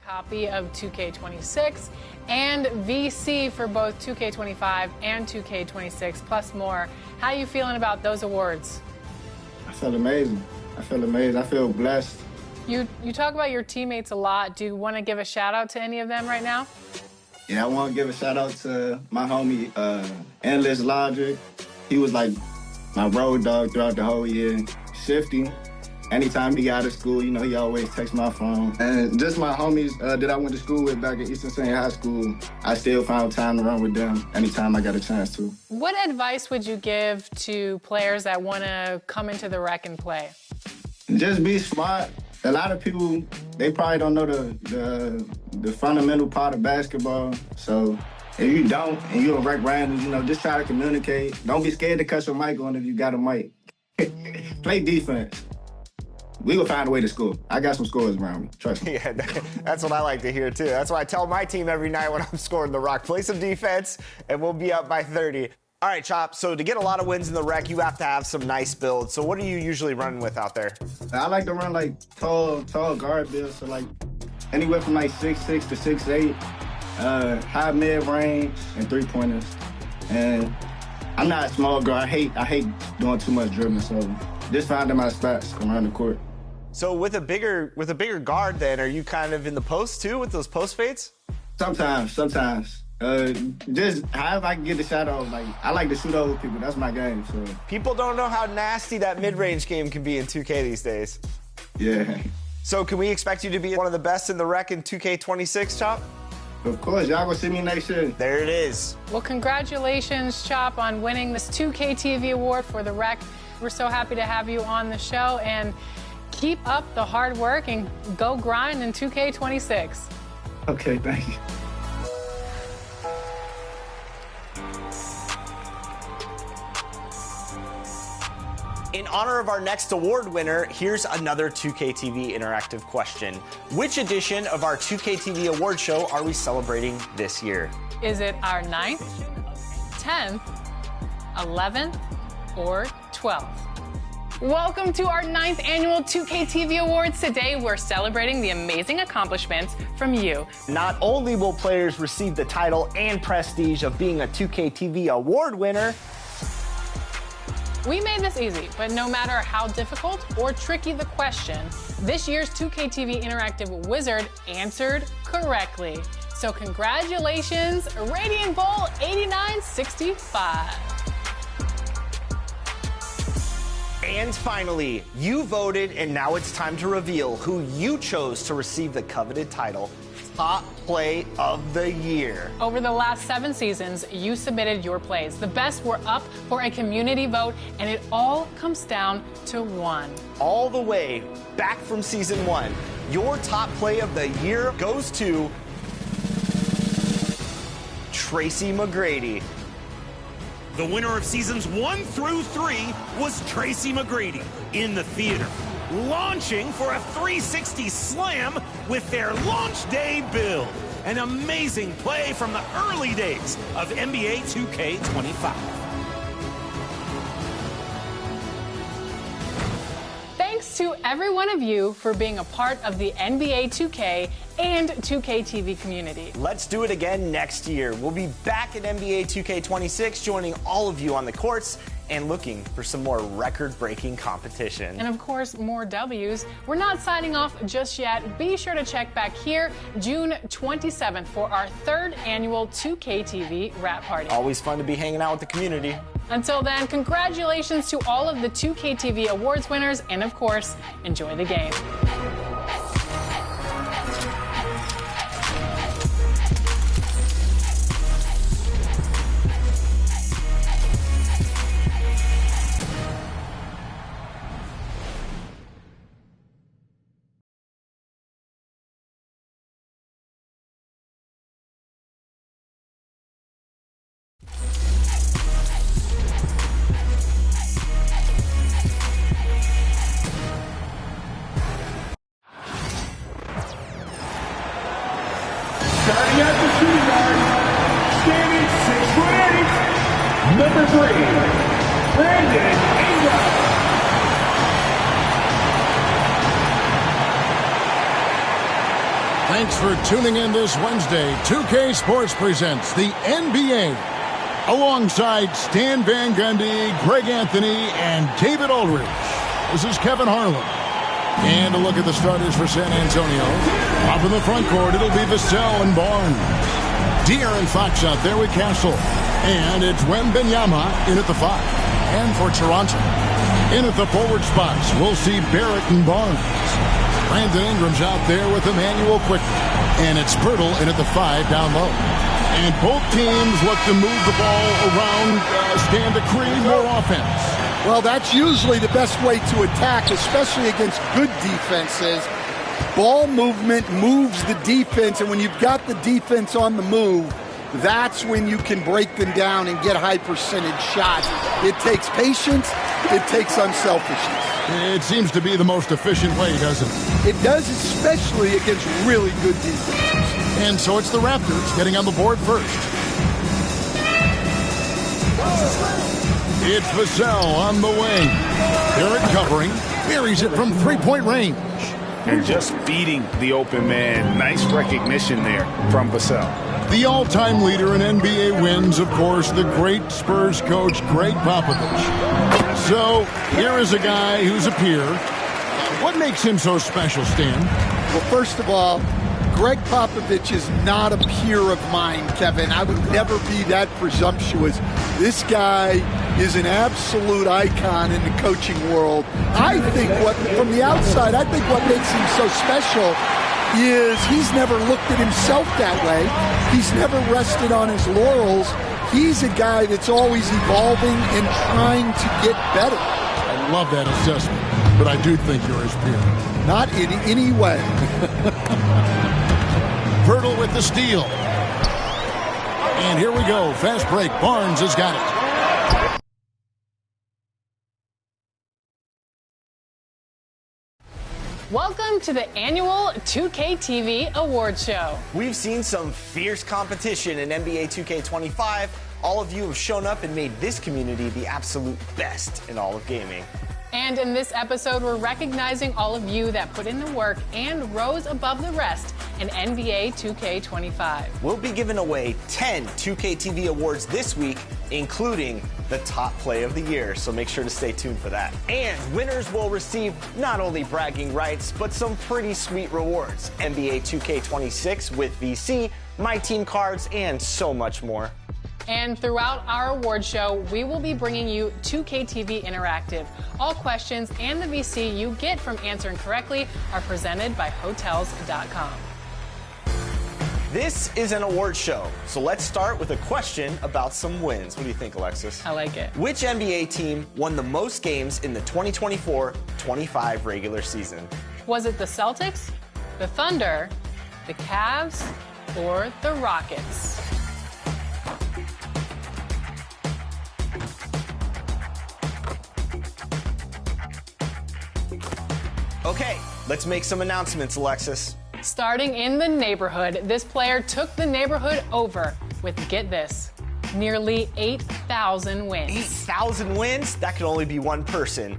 copy of 2K26 and VC for both 2K25 and 2K26 plus more. How are you feeling about those awards? I feel amazing. I feel blessed. You talk about your teammates a lot. Do you want to give a shout out to any of them right now? Yeah, I want to give a shout out to my homie, Endless Logic. He was like my road dog throughout the whole year. Shifty. Anytime he got out of school, you know, he always texts my phone. And just my homies that I went to school with back at Eastern Senior High School, I still found time to run with them anytime I got a chance to. What advice would you give to players that want to come into the rec and play? Just be smart. A lot of people, they probably don't know the fundamental part of basketball. So if you don't, and you're a rec random, you know, just try to communicate. Don't be scared to cut your mic on if you got a mic. Play defense. We will find a way to score. I got some scores around me. Trust me. Yeah, that's what I like to hear, too. That's why I tell my team every night when I'm scoring the rock, play some defense, and we'll be up by 30. All right, Chop, so to get a lot of wins in the rec, you have to have some nice builds. So what are you usually running with out there? I like to run, like, tall guard builds. So, like, anywhere from, like, 6'6" to 6'8", high mid-range, and three-pointers. And I'm not a small guard. I hate doing too much dribbling, so just finding my spots around the court. So with a bigger guard, then, are you kind of in the post too with those post fades? Sometimes. Just however I can get the shot off. Like, I like to shoot over people. That's my game. So people don't know how nasty that mid-range game can be in 2K these days. Yeah. So can we expect you to be one of the best in the rec in 2K26, Chop? Of course, y'all gonna see me next year. There it is. Well, congratulations, Chop, on winning this 2K TV award for the rec. We're so happy to have you on the show, and keep up the hard work and go grind in 2K26. Okay, thank you. In honor of our next award winner, here's another 2K TV interactive question. Which edition of our 2K TV award show are we celebrating this year? Is it our 9th, 10th, 11th, or 12th? Welcome to our 9th annual 2K TV Awards. Today, we're celebrating the amazing accomplishments from you. Not only will players receive the title and prestige of being a 2K TV award winner, we made this easy, but no matter how difficult or tricky the question, this year's 2K TV Interactive Wizard answered correctly. So congratulations, Radiant Bull 8965. And finally, you voted, and now it's time to reveal who you chose to receive the coveted title, Top Play of the Year. Over the last 7 seasons, you submitted your plays. The best were up for a community vote, and it all comes down to one. All the way back from season 1, your Top Play of the Year goes to Tracy McGrady. The winner of seasons 1 through 3 was Tracy McGrady in the theater, launching for a 360 slam with their launch day build. An amazing play from the early days of NBA 2K25. Thanks to every one of you for being a part of the NBA 2K and 2K TV community. Let's do it again next year. We'll be back at NBA 2K26, joining all of you on the courts and looking for some more record-breaking competition. And of course, more W's. We're not signing off just yet. Be sure to check back here June 27th for our 3rd annual 2K TV Wrap Party. Always fun to be hanging out with the community. Until then, congratulations to all of the 2K TV Awards winners, and of course, enjoy the game. Starting at the shooting guard, standing 6'8", number 3, Brandon Ingram. Thanks for tuning in this Wednesday. 2K Sports presents the NBA. Alongside Stan Van Gundy, Greg Anthony, and David Aldridge. This is Kevin Harlan. And a look at the starters for San Antonio. Off in the front court, it'll be Vassell and Barnes. De'Aaron Fox out there with Castle. And it's Wembanyama in at the 5. And for Toronto, in at the forward spots, we'll see Barrett and Barnes. Brandon Ingram's out there with Emmanuel Quickly. And it's Pirtle in at the 5 down low. And both teams look to move the ball around, stand to create more offense. Well, that's usually the best way to attack, especially against good defenses. Ball movement moves the defense, and when you've got the defense on the move, that's when you can break them down and get high percentage shots. It takes patience. It takes unselfishness. It seems to be the most efficient way, doesn't it? It does, especially against really good defenses. And so it's the Raptors getting on the board first. It's Vassell on the wing. Barrett covering. Buries it from three-point range. And just beating the open man. Nice recognition there from Vassell. The all-time leader in NBA wins, of course, the great Spurs coach, Greg Popovich. So here is a guy who's a peer. What makes him so special, Stan? Well, first of all, Greg Popovich is not a peer of mine, Kevin. I would never be that presumptuous. This guy is an absolute icon in the coaching world. I think from the outside, I think what makes him so special is he's never looked at himself that way. He's never rested on his laurels. He's a guy that's always evolving and trying to get better. I love that assessment, but I do think you're his peer. Not in any way. Pirtle with the steal. And here we go. Fast break. Barnes has got it. Welcome to the annual 2K TV Award Show. We've seen some fierce competition in NBA 2K25. All of you have shown up and made this community the absolute best in all of gaming. And in this episode, we're recognizing all of you that put in the work and rose above the rest in NBA 2K25. We'll be giving away 10 2K TV awards this week, including the top play of the year, so make sure to stay tuned for that. And winners will receive not only bragging rights, but some pretty sweet rewards. NBA 2K26 with VC, My Team cards, and so much more. And throughout our award show, we will be bringing you 2K TV Interactive. All questions and the VC you get from answering correctly are presented by Hotels.com. This is an award show, so let's start with a question about some wins. What do you think, Alexis? I like it. Which NBA team won the most games in the 2024-25 regular season? Was it the Celtics, the Thunder, the Cavs, or the Rockets? Okay, let's make some announcements, Alexis. Starting in the neighborhood, this player took the neighborhood over with, get this, nearly 8,000 wins. 8,000 wins? That could only be one person.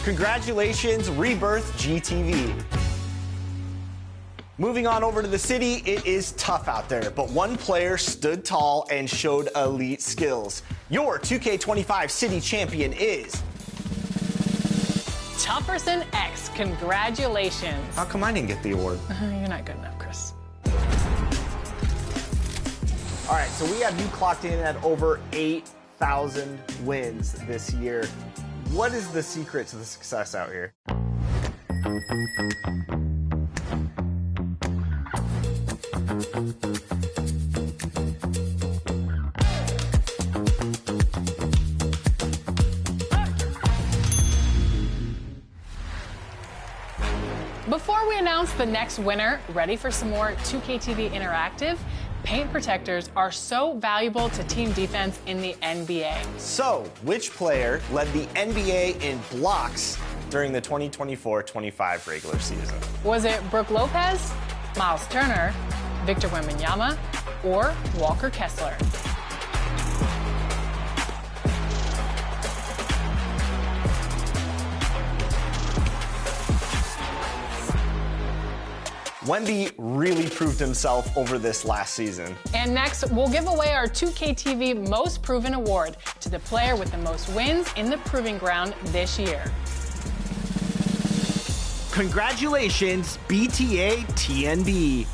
Congratulations, Rebirth GTV. Moving on over to the city, it is tough out there, but one player stood tall and showed elite skills. Your 2K25 city champion is... Tufferson X, congratulations. How come I didn't get the award? You're not good enough, Chris. All right, so we have you clocked in at over 8,000 wins this year. What is the secret to the success out here? Before we announce the next winner, ready for some more 2K TV Interactive? Paint protectors are so valuable to team defense in the NBA. So, which player led the NBA in blocks during the 2024-25 regular season? Was it Brook Lopez, Miles Turner, Victor Wembanyama, or Walker Kessler? Wemby really proved himself over this last season. And next, we'll give away our 2KTV Most Proven Award to the player with the most wins in the Proving Ground this year. Congratulations, BTA TNB.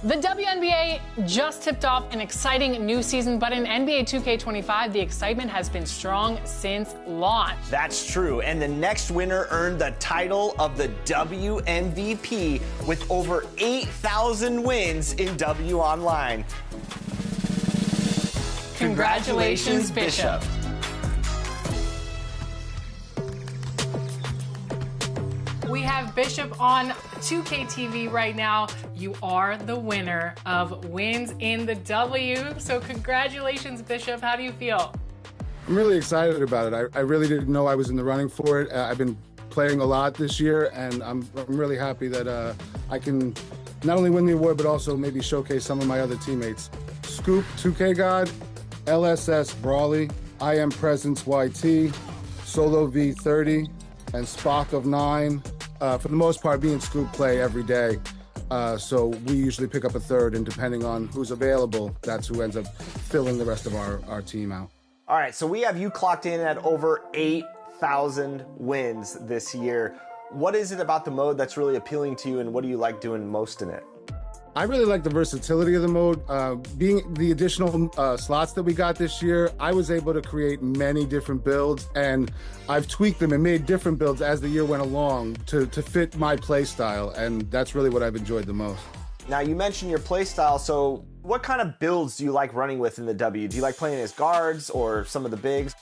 The WNBA just tipped off an exciting new season, but in NBA 2K25, the excitement has been strong since launch. That's true, and the next winner earned the title of the WMVP with over 8,000 wins in W Online. Congratulations, Bishop. We have Bishop on 2KTV right now. You are the winner of wins in the W. So congratulations, Bishop. How do you feel? I'm really excited about it. I really didn't know I was in the running for it. I've been playing a lot this year, and I'm really happy that I can not only win the award, but also maybe showcase some of my other teammates. Scoop, 2K God, LSS Brawley, I Am Presence YT, Solo V30, and Spock of 9. For the most part, me and Scoop play every day. So we usually pick up a third, and depending on who's available, that's who ends up filling the rest of our team out. All right, so we have you clocked in at over 8,000 wins this year. What is it about the mode that's really appealing to you, and what do you like doing most in it? I really like the versatility of the mode. Being the additional slots that we got this year, I was able to create many different builds, and I've tweaked them and made different builds as the year went along to fit my play style, and that's really what I've enjoyed the most. Now, you mentioned your play style, so what kind of builds do you like running with in the W? Do you like playing as guards or some of the bigs?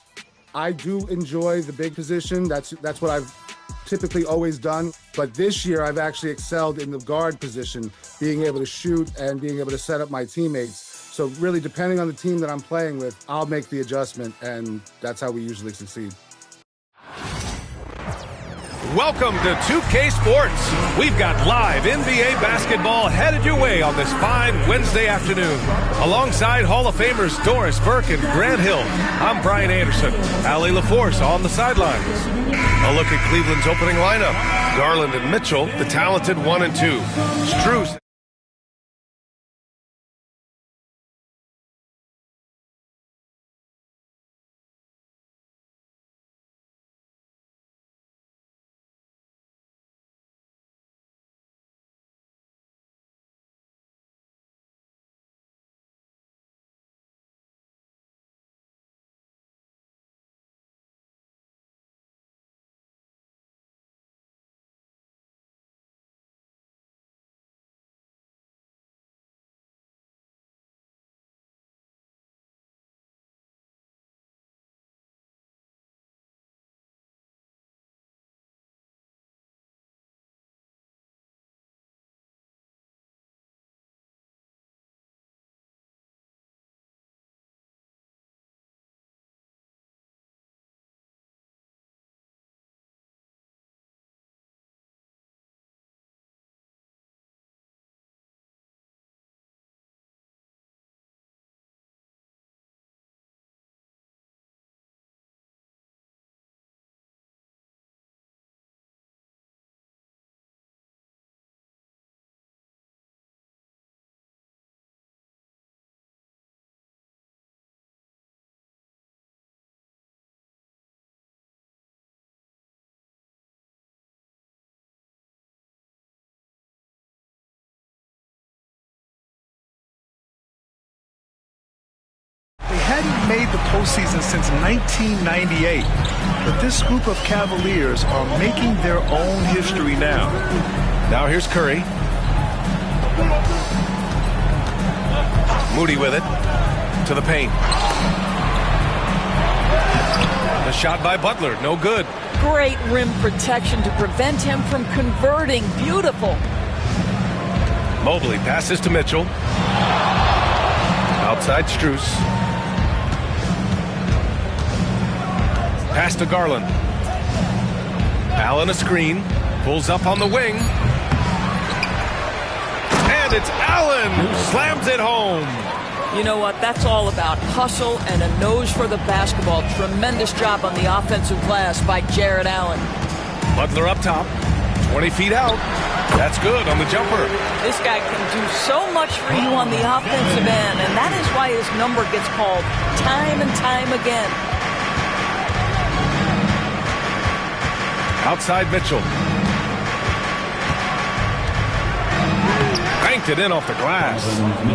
I do enjoy the big position. That's what I've typically always done, but this year I've actually excelled in the guard position, being able to shoot and being able to set up my teammates. So really, depending on the team that I'm playing with, I'll make the adjustment, and that's how we usually succeed. Welcome to 2K Sports. We've got live NBA basketball headed your way on this fine Wednesday afternoon. Alongside Hall of Famers Doris Burke and Grant Hill, I'm Brian Anderson. Allie LaForce on the sidelines. A look at Cleveland's opening lineup. Garland and Mitchell, the talented 1 and 2. Strus. Hadn't made the postseason since 1998, but this group of Cavaliers are making their own history now. Now here's Curry. Moody with it to the paint. The shot by Butler, no good. Great rim protection to prevent him from converting. Beautiful. Mobley passes to Mitchell. Outside Strus. Pass to Garland. Allen a screen. Pulls up on the wing. And it's Allen who slams it home. You know what? That's all about hustle and a nose for the basketball. Tremendous job on the offensive glass by Jared Allen. Butler up top. 20 feet out. That's good on the jumper. This guy can do so much for you on the offensive end, and that is why his number gets called time and time again. Outside Mitchell. Banked it in off the glass.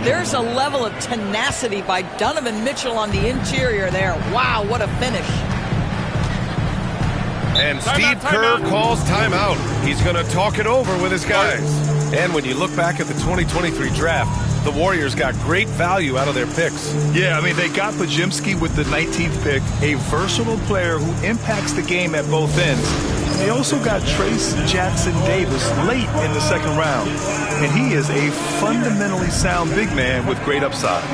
There's a level of tenacity by Donovan Mitchell on the interior there. Wow, what a finish. And Steve Kerr calls timeout. He's going to talk it over with his guys. And when you look back at the 2023 draft, the Warriors got great value out of their picks. Yeah, I mean, they got Podziemski with the 19th pick, a versatile player who impacts the game at both ends. They also got Trace Jackson-Davis late in the second round. And he is a fundamentally sound big man with great upside.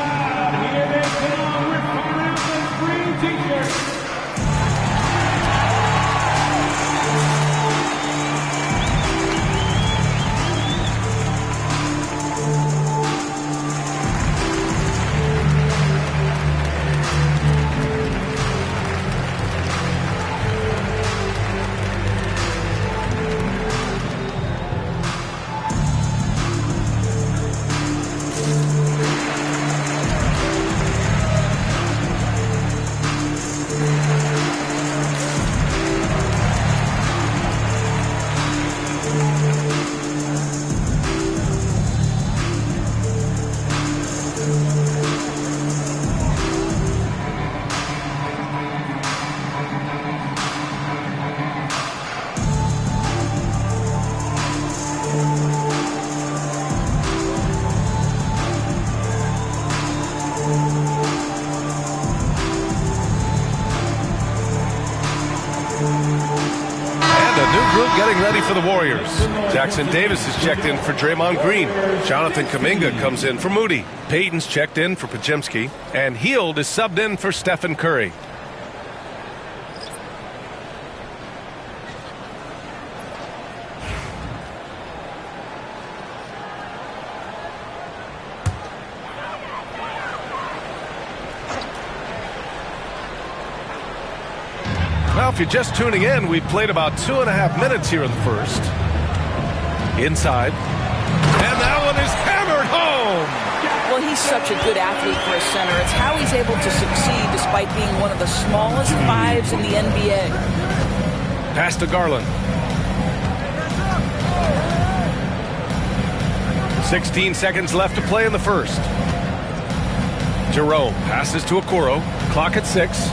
Getting ready for the Warriors. Jackson Davis is checked in for Draymond Green. Jonathan Kuminga comes in for Moody. Payton's checked in for Podziemski. And Hield is subbed in for Stephen Curry. Well, if you're just tuning in, we've played about 2.5 minutes here in the first. Inside. And that one is hammered home! Well, he's such a good athlete for a center. It's how he's able to succeed despite being one of the smallest fives in the NBA. Pass to Garland. 16 seconds left to play in the first. Jerome passes to Okoro. Clock at 6.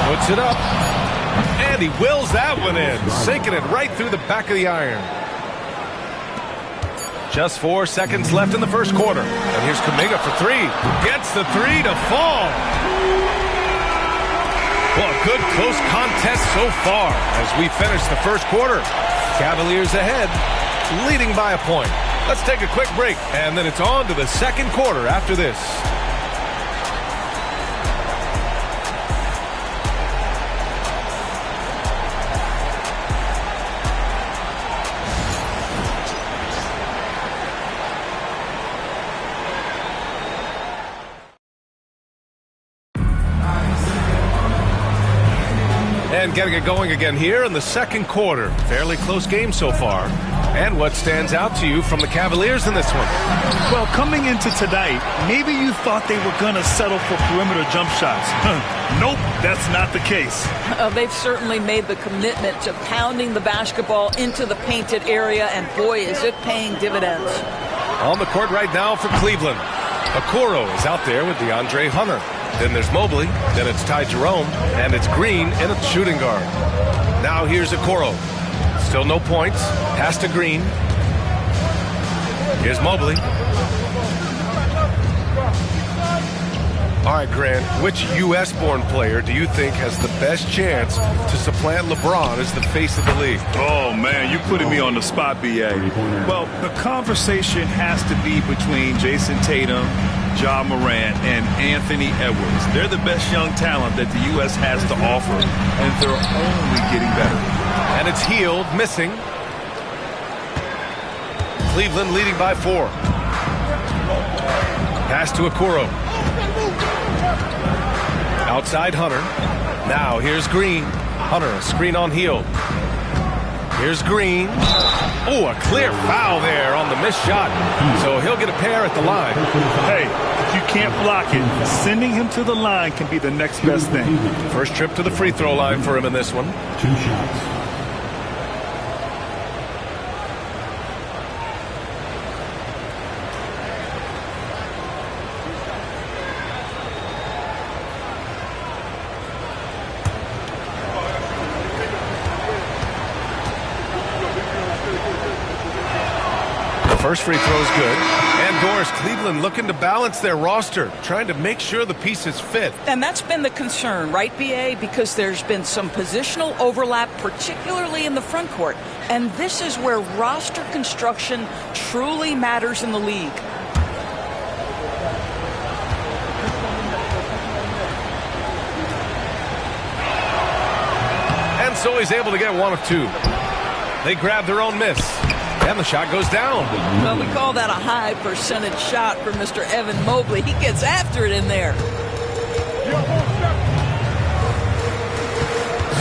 Puts it up, and he wills that one in, sinking it right through the back of the iron. Just 4 seconds left in the first quarter. And here's Kuminga for 3. Gets the 3 to fall. Well, a good close contest so far as we finish the first quarter. Cavaliers ahead, leading by a point. Let's take a quick break, and then it's on to the second quarter after this. And getting it going again here in the second quarter. Fairly close game so far. And what stands out to you from the Cavaliers in this one? Well, coming into tonight, maybe you thought they were going to settle for perimeter jump shots. Nope, that's not the case. They've certainly made the commitment to pounding the basketball into the painted area, and boy, is it paying dividends. On the court right now for Cleveland. Okoro is out there with DeAndre Hunter. Then there's Mobley, then it's Ty Jerome, and it's Green in a shooting guard. Now here's Okoro. Still no points. Pass to Green. Here's Mobley. All right, Grant, which U.S.-born player do you think has the best chance to supplant LeBron as the face of the league? Oh, man, you're putting me on the spot, B.A. Well, the conversation has to be between Jason Tatum, Ja Morant, and Anthony Edwards. They're the best young talent that the U.S. has to offer, and they're only getting better. And it's Hield missing. Cleveland leading by 4. Pass to Okoro. Outside Hunter. Now here's Green. Hunter, a screen on Hield. Here's Green. Oh, a clear foul there on the missed shot. So he'll get a pair at the line. Hey, if you can't block it, sending him to the line can be the next best thing. First trip to the free throw line for him in this one. 2 shots. First free throw is good. And Doris, Cleveland looking to balance their roster, trying to make sure the pieces fit. And that's been the concern, right, BA? Because there's been some positional overlap, particularly in the front court. And this is where roster construction truly matters in the league. And so he's able to get one of two. They grab their own miss. And the shot goes down. Well, we call that a high percentage shot for Mr. Evan Mobley. He gets after it in there.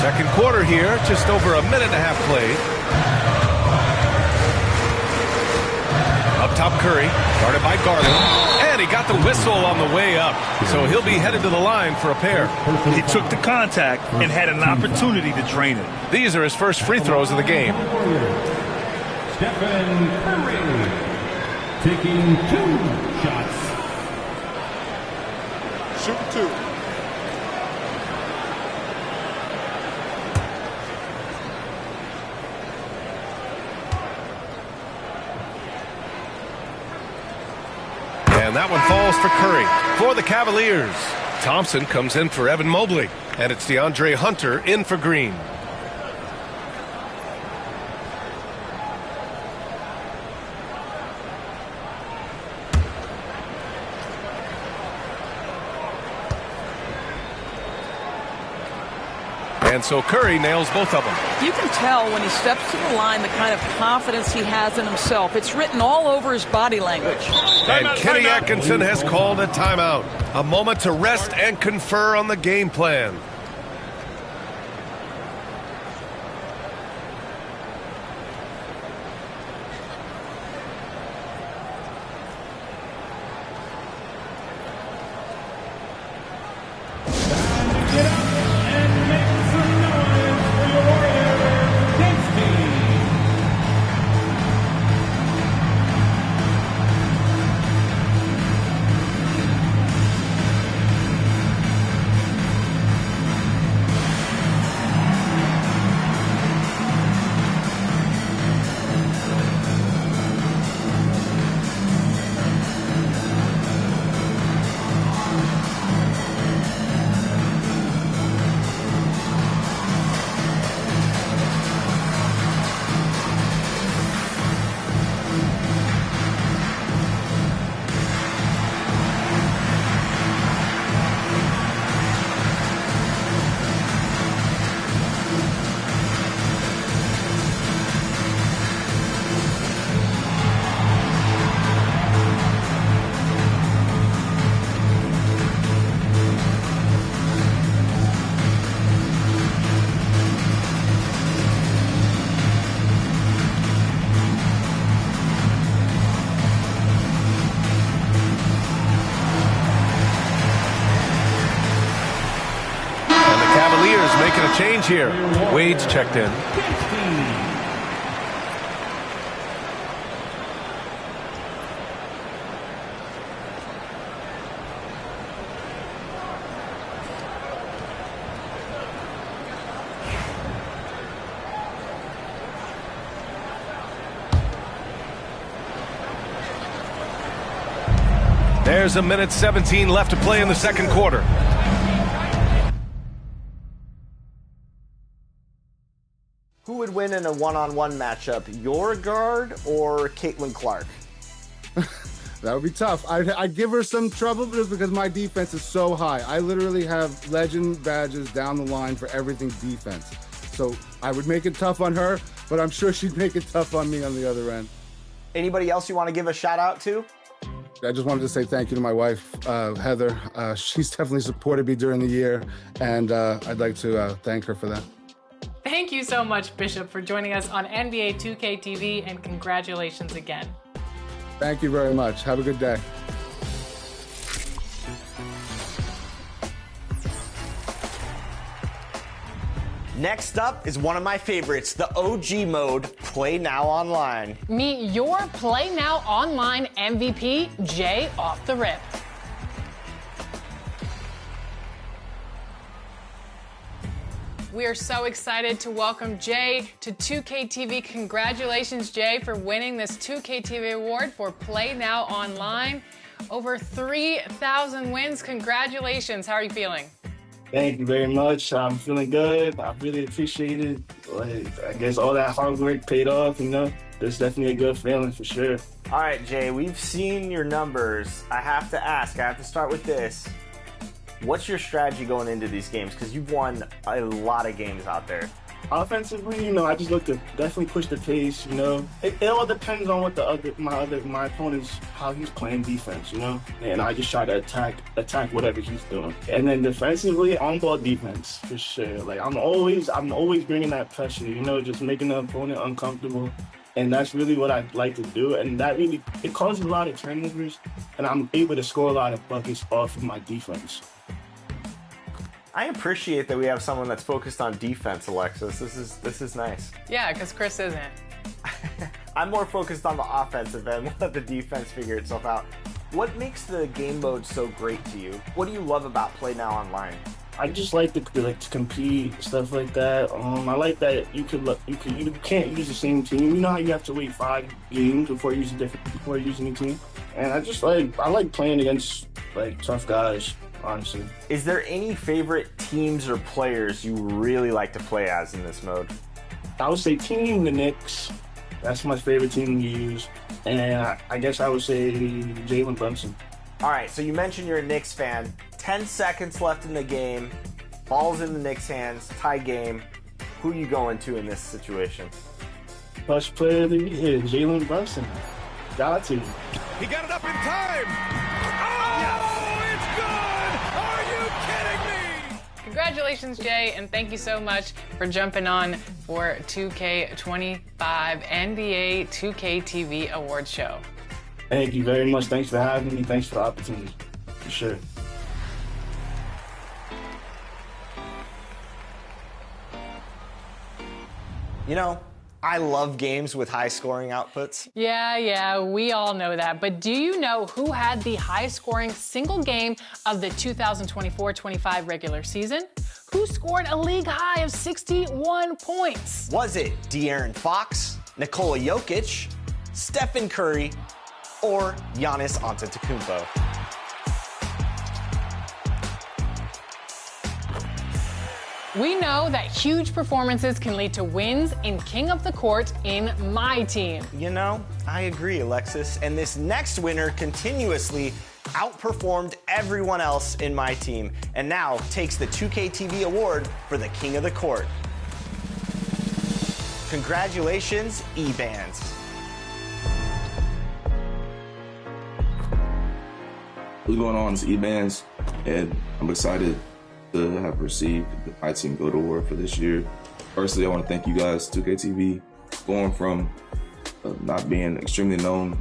Second quarter here, just over a minute and a half played. Up top, Curry, guarded by Garland. And he got the whistle on the way up. So he'll be headed to the line for a pair. He took the contact and had an opportunity to drain it. These are his first free throws of the game. Stephen Curry taking 2 shots. Shoot 2. And that one falls for Curry. For the Cavaliers, Thompson comes in for Evan Mobley. And it's DeAndre Hunter in for Green. And so Curry nails both of them. You can tell when he steps to the line the kind of confidence he has in himself. It's written all over his body language. And Kenny Atkinson has called a timeout. A moment to rest and confer on the game plan. Making a change here. Wade's checked in. There's a minute 17 left to play in the second quarter. Who would win in a one-on-one matchup, your guard or Caitlin Clark? That would be tough. I'd give her some trouble just because my defense is so high. I literally have legend badges down the line for everything defense. So I would make it tough on her, but I'm sure she'd make it tough on me on the other end. Anybody else you want to give a shout out to? I just wanted to say thank you to my wife, Heather. She's definitely supported me during the year, and I'd like to thank her for that. Thank you so much, Bishop, for joining us on NBA 2K TV, and congratulations again. Thank you very much. Have a good day. Next up is one of my favorites, the OG mode, Play Now Online. Meet your Play Now Online MVP, Jay Off the Rip. We are so excited to welcome Jay to 2K TV. Congratulations, Jay, for winning this 2K TV award for Play Now Online. Over 3,000 wins. Congratulations. How are you feeling? Thank you very much. I'm feeling good. I really appreciate it. Like, I guess all that hard work paid off, you know? There's definitely a good feeling for sure. All right, Jay, we've seen your numbers. I have to ask, I have to start with this. What's your strategy going into these games? Because you've won a lot of games out there. Offensively, you know, I just look to definitely push the pace, you know. It all depends on what my opponent's, how he's playing defense, you know. And I just try to attack whatever he's doing. And then defensively, on-ball defense, for sure. Like, I'm always bringing that pressure, you know, just making the opponent uncomfortable. And that's really what I like to do. And that really, it causes a lot of turnovers. And I'm able to score a lot of buckets off of my defense. I appreciate that we have someone that's focused on defense, Alexis. This is nice. Yeah, because Chris isn't. I'm more focused on the offensive end. We'll let the defense figure itself out. What makes the game mode so great to you? What do you love about Play Now Online? I just like to compete, stuff like that. I like that you can't use the same team. You know how you have to wait 5 games before using a team. And I like playing against like tough guys. Honestly. Is there any favorite teams or players you really like to play as in this mode? I would say Team the Knicks. That's my favorite team to use. And I guess I would say Jalen Brunson. All right, so you mentioned you're a Knicks fan. 10 seconds left in the game. Ball's in the Knicks' hands. Tie game. Who are you going to in this situation? First player of the year, Jalen Brunson. Got to. He got it up in time. Oh, yes. It's good. Are you kidding me? Congratulations, Jay, and thank you so much for jumping on for 2K25 NBA 2K TV Awards Show. Thank you very much. Thanks for having me. Thanks for the opportunity. For sure. You know, I love games with high scoring outputs. Yeah, we all know that. But do you know who had the high scoring single game of the 2024-25 regular season? Who scored a league high of 61 points? Was it De'Aaron Fox, Nikola Jokic, Stephen Curry, or Giannis Antetokounmpo? We know that huge performances can lead to wins in King of the Court in my team. You know, I agree, Alexis. And this next winner continuously outperformed everyone else in my team and now takes the 2K TV award for the King of the Court. Congratulations, E-Bands. What's going on? It's E-Bands, and I'm excited to have received the My Team GOAT Award for this year. Firstly, I want to thank you guys, 2K TV, going from not being extremely known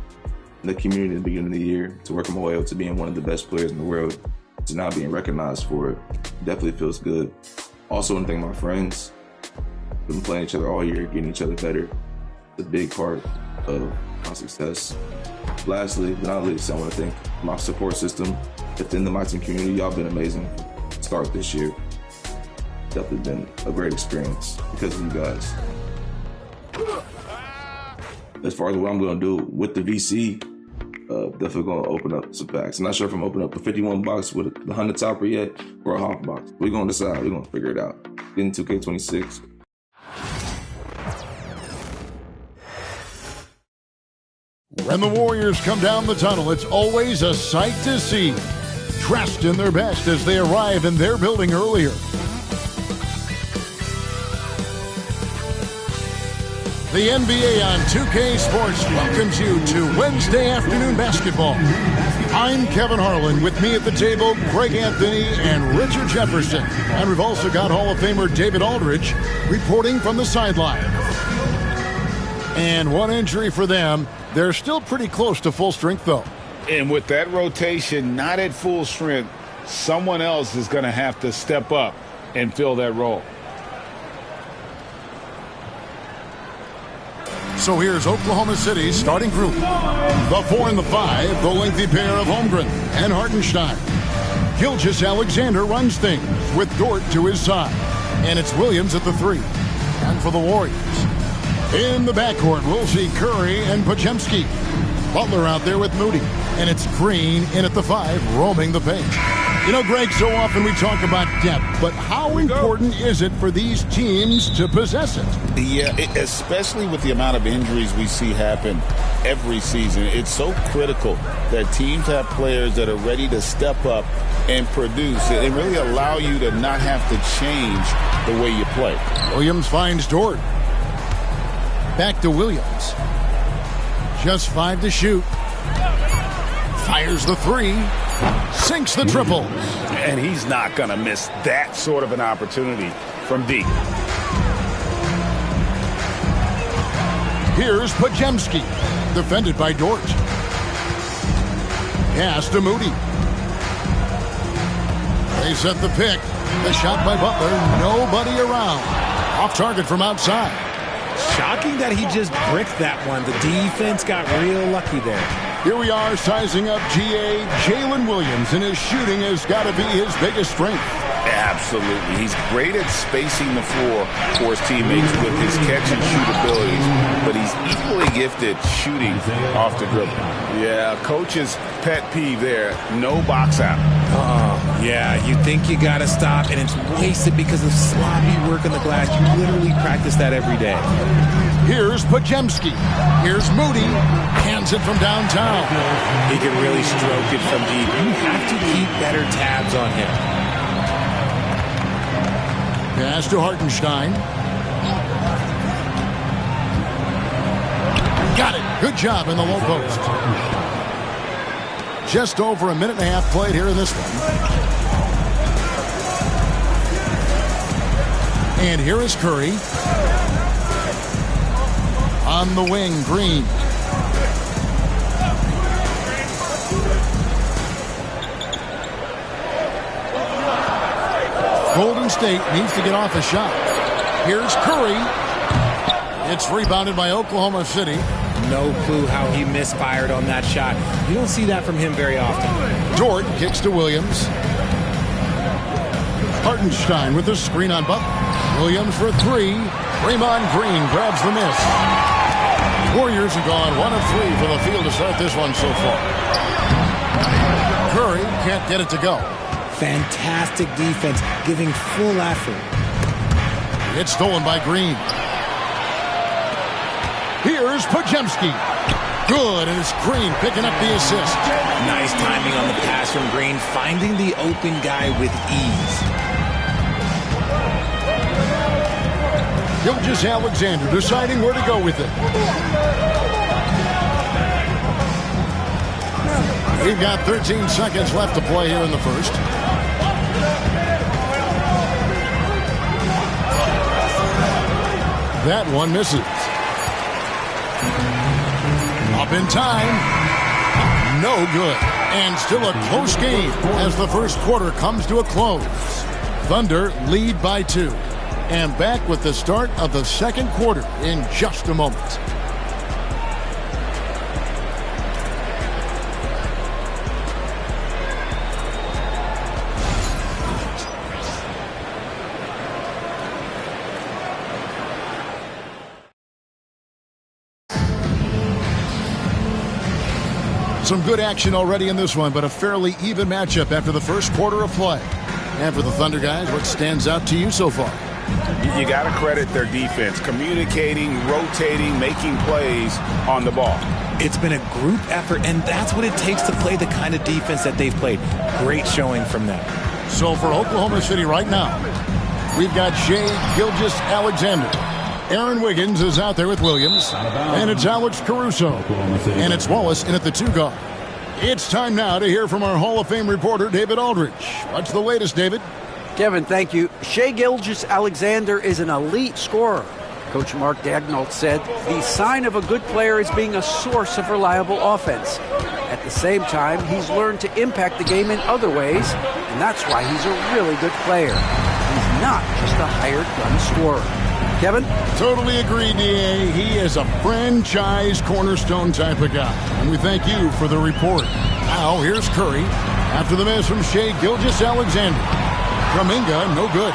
in the community at the beginning of the year to working my way up to being one of the best players in the world to now being recognized for it. Definitely feels good. Also, I want to thank my friends. We've been playing each other all year, getting each other better. It's a big part of my success. Lastly, but not least, I want to thank my support system within the My Team community. Y'all been amazing. Start this year. Definitely been a great experience because of you guys. As far as what I'm going to do with the VC, definitely going to open up some packs. I'm not sure if I'm opening up a 51 box with the 100 topper yet or a half box. We're going to decide. We're going to figure it out. Getting 2K26. When the Warriors come down the tunnel, it's always a sight to see. Dressed in their best as they arrive in their building earlier. The NBA on 2K Sports welcomes you to Wednesday afternoon basketball. I'm Kevin Harlan. With me at the table, Greg Anthony and Richard Jefferson. And we've also got Hall of Famer David Aldridge reporting from the sideline. And one injury for them. They're still pretty close to full strength, though. And with that rotation not at full strength, someone else is going to have to step up and fill that role. So here's Oklahoma City's starting group. The 4 and the 5, the lengthy pair of Holmgren and Hartenstein. Gilgeous-Alexander runs things with Dort to his side. And it's Williams at the 3. And for the Warriors, in the backcourt, we'll see Curry and Podziemski. Butler out there with Moody. And it's Green in at the 5, roaming the paint. You know, Greg, so often we talk about depth, but how important is it for these teams to possess it? Yeah, especially with the amount of injuries we see happen every season. It's so critical that teams have players that are ready to step up and produce and really allow you to not have to change the way you play. Williams finds Dort. Back to Williams. Just 5 to shoot. Fires the 3. Sinks the triple. And he's not going to miss that sort of an opportunity from deep. Here's Podziemski, defended by Dort. Pass to Moody. They set the pick. The shot by Butler. Nobody around. Off target from outside. Shocking that he just bricked that one. The defense got real lucky there. Here we are sizing up GA Jalen Williams, and his shooting has got to be his biggest strength. Absolutely. He's great at spacing the floor for his teammates with his catch-and-shoot abilities, but he's equally gifted shooting off the dribble. Yeah, coach's pet peeve there, no box out. Yeah, you think you got to stop, and it's wasted because of sloppy work on the glass. You literally practice that every day. Here's Podziemski. Here's Moody. Hands it from downtown. He can really stroke it from deep. You have to keep better tabs on him. Pass to Hartenstein. Got it. Good job in the low post. Just over a minute and a half played here in this one. And here is Curry. On the wing, Green. Golden State needs to get off a shot. Here's Curry. It's rebounded by Oklahoma City. No clue how he misfired on that shot. You don't see that from him very often. Dort kicks to Williams. Hartenstein with the screen on Butler. Williams for 3. Draymond Green grabs the miss. Warriors have gone 1 of 3 from the field to start this one so far. Curry can't get it to go. Fantastic defense, giving full effort. It's stolen by Green. Here's Podziemski. Good, and it's Green picking up the assist. Nice timing on the pass from Green, finding the open guy with ease. Gilgeous-Alexander deciding where to go with it. We've got 13 seconds left to play here in the first. That one misses. Up in time. No good. And still a close game as the first quarter comes to a close. Thunder lead by 2. And back with the start of the second quarter in just a moment. Some good action already in this one, but a fairly even matchup after the first quarter of play. And for the Thunder guys, what stands out to you so far? You got to credit their defense, communicating, rotating, making plays on the ball. It's been a group effort, and that's what it takes to play the kind of defense that they've played. Great showing from them. So for Oklahoma City right now, we've got Shai Gilgeous-Alexander. Aaron Wiggins is out there with Williams. And it's Alex Caruso. And it's Wallace in at the 2 guard. It's time now to hear from our Hall of Fame reporter, David Aldridge. What's the latest, David? Kevin, thank you. Shai Gilgeous-Alexander is an elite scorer. Coach Mark Daigneault said the sign of a good player is being a source of reliable offense. At the same time, he's learned to impact the game in other ways, and that's why he's a really good player. He's not just a hired gun scorer. Kevin? Totally agree, D.A. He is a franchise cornerstone type of guy. And we thank you for the report. Now, here's Curry. After the miss from Shai Gilgeous-Alexander. Kuminga, no good.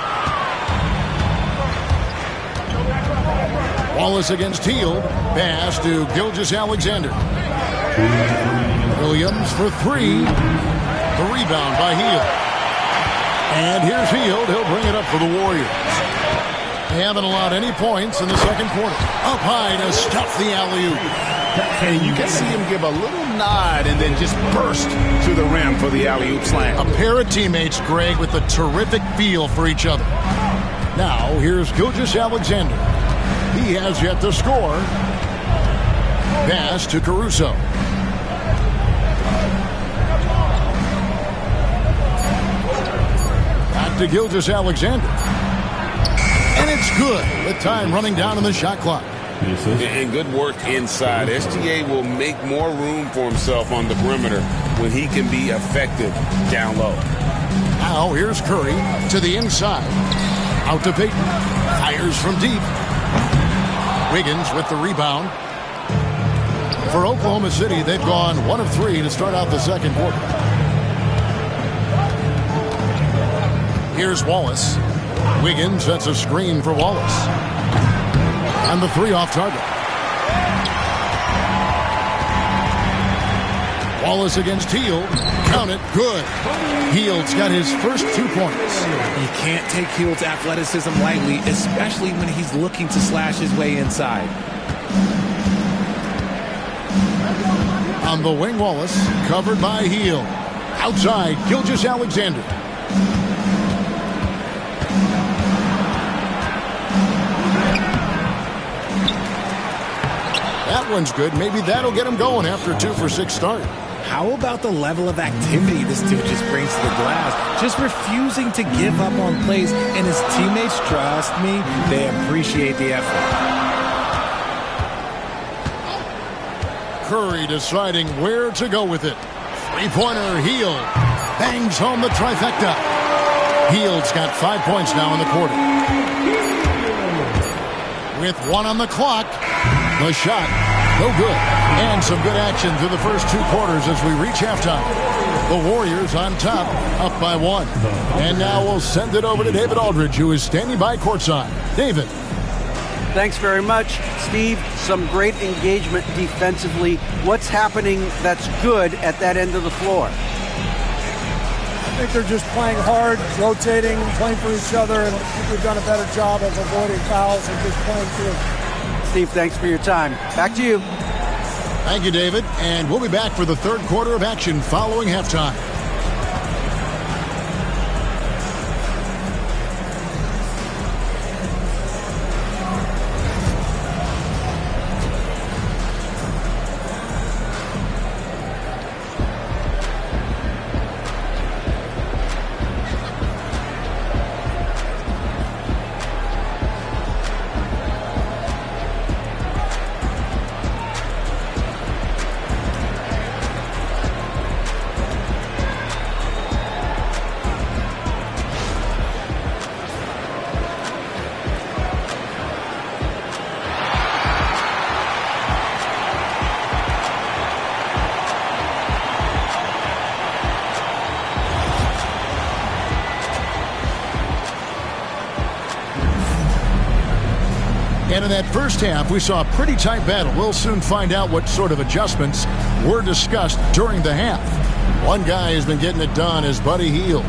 Wallace against Hield. Pass to Gilgeous-Alexander. Williams for three. The rebound by Hield. And here's Hield. He'll bring it up for the Warriors. They haven't allowed any points in the second quarter. Up high to stuff the alley-oop. And you can see him give a little nod and then just burst to the rim for the alley-oop slam. A pair of teammates, Greg, with a terrific feel for each other. Now, here's Gilgeous-Alexander. He has yet to score. Pass to Caruso. Back to Gilgeous-Alexander. And it's good with time running down on the shot clock. And good work inside. SGA will make more room for himself on the perimeter when he can be effective down low. Now here's Curry to the inside. Out to Payton. Fires from deep. Wiggins with the rebound. For Oklahoma City, they've gone 1 of 3 to start out the second quarter. Here's Wallace. Wiggins sets a screen for Wallace. And the three off target. Wallace against Hield. Count it. Good. Hield's got his first 2 points. You can't take Hield's athleticism lightly, especially when he's looking to slash his way inside. On the wing, Wallace. Covered by Hield. Outside, Gilgeous-Alexander. That one's good. Maybe that'll get him going after a 2 for 6 start. How about the level of activity this dude just brings to the glass? Just refusing to give up on plays, and his teammates, trust me, they appreciate the effort. Curry deciding where to go with it. Three-pointer, Hield. Bangs home the trifecta. Hield's got 5 points now in the quarter. With 1 on the clock, the shot, no good. And some good action through the first 2 quarters as we reach halftime. The Warriors on top, up by 1. And now we'll send it over to David Aldridge, who is standing by courtside. David. Thanks very much, Steve. Some great engagement defensively. What's happening that's good at that end of the floor? I think they're just playing hard, rotating, playing for each other, and I think we've done a better job of avoiding fouls and just playing through. Steve, thanks for your time. Back to you. Thank you, David. And we'll be back for the third quarter of action following halftime. And in that first half, we saw a pretty tight battle. We'll soon find out what sort of adjustments were discussed during the half. One guy has been getting it done is Buddy Hield.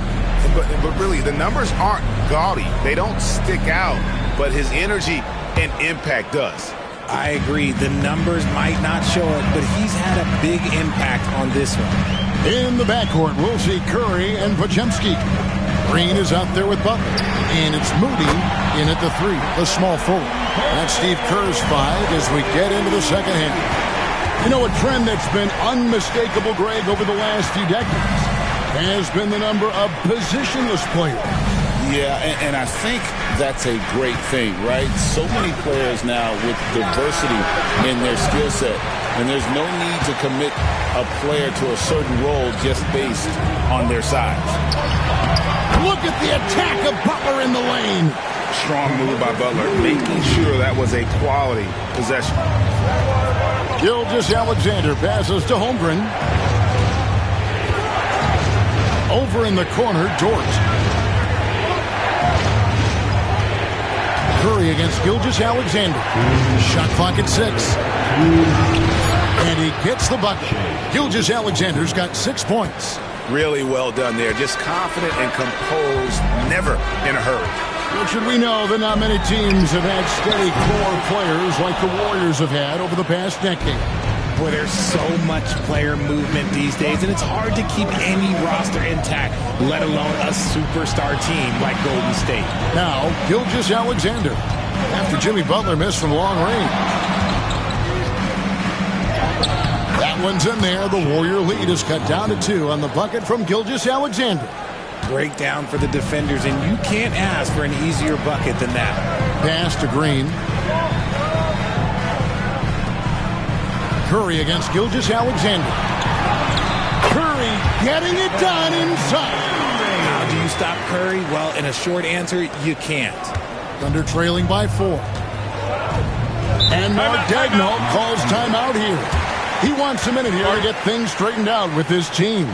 But really, the numbers aren't gaudy. They don't stick out, but his energy and impact does. I agree. The numbers might not show it, but he's had a big impact on this one. In the backcourt, we'll see Curry and Podziemski. Green is out there with Butler. And it's Moody in at the 3, the small forward. That's Steve Kerr's 5 as we get into the second half. You know, a trend that's been unmistakable, Greg, over the last few decades has been the number of positionless players. Yeah, and I think that's a great thing, right? So many players now with diversity in their skill set, and there's no need to commit a player to a certain role just based on their size. Look at the attack of Butler in the lane. Strong move by Butler, making sure that was a quality possession. Gilgeous-Alexander passes to Holmgren. Over in the corner, Dort. Curry against Gilgeous-Alexander. Shot clock at 6. And he gets the bucket. Gilgeous-Alexander's got 6 points. Really well done there. Just confident and composed, never in a hurry. Well, should we know that not many teams have had steady core players like the Warriors have had over the past decade. Boy, there's so much player movement these days, and it's hard to keep any roster intact, let alone a superstar team like Golden State. Now, Gilgeous-Alexander, after Jimmy Butler missed from long range. That one's in there. The Warrior lead is cut down to 2 on the bucket from Gilgeous-Alexander. Breakdown for the defenders, and you can't ask for an easier bucket than that. Pass to Green. Curry against Gilgeous-Alexander. Curry getting it done inside. How do you stop Curry? Well, in a short answer, you can't. Thunder trailing by 4. And Mark Daigneault calls timeout here. He wants a minute here to get things straightened out with his team.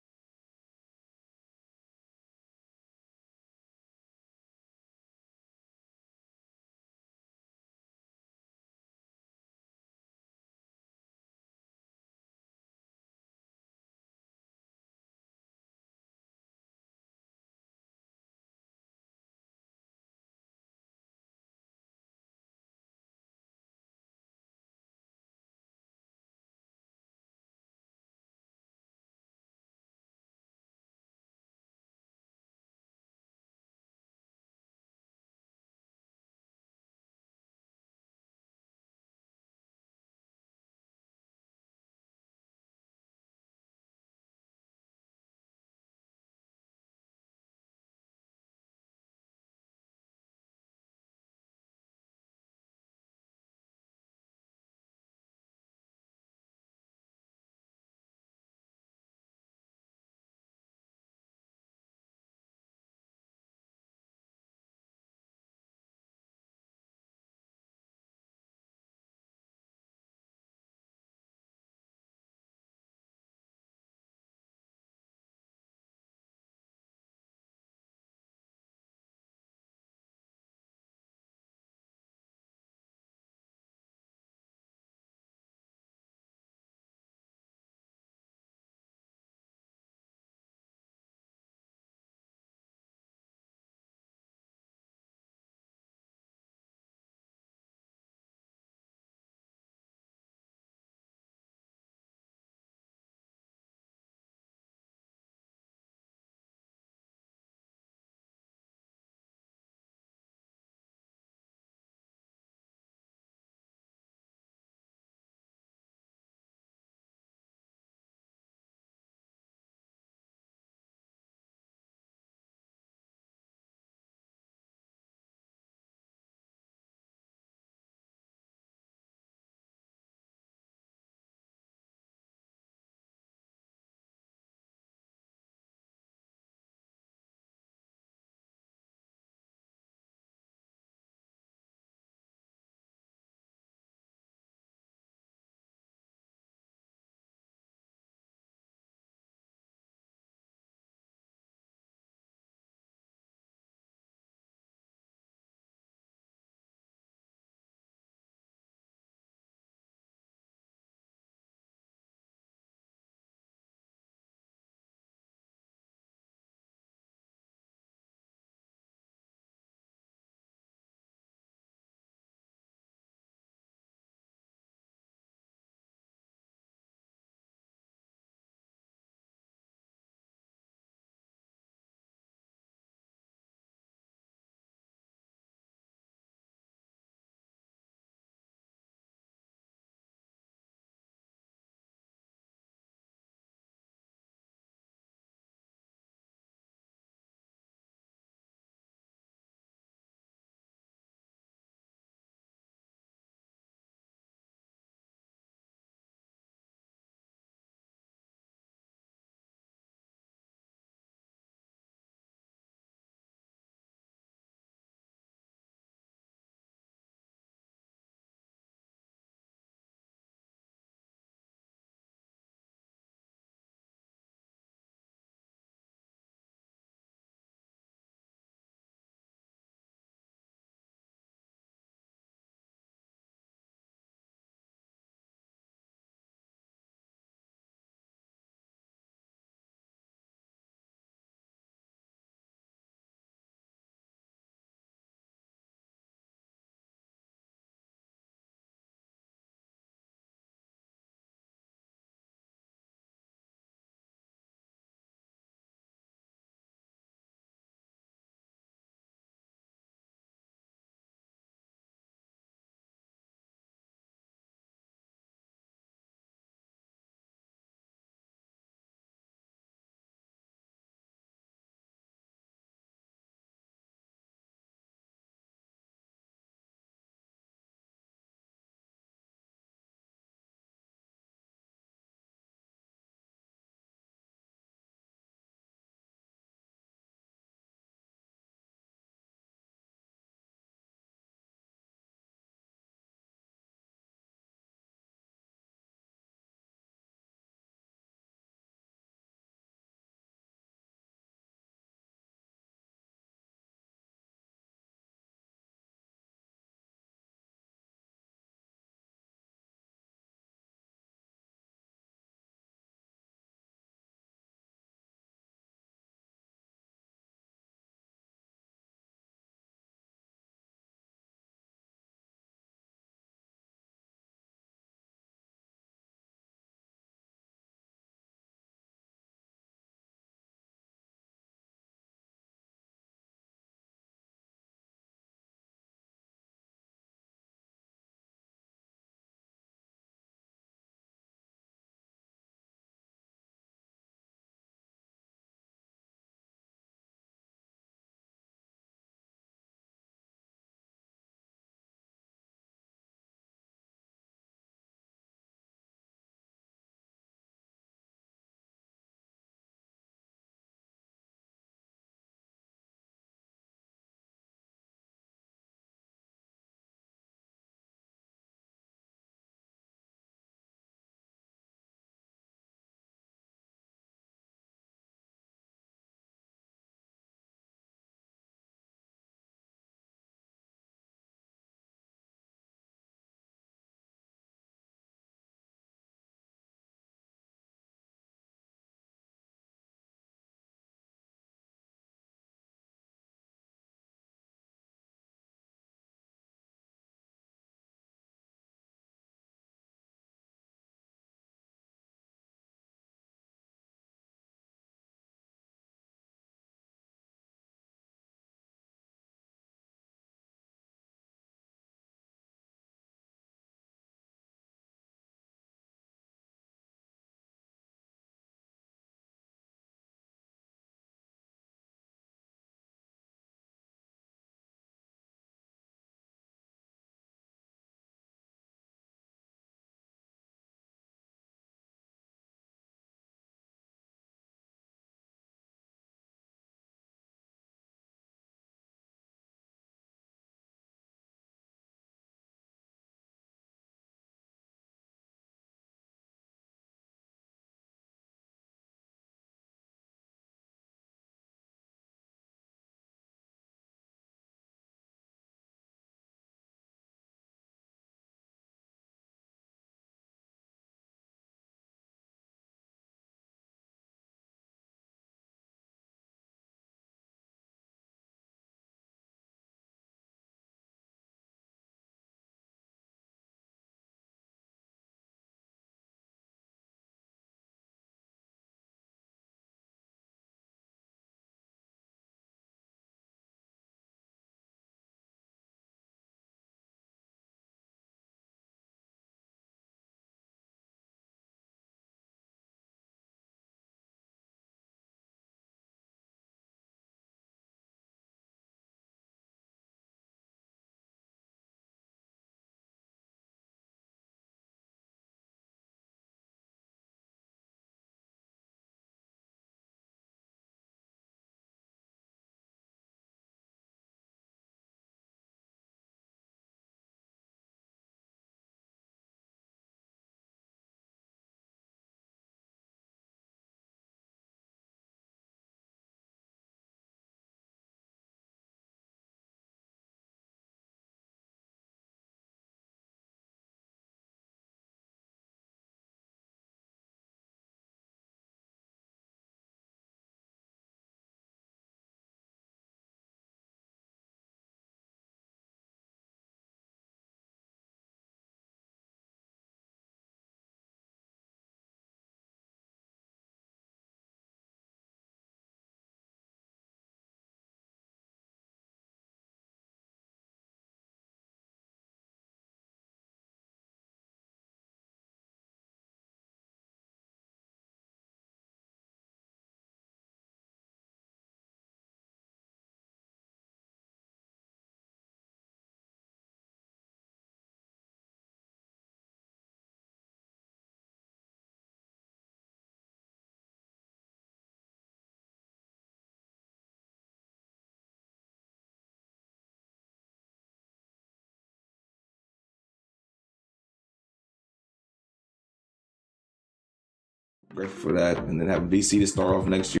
grateful for that. And then having BC to start off next year.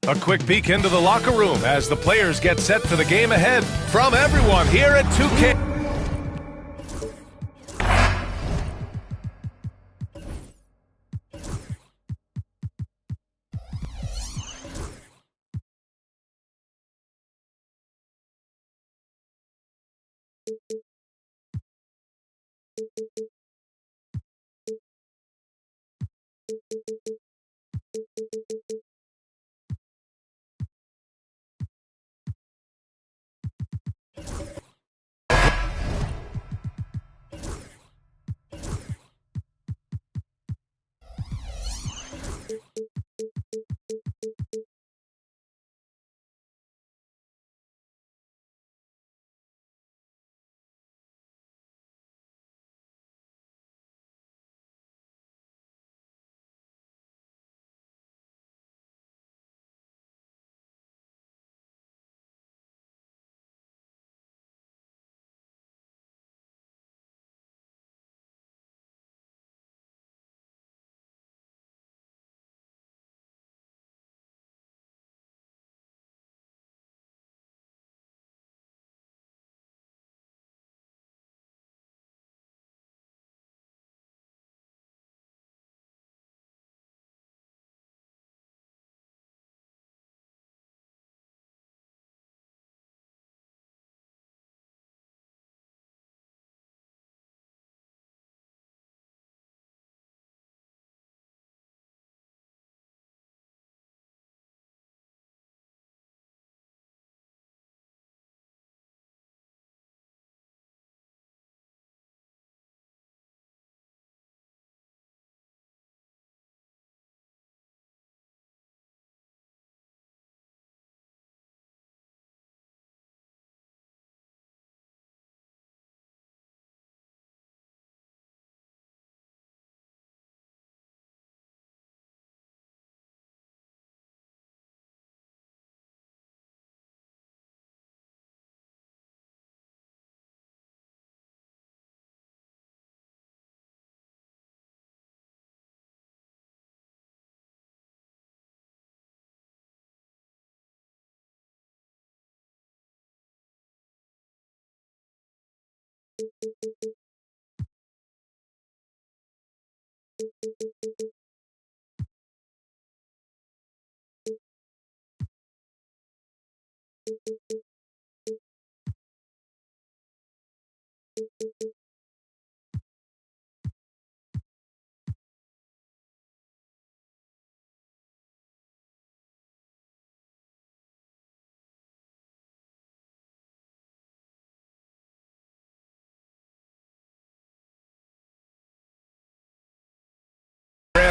A quick peek into the locker room as the players get set for the game ahead. From everyone here at 2K.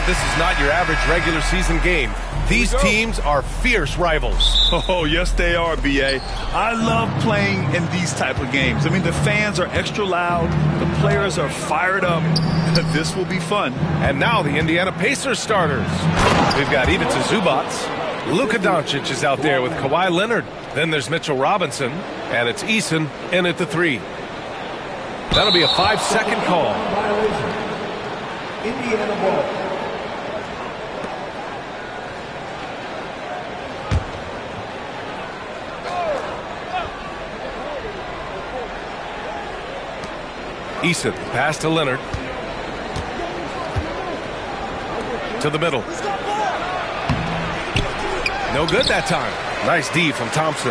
This is not your average regular season game. These teams are fierce rivals. Oh, yes, they are, B.A. I love playing in these type of games. I mean, the fans are extra loud. The players are fired up. This will be fun. And now the Indiana Pacers starters. We've got Ivica Zubac. Luka Doncic is out there with Kawhi Leonard. Then there's Mitchell Robinson. And it's Eason in at the 3. That'll be a 5-second call. Indiana ball. Eason, pass to Leonard. To the middle. No good that time. Nice D from Thompson.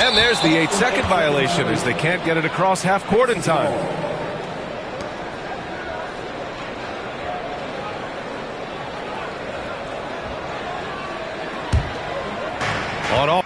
And there's the 8-second violation as they can't get it across half court in time. On all.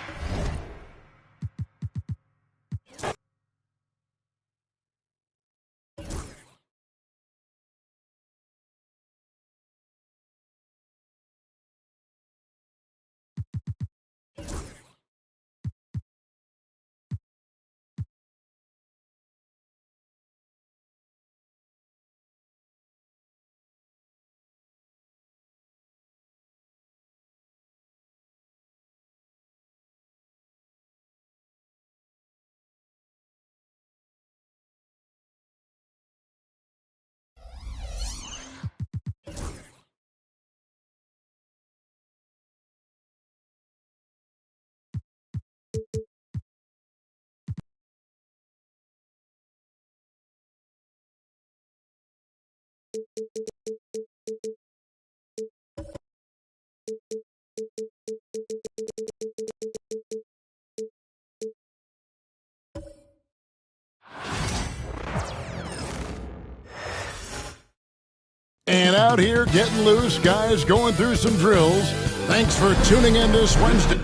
And out here getting loose, guys going through some drills. Thanks for tuning in this Wednesday.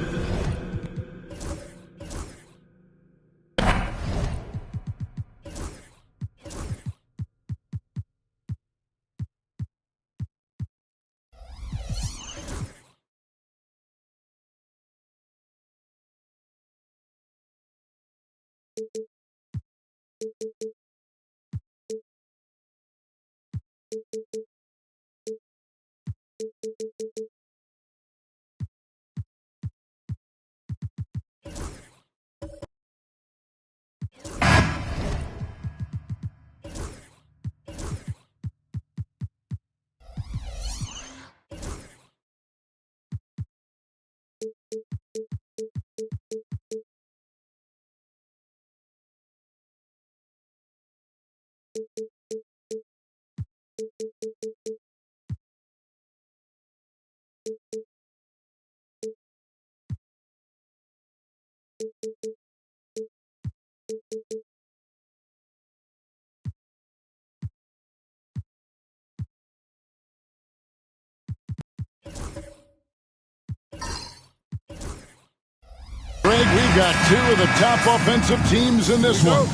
Greg, we've got two of the top offensive teams in this one.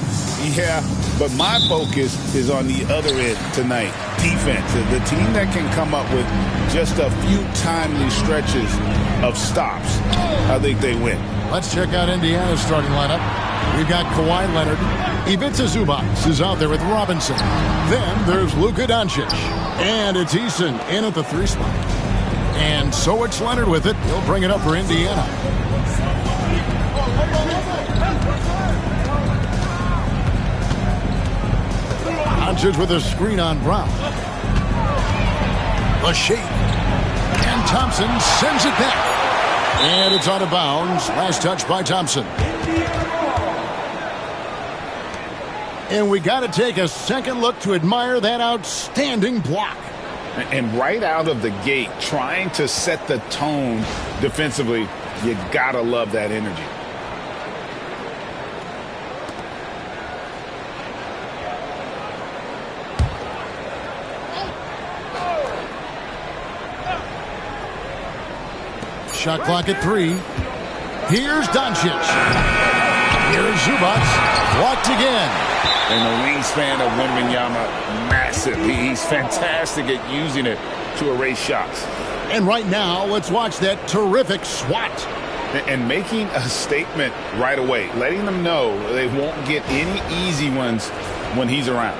Yeah, but my focus is on the other end tonight. Defense. The team that can come up with just a few timely stretches of stops, I think they win. Let's check out Indiana's starting lineup. We've got Kawhi Leonard. Ivica Zubac is out there with Robinson. Then there's Luka Doncic. And it's Eason in at the 3 spot. And so it's Leonard with it. He'll bring it up for Indiana. Doncic with a screen on Brown. The shake. And Thompson sends it back. And it's out of bounds. Last touch by Thompson. And we got to take a second look to admire that outstanding block. And right out of the gate, trying to set the tone defensively, you got to love that energy. Shot clock at 3. Here's Doncic. Here's Zubac. Blocked again. And the wingspan of Wembanyama, massive. He's fantastic at using it to erase shots. And right now, let's watch that terrific swat. And making a statement right away, letting them know they won't get any easy ones when he's around.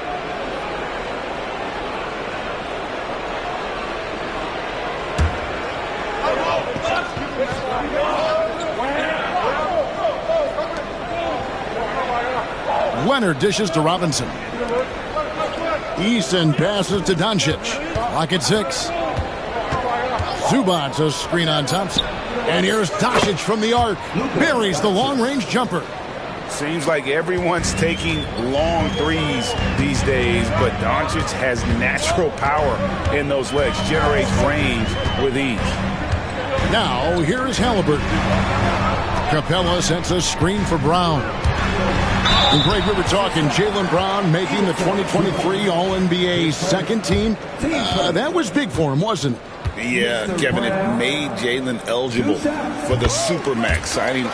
Leonard dishes to Robinson. Eason passes to Doncic. Clock at 6. Zubac a screen on Thompson. And here's Doncic from the arc. Buries the long-range jumper. Seems like everyone's taking long threes these days, but Doncic has natural power in those legs, generates range with ease. Now, here's Halliburton. Capella sets a screen for Brown. And Greg, we were talking Jaylen Brown making the 2023 All-NBA second team. That was big for him, wasn't it? Yeah, Kevin, it made Jaylen eligible for the Supermax, signing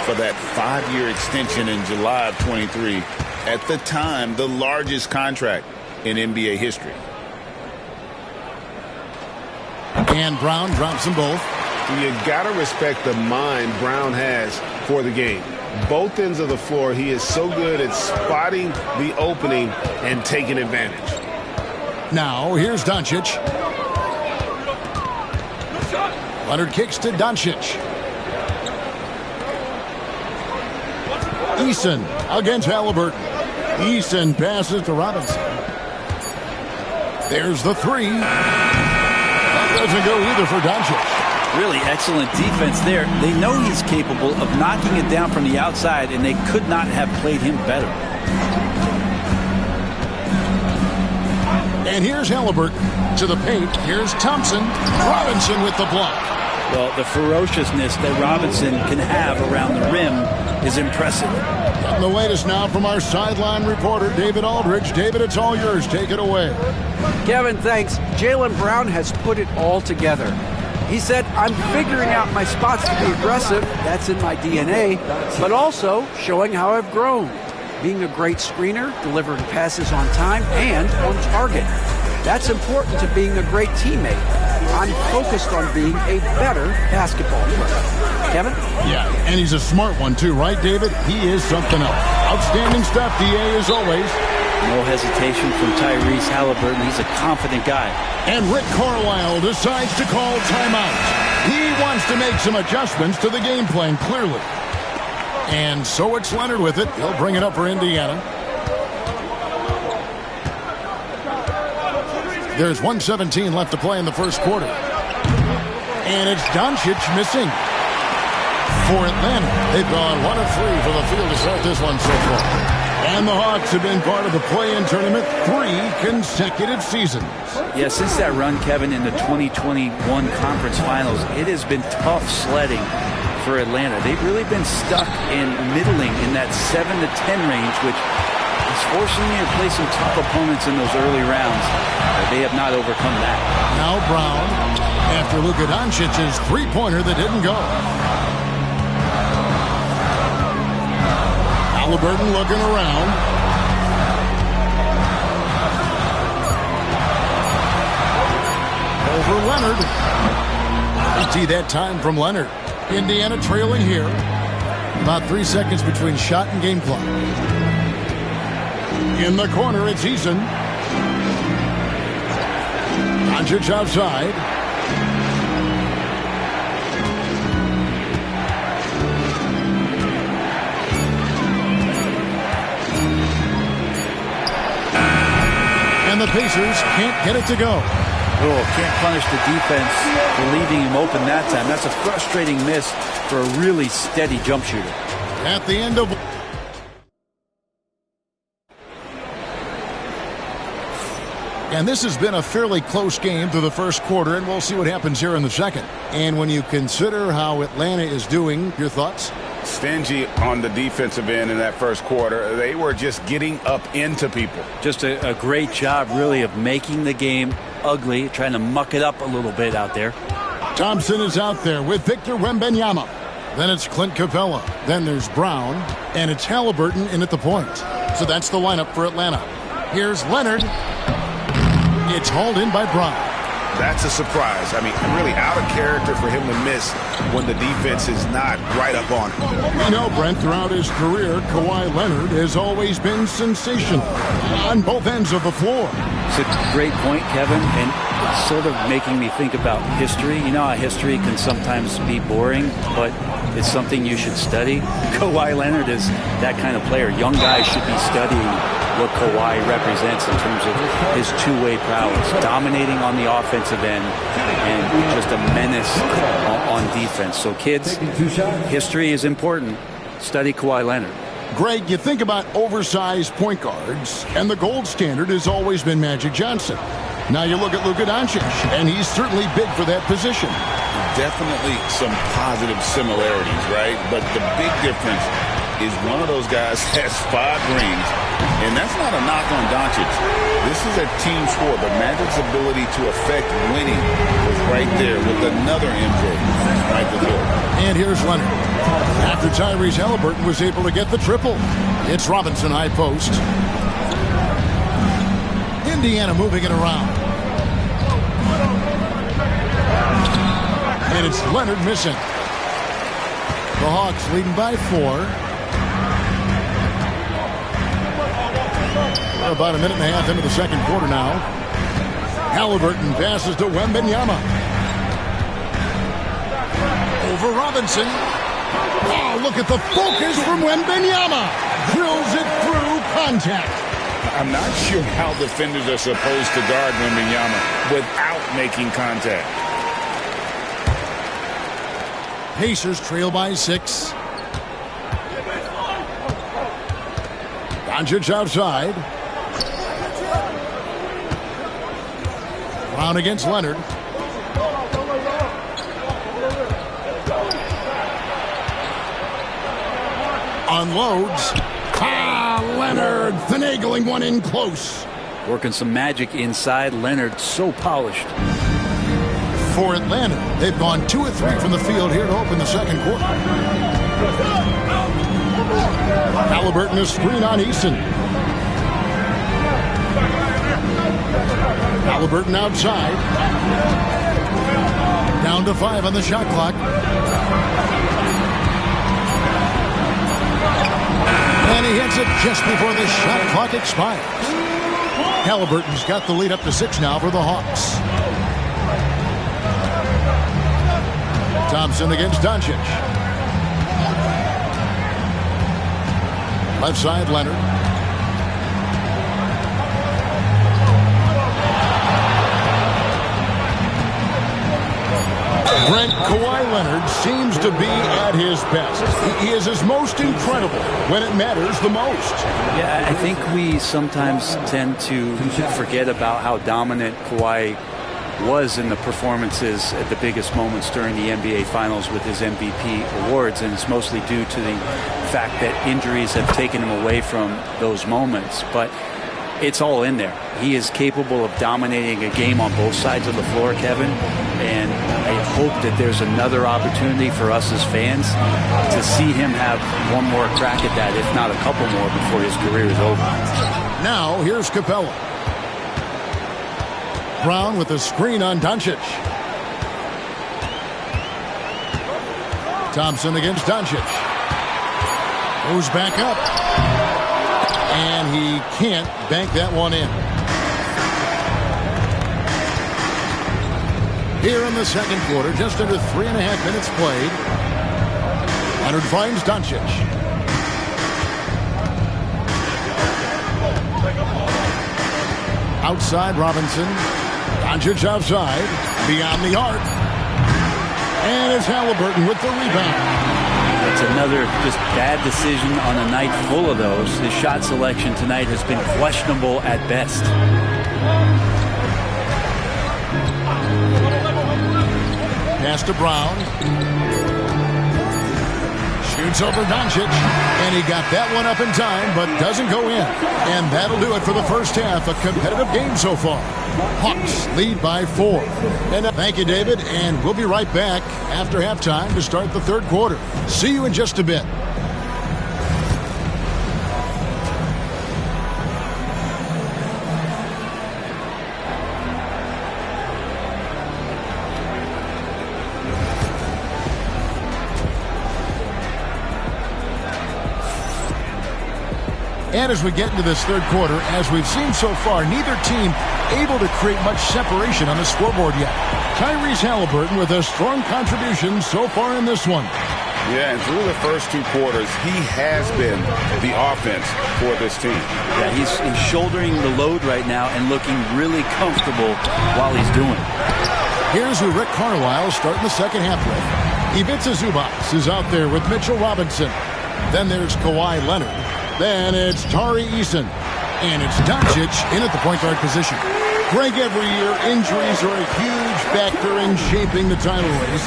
for that 5-year extension in July of 23. At the time, the largest contract in NBA history. And Brown drops them both. You got to respect the mind Brown has for the game. Both ends of the floor, he is so good at spotting the opening and taking advantage. Now, here's Doncic. Leonard kicks to Doncic. Eason against Halliburton. Eason passes to Robinson. There's the 3. That doesn't go either for Doncic. Really excellent defense there. They know he's capable of knocking it down from the outside, and they could not have played him better. And here's Halliburton to the paint. Here's Thompson. Robinson with the block. Well, the ferociousness that Robinson can have around the rim is impressive. And the latest now from our sideline reporter, David Aldridge. David, it's all yours. Take it away. Kevin, thanks. Jaylen Brown has put it all together. He said, I'm figuring out my spots to be aggressive. That's in my DNA. But also showing how I've grown. Being a great screener, delivering passes on time and on target. That's important to being a great teammate. I'm focused on being a better basketball player. Kevin? Yeah, and he's a smart one too, right, David? He is something else. Outstanding stuff, DA, as always. No hesitation from Tyrese Halliburton. He's a confident guy. And Rick Carlisle decides to call timeout. He wants to make some adjustments to the game plan, clearly. And so it's Leonard with it. He'll bring it up for Indiana. There's 1:17 left to play in the first quarter. And it's Doncic missing for Atlanta. They've gone 1 of 3 for the field to start this one so far. And the Hawks have been part of the play-in tournament 3 consecutive seasons. Yeah, since that run, Kevin, in the 2021 conference finals, it has been tough sledding for Atlanta. They've really been stuck in middling in that 7 to 10 range, which is forcing them to play some tough opponents in those early rounds. They have not overcome that. Now Brown, after Luka Doncic's three-pointer that didn't go. Halliburton looking around. Over Leonard. You see that time from Leonard. Indiana trailing here. About 3 seconds between shot and game clock. In the corner, it's Eason. Doncic outside. And the Pacers can't get it to go. Oh, can't punish the defense for leaving him open that time. That's a frustrating miss for a really steady jump shooter. At the end of... And this has been a fairly close game through the first quarter, and we'll see what happens here in the second. And when you consider how Atlanta is doing, your thoughts? Stingy on the defensive end in that first quarter. They were just getting up into people. Just a great job, really, of making the game ugly, trying to muck it up a little bit out there. Thompson is out there with Victor Wembanyama. Then it's Clint Capella. Then there's Brown. And it's Halliburton in at the point. So that's the lineup for Atlanta. Here's Leonard. It's hauled in by Brown. That's a surprise. I mean, really out of character for him to miss when the defense is not right up on him. You know, Brent, throughout his career, Kawhi Leonard has always been sensational on both ends of the floor. It's a great point, Kevin, and it's sort of making me think about history. You know how history can sometimes be boring, but it's something you should study. Kawhi Leonard is that kind of player. Young guys should be studying what Kawhi represents in terms of his two-way prowess, dominating on the offensive end and just a menace on defense. So kids, history is important. Study Kawhi Leonard. Greg, you think about oversized point guards, and the gold standard has always been Magic Johnson. Now you look at Luka Doncic, and he's certainly big for that position. Definitely some positive similarities, right? But the big difference is one of those guys has 5 rings, and that's not a knock on Doncic. This is a team sport, but Magic's ability to affect winning was right there with another MJ right before. And here's Leonard. After Tyrese Halliburton was able to get the triple, it's Robinson high post. Indiana moving it around. And it's Leonard missing. The Hawks leading by 4. We're about a minute and a half into the second quarter now. Halliburton passes to Wembanyama. Over Robinson. Oh, look at the focus from Wembanyama. Drills it through contact. I'm not sure how defenders are supposed to guard Wembanyama without making contact. Pacers trail by 6. Doncic outside. Brown against Leonard. Unloads. Leonard finagling one in close. Working some magic inside. Leonard so polished. For Atlanta, they've gone 2 of 3 from the field here to open the second quarter. Halliburton a screen on Eason. Halliburton outside. Down to 5 on the shot clock. And he hits it just before the shot clock expires. Halliburton's got the lead up to 6 now for the Hawks. Thompson against Doncic. Left side, Leonard. Brent, Kawhi Leonard seems to be at his best. He is his most incredible when it matters the most. Yeah, I think we sometimes tend to forget about how dominant Kawhi was in the performances at the biggest moments during the NBA Finals with his MVP awards, and it's mostly due to the fact that injuries have taken him away from those moments. But it's all in there. He is capable of dominating a game on both sides of the floor, Kevin, and I hope that there's another opportunity for us as fans to see him have one more crack at that, if not a couple more, before his career is over. Now, here's Capella. Brown with a screen on Doncic. Thompson against Doncic. Goes back up. And he can't bank that one in. Here in the second quarter, just under 3.5 minutes played. Leonard finds Doncic. Outside Robinson. Doncic outside. Beyond the arc. And it's Halliburton with the rebound. It's another just bad decision on a night full of those. His shot selection tonight has been questionable at best. Pass to Brown. Shoots over Doncic, and he got that one up in time, but doesn't go in. And that'll do it for the first half. A competitive game so far. Hawks lead by 4. And thank you, David, and we'll be right back after halftime to start the third quarter. See you in just a bit. And as we get into this third quarter, as we've seen so far, neither team able to create much separation on the scoreboard yet. Tyrese Halliburton with a strong contribution so far in this one. Yeah, and through the first 2 quarters, he has been the offense for this team. Yeah, he's shouldering the load right now and looking really comfortable while he's doing it. Here's who Rick Carlisle starting the second half with. Ivica Zubac is out there with Mitchell Robinson. Then there's Kawhi Leonard. Then it's Tari Eason. And it's Doncic in at the point guard position. Greg, every year, injuries are a huge factor in shaping the title race.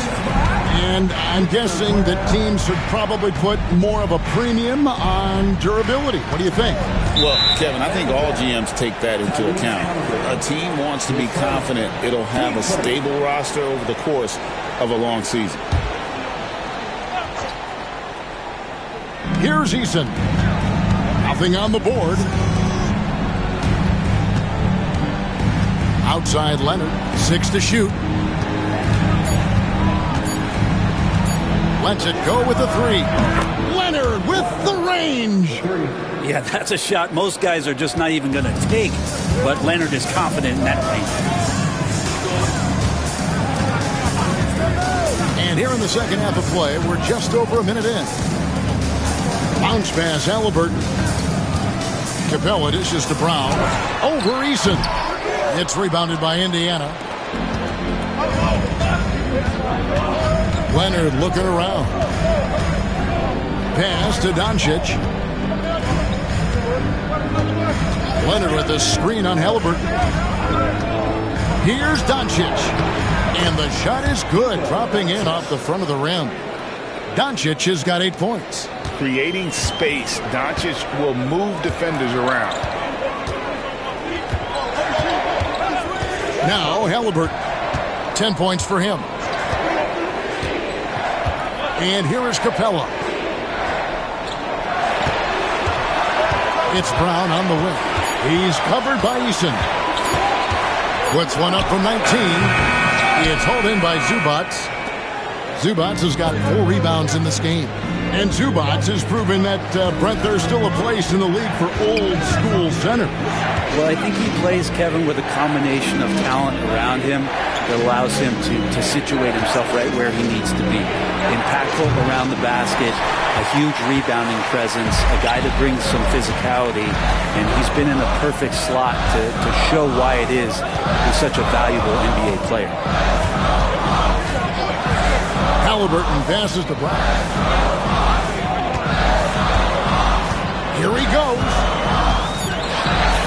And I'm guessing that teams should probably put more of a premium on durability. What do you think? Well, Kevin, I think all GMs take that into account. A team wants to be confident it'll have a stable roster over the course of a long season. Here's Eason. Nothing on the board. Outside Leonard, 6 to shoot. Lets it go with the 3. Leonard with the range. Yeah, that's a shot most guys are just not even going to take, but Leonard is confident in that range. And here in the second half of play, we're just over a minute in. Bounce pass, Halliburton. Capella dishes to Brown. Over Eason. It's rebounded by Indiana. Leonard looking around. Pass to Doncic. Leonard with the screen on Halliburton. Here's Doncic. And the shot is good, dropping in off the front of the rim. Doncic has got 8 points. Creating space, Doncic will move defenders around. Now Halliburton, 10 points for him. And here is Capella. It's Brown on the wing. He's covered by Eason. Puts one up from 19. It's hauled in by Zubac. Zubac has got 4 rebounds in this game. And Zubac has proven that, Brent, there's still a place in the league for old-school center. Well, I think he plays, Kevin, with a combination of talent around him that allows him to situate himself right where he needs to be. Impactful around the basket, a huge rebounding presence, a guy that brings some physicality, and he's been in a perfect slot to show why it is he's such a valuable NBA player. Halliburton passes to Brown. Here he goes.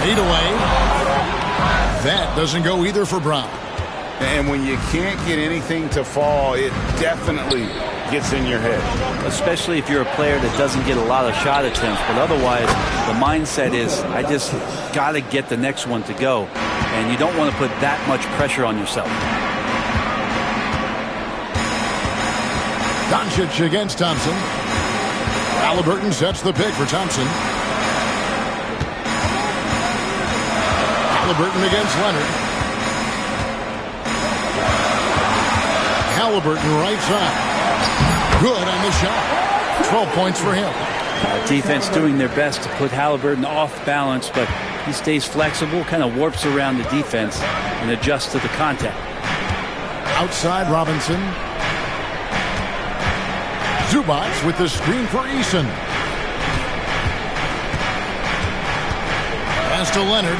Fade away. That doesn't go either for Brown. And when you can't get anything to fall, it definitely gets in your head. Especially if you're a player that doesn't get a lot of shot attempts, but otherwise the mindset is, I just got to get the next one to go. And you don't want to put that much pressure on yourself. Doncic against Thompson. Halliburton sets the pick for Thompson. Halliburton against Leonard. Halliburton right side. Good on the shot. 12 points for him. Defense doing their best to put Halliburton off balance, but he stays flexible, kind of warps around the defense and adjusts to the contact. Outside Robinson. Zubac with the screen for Eason. Pass to Leonard.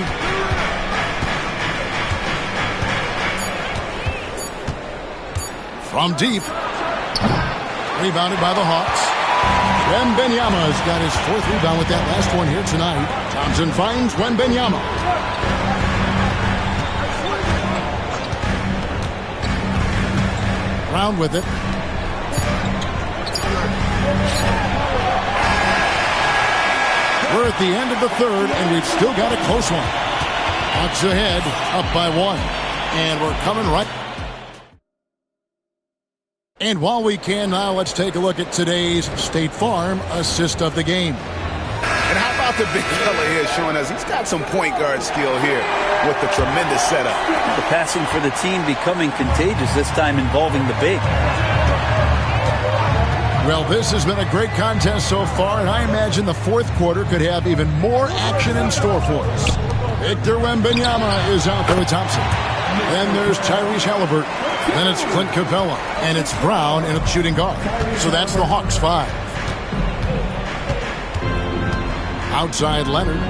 From deep. Rebounded by the Hawks. Wembanyama's got his 4th rebound with that last one here tonight. Thompson finds Wembanyama. Brown with it. We're at the end of the third, and we've still got a close one. Hawks ahead, up by 1. And we're coming right. And while we can now, let's take a look at today's State Farm assist of the game. And how about the big fella here showing us he's got some point guard skill here with the tremendous setup. The passing for the team becoming contagious, this time involving the big. Well, this has been a great contest so far, and I imagine the fourth quarter could have even more action in store for us. Victor Wembanyama is out there with Thompson. Then there's Tyrese Halliburton. Then it's Clint Capella. And it's Brown in a shooting guard. So that's the Hawks 5. Outside Leonard.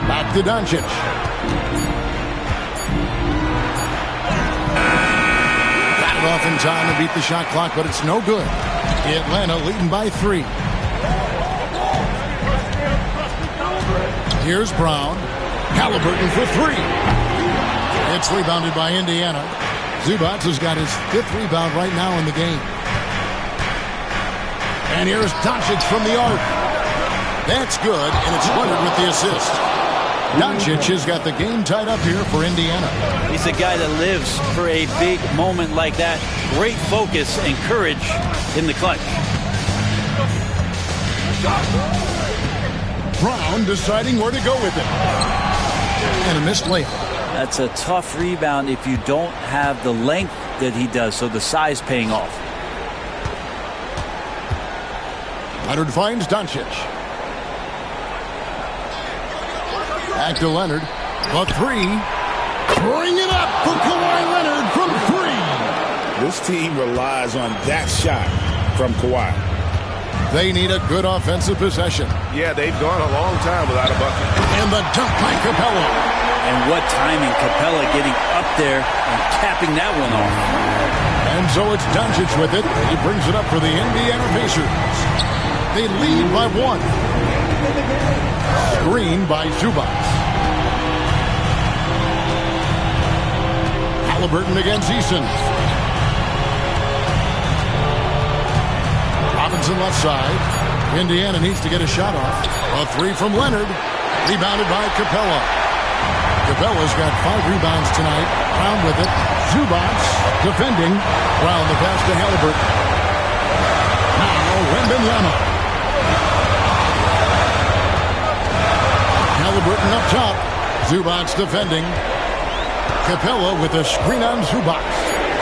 Back to Doncic. Got it off in time to beat the shot clock, but it's no good. Atlanta leading by 3. Here's Brown. Halliburton for 3. It's rebounded by Indiana. Zubac has got his 5th rebound right now in the game. And here's Doncic from the arc. That's good, and it's Leonard with the assist. Doncic has got the game tied up here for Indiana. He's a guy that lives for a big moment like that. Great focus and courage in the clutch. Brown deciding where to go with it. And a missed layup. That's a tough rebound if you don't have the length that he does, so the size paying off. Leonard finds Doncic. Back to Leonard. The 3. Bring it up for Kawhi Leonard from 3. This team relies on that shot from Kawhi. They need a good offensive possession. Yeah, they've gone a long time without a bucket. And the dunk by Capella. And what timing, Capella getting up there and capping that one off. And so it's Doncic with it. He brings it up for the Indiana Pacers. They lead by 1. Screen by Zubac. Halliburton against Eason. Robinson left side. Indiana needs to get a shot off. A 3 from Leonard. Rebounded by Capella. Capella's got 5 rebounds tonight. Brown with it. Zubac defending. Brown the pass to Halliburton. Now Wembanyama. Halliburton up top. Zubac defending. Capella with a screen on Zubac.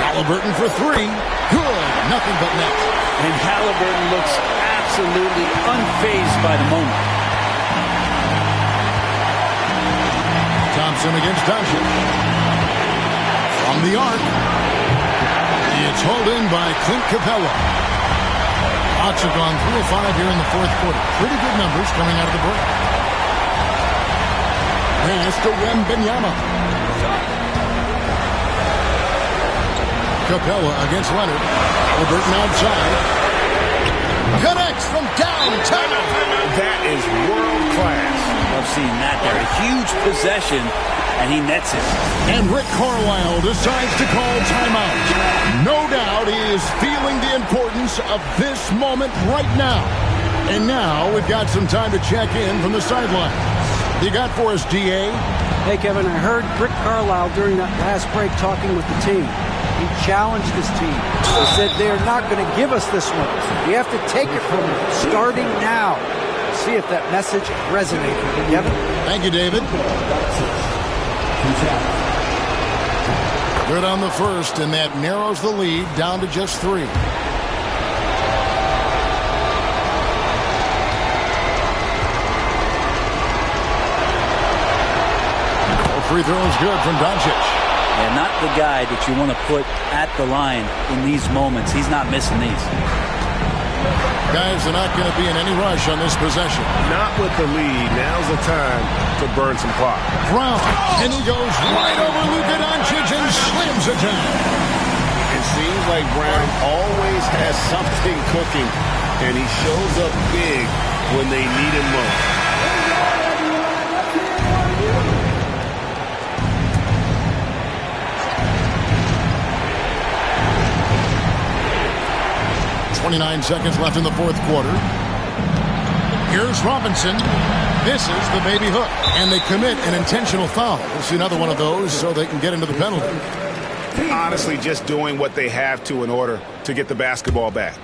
Halliburton for 3. Good. Nothing but net. And Halliburton looks absolutely unfazed by the moment. Thompson against Doncic. From the arc. It's hauled in by Clint Capella. Hawks have gone 3 of 5 here in the fourth quarter. Pretty good numbers coming out of the break. Pass to Wembanyama. Capella against Leonard. Halliburton outside. Connects from downtown. That is world class. I've seen that there. A huge possession, and he nets it. And Rick Carlisle decides to call timeout. No doubt he is feeling the importance of this moment right now. And now we've got some time to check in from the sideline. You got for us, DA? Hey, Kevin, I heard Rick Carlisle during that last break talking with the team. He challenged his team. He said they're not going to give us this one. We have to take it from them, starting now. See if that message resonates with you, Kevin. Thank you, David. Good on the first, and that narrows the lead down to just 3. Free throw is good from Doncic. Yeah, not the guy that you want to put at the line in these moments. He's not missing these. Guys are not going to be in any rush on this possession. Not with the lead. Now's the time to burn some clock. Brown, and he goes right over Luka Doncic and slams it in. It seems like Brown always has something cooking, and he shows up big when they need him most. 29 seconds left in the fourth quarter. Here's Robinson. Misses the baby hook, and they commit an intentional foul. We'll see another one of those so they can get into the penalty. Honestly, just doing what they have to in order to get the basketball back.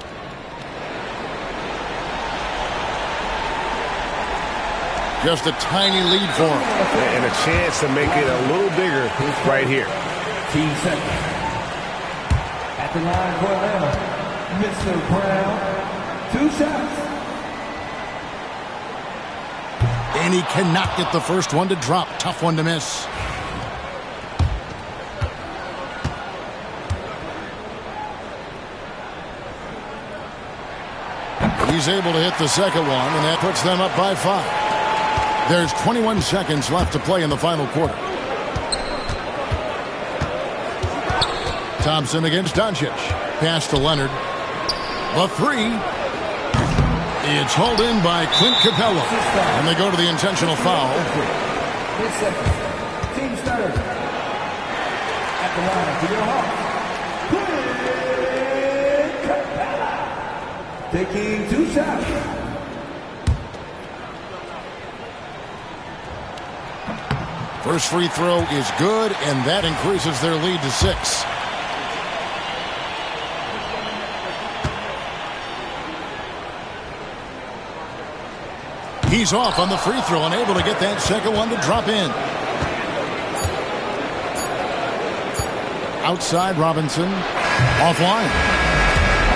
Just a tiny lead for him. And a chance to make it a little bigger right here. 15 seconds. At the line for Atlanta, Mr. Brown, 2 shots. And he cannot get the first one to drop. Tough one to miss. He's able to hit the second one, and that puts them up by 5. There's 21 seconds left to play in the final quarter. Thompson against Doncic. Pass to Leonard. The three. It's hauled in by Clint Capella. And they go to the intentional foul. 3 seconds. Team starter. At the line for your Hawks. Clint Capella. Taking 2 shots. First free throw is good, and that increases their lead to 6. He's off on the free throw, unable to get that second one to drop in. Outside Robinson, offline.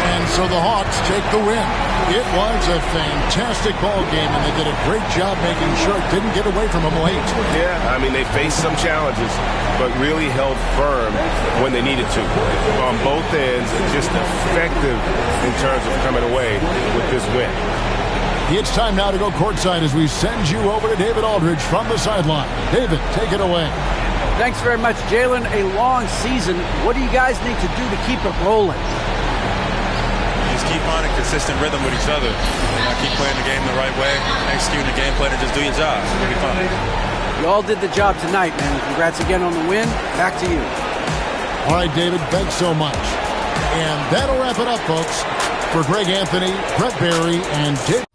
And so the Hawks take the win. It was a fantastic ball game, and they did a great job making sure it didn't get away from them late. Yeah, I mean, they faced some challenges, but really held firm when they needed to. On both ends, just effective in terms of coming away with this win. It's time now to go courtside as we send you over to David Aldridge from the sideline. David, take it away. Thanks very much, Jalen. A long season. What do you guys need to do to keep it rolling? Just keep on a consistent rhythm with each other. Keep playing the game the right way, executing the game plan, and just do your job. It'll be fun. You all did the job tonight, man. Congrats again on the win. Back to you. All right, David, thanks so much. And that'll wrap it up, folks. For Greg Anthony, Brett Barry, and David.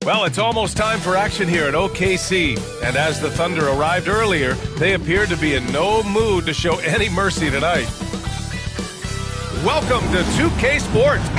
Well, it's almost time for action here at OKC. And as the Thunder arrived earlier, they appeared to be in no mood to show any mercy tonight. Welcome to 2K Sports.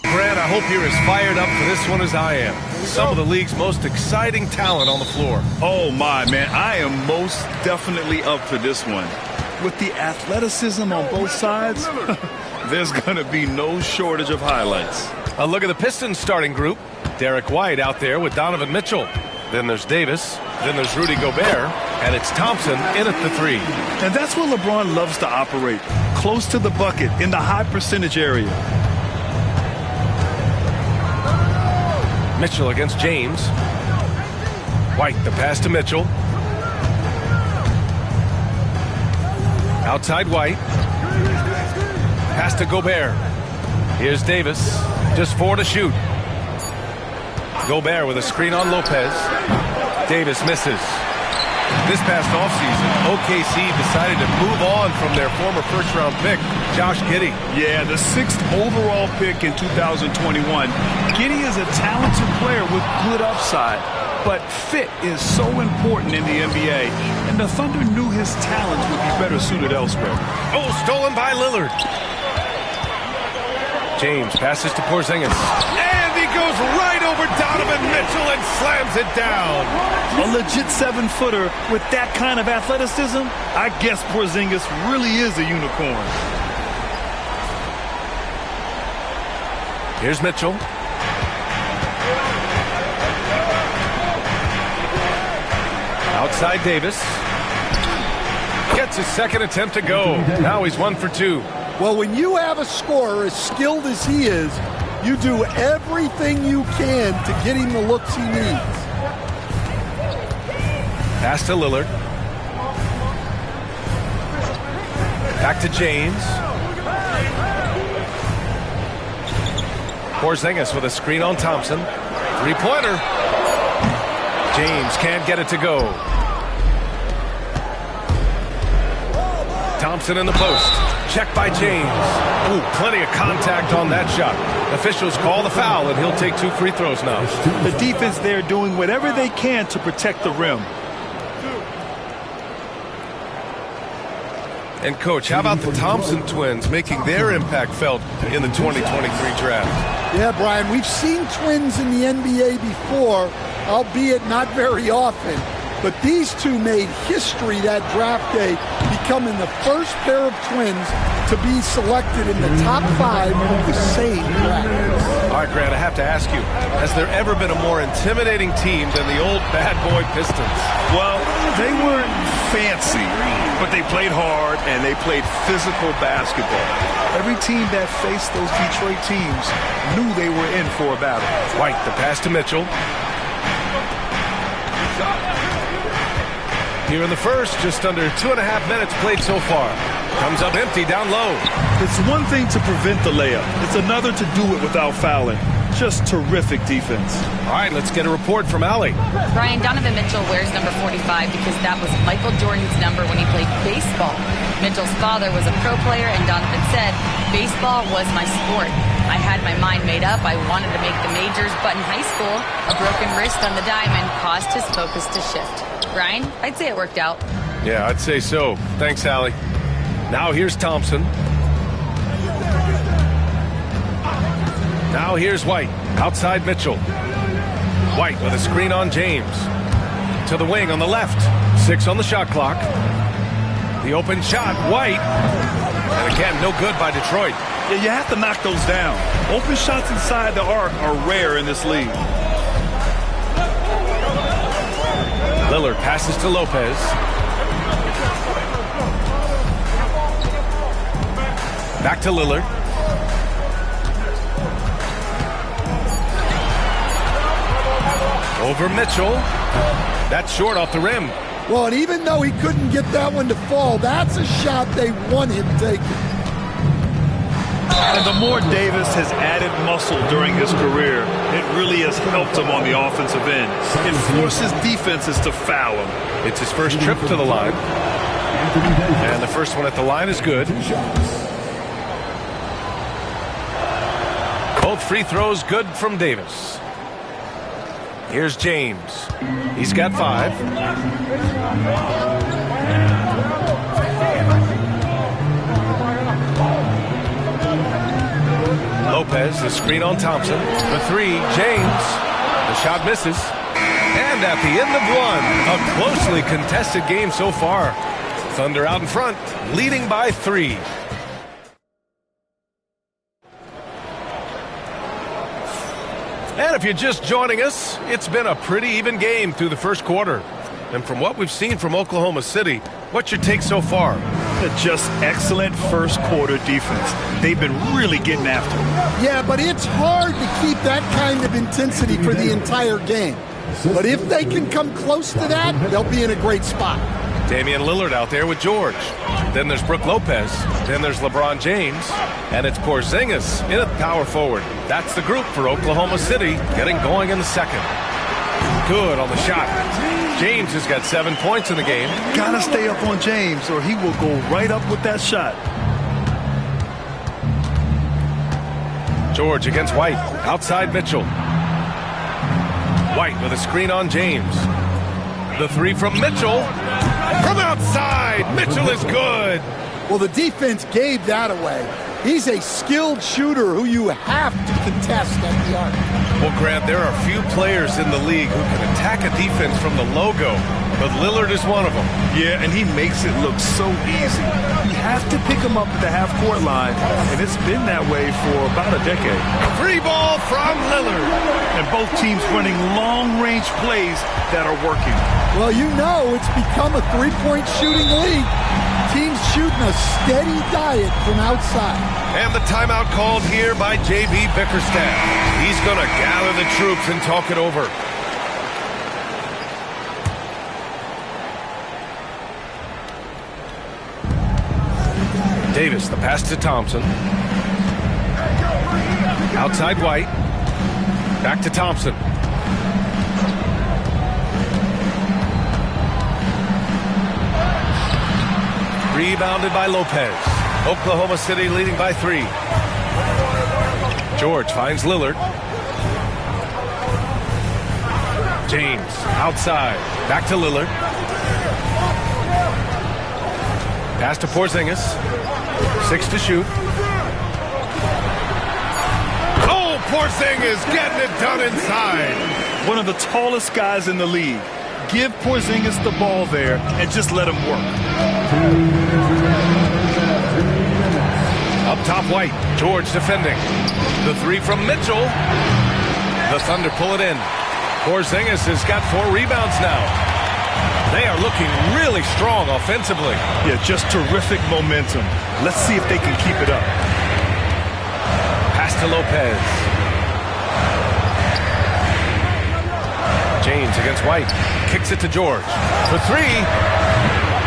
Grant, I hope you're as fired up for this one as I am. Some of the league's most exciting talent on the floor. Oh, my, man. I am most definitely up for this one. With the athleticism on both sides, there's going to be no shortage of highlights. A look at the Pistons starting group. Derek White out there with Donovan Mitchell. Then there's Davis. Then there's Rudy Gobert. And it's Thompson in at the three. And that's where LeBron loves to operate. Close to the bucket, in the high percentage area. Mitchell against James. White, the pass to Mitchell. Outside White. Pass to Gobert. Here's Davis. Just 4 to shoot. Gobert with a screen on Lopez. Davis misses. This past offseason, OKC decided to move on from their former first-round pick, Josh Giddey. Yeah, the 6th overall pick in 2021. Giddey is a talented player with good upside, but fit is so important in the NBA, and the Thunder knew his talents would be better suited elsewhere. Oh, stolen by Lillard. James passes to Porzingis. And he goes right over Donovan Mitchell and slams it down. A legit 7-footer with that kind of athleticism, I guess Porzingis really is a unicorn. Here's Mitchell. Outside Davis. Gets his second attempt to go. Now he's 1 for 2. Well, when you have a scorer as skilled as he is, you do everything you can to get him the looks he needs. Pass to Lillard. Back to James. Porzingis with a screen on Thompson. Three-pointer. James can't get it to go. Thompson in the post. Checked by James. Ooh, plenty of contact on that shot. Officials call the foul, and he'll take 2 free throws now. The defense there doing whatever they can to protect the rim. And, Coach, how about the Thompson twins making their impact felt in the 2023 draft? Yeah, Brian, we've seen twins in the NBA before, albeit not very often. But these two made history that draft day, becoming the first pair of twins to be selected in the top 5 of the same draft. All right, Grant, I have to ask you, has there ever been a more intimidating team than the old bad boy Pistons? Well, they weren't fancy, but they played hard and they played physical basketball. Every team that faced those Detroit teams knew they were in for a battle. White, the pass to Mitchell. Here in the first, just under 2.5 minutes played so far. Comes up empty down low. It's one thing to prevent the layup. It's another to do it without fouling. Just terrific defense. All right, let's get a report from Allie. Brian, Donovan Mitchell wears number 45 because that was Michael Jordan's number when he played baseball. Mitchell's father was a pro player, and Donovan said, "Baseball was my sport. I had my mind made up. I wanted to make the majors, but in high school, a broken wrist on the diamond caused his focus to shift." Brian, I'd say it worked out. Yeah, I'd say so. Thanks, Allie. Now here's Thompson. Now here's White. Outside Mitchell. White with a screen on James. To the wing on the left. 6 on the shot clock. The open shot, White. And again, no good by Detroit. Yeah, you have to knock those down. Open shots inside the arc are rare in this league. Lillard passes to Lopez. Back to Lillard. Over Mitchell. That's short off the rim. Well, and even though he couldn't get that one to fall, that's a shot they want him taking. And the more Davis has added muscle during his career, it really has helped him on the offensive end. It forces defenses to foul him. It's his first trip to the line. And the first one at the line is good. Both free throws good from Davis. Here's James. He's got 5. Lopez, the screen on Thompson. The 3, James. The shot misses. And at the end of one, a closely contested game so far. Thunder out in front, leading by 3. And if you're just joining us, it's been a pretty even game through the first quarter. And from what we've seen from Oklahoma City, what's your take so far? Just excellent first quarter defense. They've been really getting after it. Yeah, but it's hard to keep that kind of intensity for the entire game. But if they can come close to that, they'll be in a great spot. Damian Lillard out there with George. Then there's Brook Lopez. Then there's LeBron James. And it's Porzingis in at power forward. That's the group for Oklahoma City getting going in the second. Good on the shot. James has got 7 points in the game. Gotta stay up on James or he will go right up with that shot. George against White. Outside Mitchell. White with a screen on James. The 3 from Mitchell. From outside, Mitchell is good. Well, the defense gave that away. He's a skilled shooter who you have to contest at the arc. Well, Grant, there are few players in the league who can attack a defense from the logo but Lillard is one of them. Yeah, and he makes it look so easy. You have to pick him up at the half-court line, and it's been that way for about a decade. Free ball from Lillard. And both teams running long-range plays that are working. Well, you know it's become a three-point shooting league. Teams shooting a steady diet from outside. And the timeout called here by J.B. Bickerstaff. He's going to gather the troops and talk it over. Davis, the pass to Thompson. Outside White. Back to Thompson. Rebounded by Lopez. Oklahoma City leading by 3. George finds Lillard. James outside. Back to Lillard. Pass to Porzingis. 6 to shoot. Oh, Porzingis getting it done inside. One of the tallest guys in the league. Give Porzingis the ball there and just let him work. Up top, White. George defending. The 3 from Mitchell. The Thunder pull it in. Porzingis has got 4 rebounds now. They are looking really strong offensively. Yeah, just terrific momentum. Let's see if they can keep it up. Pass to Lopez. James against White. Kicks it to George. For 3.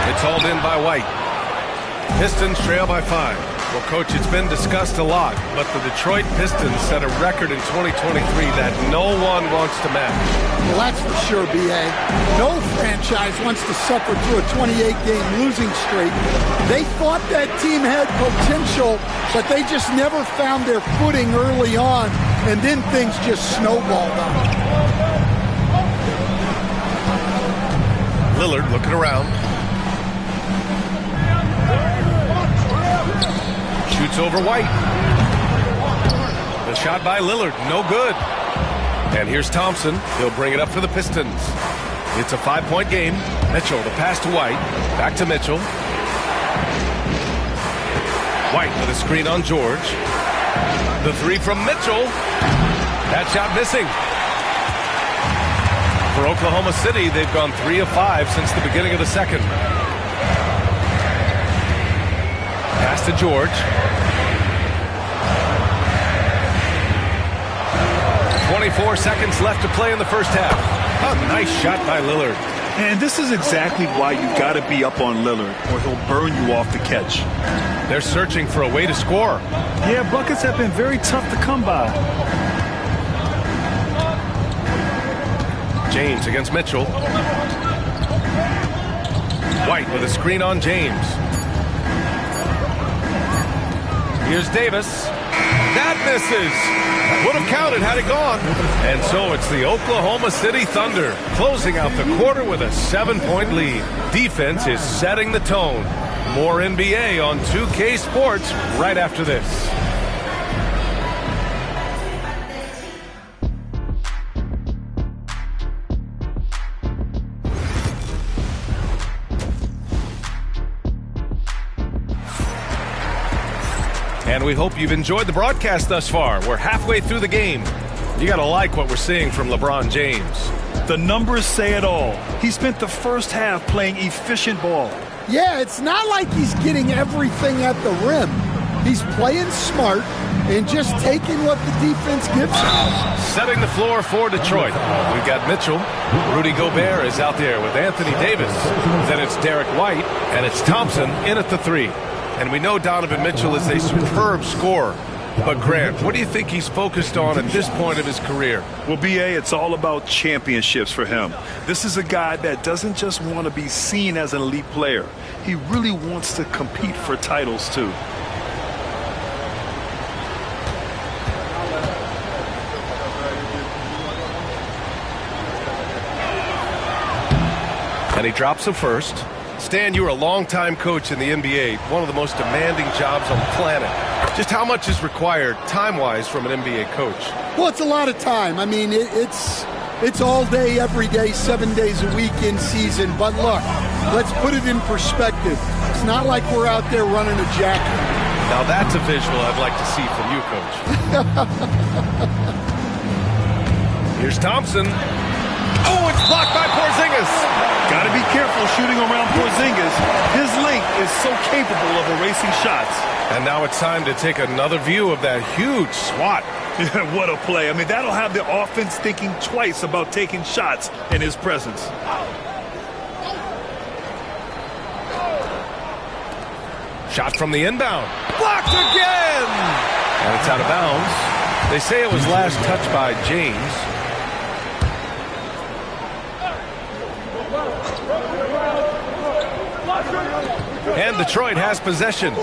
It's hauled in by White. Pistons trail by 5. Well, Coach, it's been discussed a lot, but the Detroit Pistons set a record in 2023 that no one wants to match. Well, that's for sure, B.A. No franchise wants to suffer through a 28-game losing streak. They thought that team had potential, but they just never found their footing early on, and then things just snowballed on them. Lillard looking around. Shoots over White. The shot by Lillard, no good. And here's Thompson. He'll bring it up for the Pistons. It's a 5-point game. Mitchell, the pass to White. Back to Mitchell. White with a screen on George. The 3 from Mitchell. That shot missing. For Oklahoma City, they've gone 3 of 5 since the beginning of the second. Pass to George. 24 seconds left to play in the first half. A nice shot by Lillard. And this is exactly why you got to be up on Lillard, or he'll burn you off the catch. They're searching for a way to score. Yeah, buckets have been very tough to come by. James against Mitchell. White with a screen on James. Here's Davis. That misses. Would have counted had it gone. And so it's the Oklahoma City Thunder closing out the quarter with a 7-point lead. Defense is setting the tone. More NBA on 2K Sports right after this. And we hope you've enjoyed the broadcast thus far. We're halfway through the game. You got to like what we're seeing from LeBron James. The numbers say it all. He spent the first half playing efficient ball. Yeah, it's not like he's getting everything at the rim. He's playing smart and just taking what the defense gives him. Setting the floor for Detroit. We've got Mitchell. Rudy Gobert is out there with Anthony Davis. Then it's Derek White, and it's Thompson in at the 3. And we know Donovan Mitchell is a superb scorer. But Grant, what do you think he's focused on at this point of his career? Well, B.A., it's all about championships for him. This is a guy that doesn't just want to be seen as an elite player. He really wants to compete for titles, too. And he drops him first. Stan, you were a longtime coach in the NBA, one of the most demanding jobs on the planet. Just how much is required time-wise from an NBA coach? Well, it's a lot of time. I mean, it's It's all day, every day, 7 days a week in season. But look, let's put it in perspective. It's not like we're out there running a jacket. Now that's a visual I'd like to see from you, Coach. Here's Thompson. Oh, it's blocked by Porzingis. Got to be careful shooting around Porzingis. His length is so capable of erasing shots. And now it's time to take another view of that huge swat. What a play. I mean, that'll have the offense thinking twice about taking shots in his presence. Shot from the inbound. Blocked again! And it's out of bounds. They say it was last touched by James. And Detroit has possession.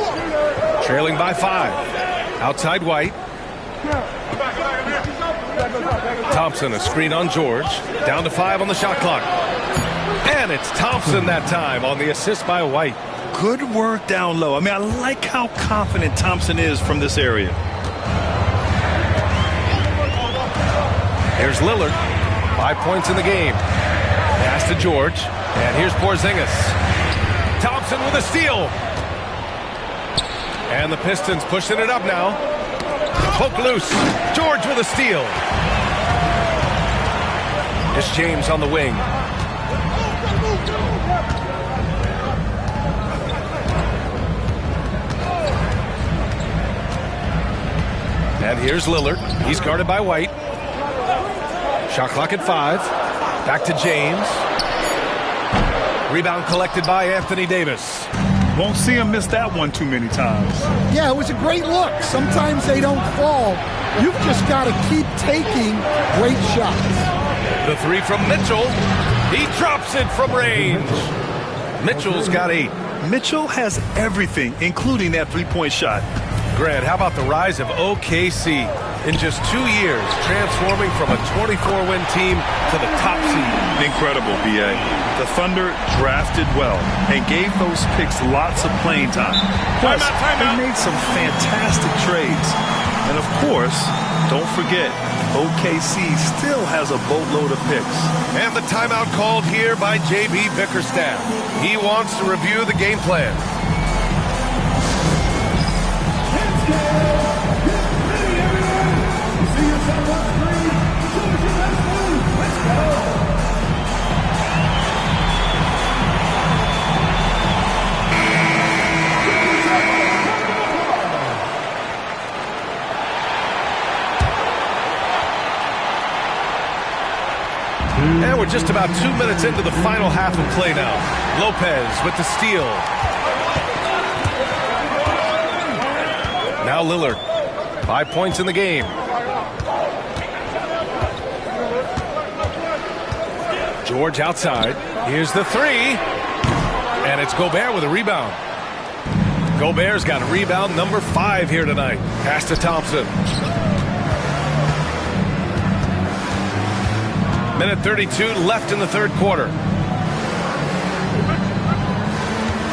Trailing by 5. Outside White. Thompson, a screen on George. Down to 5 on the shot clock. And it's Thompson that time on the assist by White. Good work down low. I mean, I like how confident Thompson is from this area. Here's Lillard. 5 points in the game. Pass to George. And here's Porzingis. Thompson with a steal. And the Pistons pushing it up now. Poke loose. George with a steal. It's James on the wing. And here's Lillard. He's guarded by White. Shot clock at 5. Back to James. Rebound collected by Anthony Davis. Won't see him miss that one too many times. Yeah, it was a great look. Sometimes they don't fall. You've just got to keep taking great shots. The 3 from Mitchell. He drops it from range. Mitchell's got 8. Mitchell has everything, including that three-point shot. Grant, how about the rise of OKC? In just 2 years, transforming from a 24-win team to the top seed. Incredible, B.A. The Thunder drafted well and gave those picks lots of playing time. Plus, they made some fantastic trades. And of course, don't forget, OKC still has a boatload of picks. And the timeout called here by J.B. Bickerstaff. He wants to review the game plan. And we're just about 2 minutes into the final half of play now. Lopez with the steal. Now Lillard. 5 points in the game. George outside. Here's the 3. And it's Gobert with a rebound. Gobert's got a rebound number 5 here tonight. Pass to Thompson. Minute 32 left in the third quarter.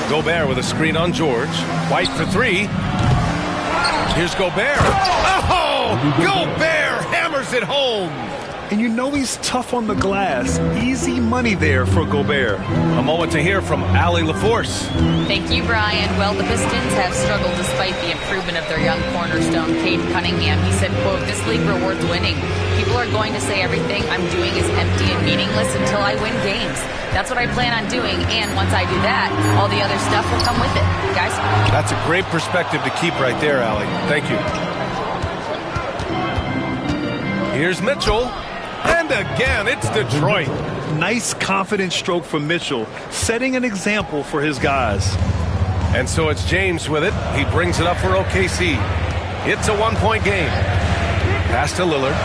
Gobert with a screen on George. White for 3. Here's Gobert. Oh! Gobert hammers it home. And you know he's tough on the glass. Easy money there for Gobert. A moment to hear from Allie LaForce. Thank you, Brian. Well, the Pistons have struggled despite the improvement of their young cornerstone, Cade Cunningham. He said, quote, "This league rewards winning. People are going to say everything I'm doing is empty and meaningless until I win games. That's what I plan on doing, and once I do that, all the other stuff will come with it." Guys? That's a great perspective to keep right there, Allie. Thank you. Here's Mitchell. And again, it's Detroit. Nice, confident stroke from Mitchell, setting an example for his guys. And so it's James with it. He brings it up for OKC. It's a 1-point game. Pass to Lillard.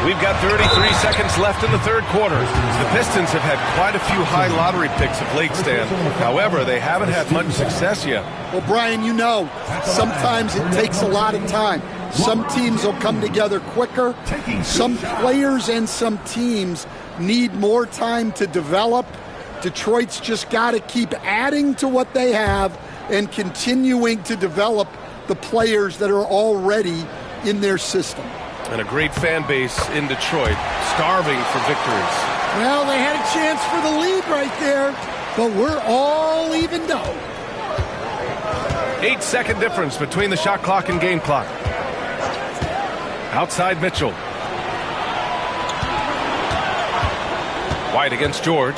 We've got 33 seconds left in the third quarter. The Pistons have had quite a few high lottery picks of late, Stan. However, they haven't had much success yet. Well, Brian, you know, sometimes it takes a lot of time. Some teams will come together quicker. Some players and some teams need more time to develop. Detroit's just got to keep adding to what they have and continuing to develop the players that are already in their system. And a great fan base in Detroit, starving for victories. Well, they had a chance for the lead right there, but we're all evened out. 8-second difference between the shot clock and game clock. Outside Mitchell. White against George.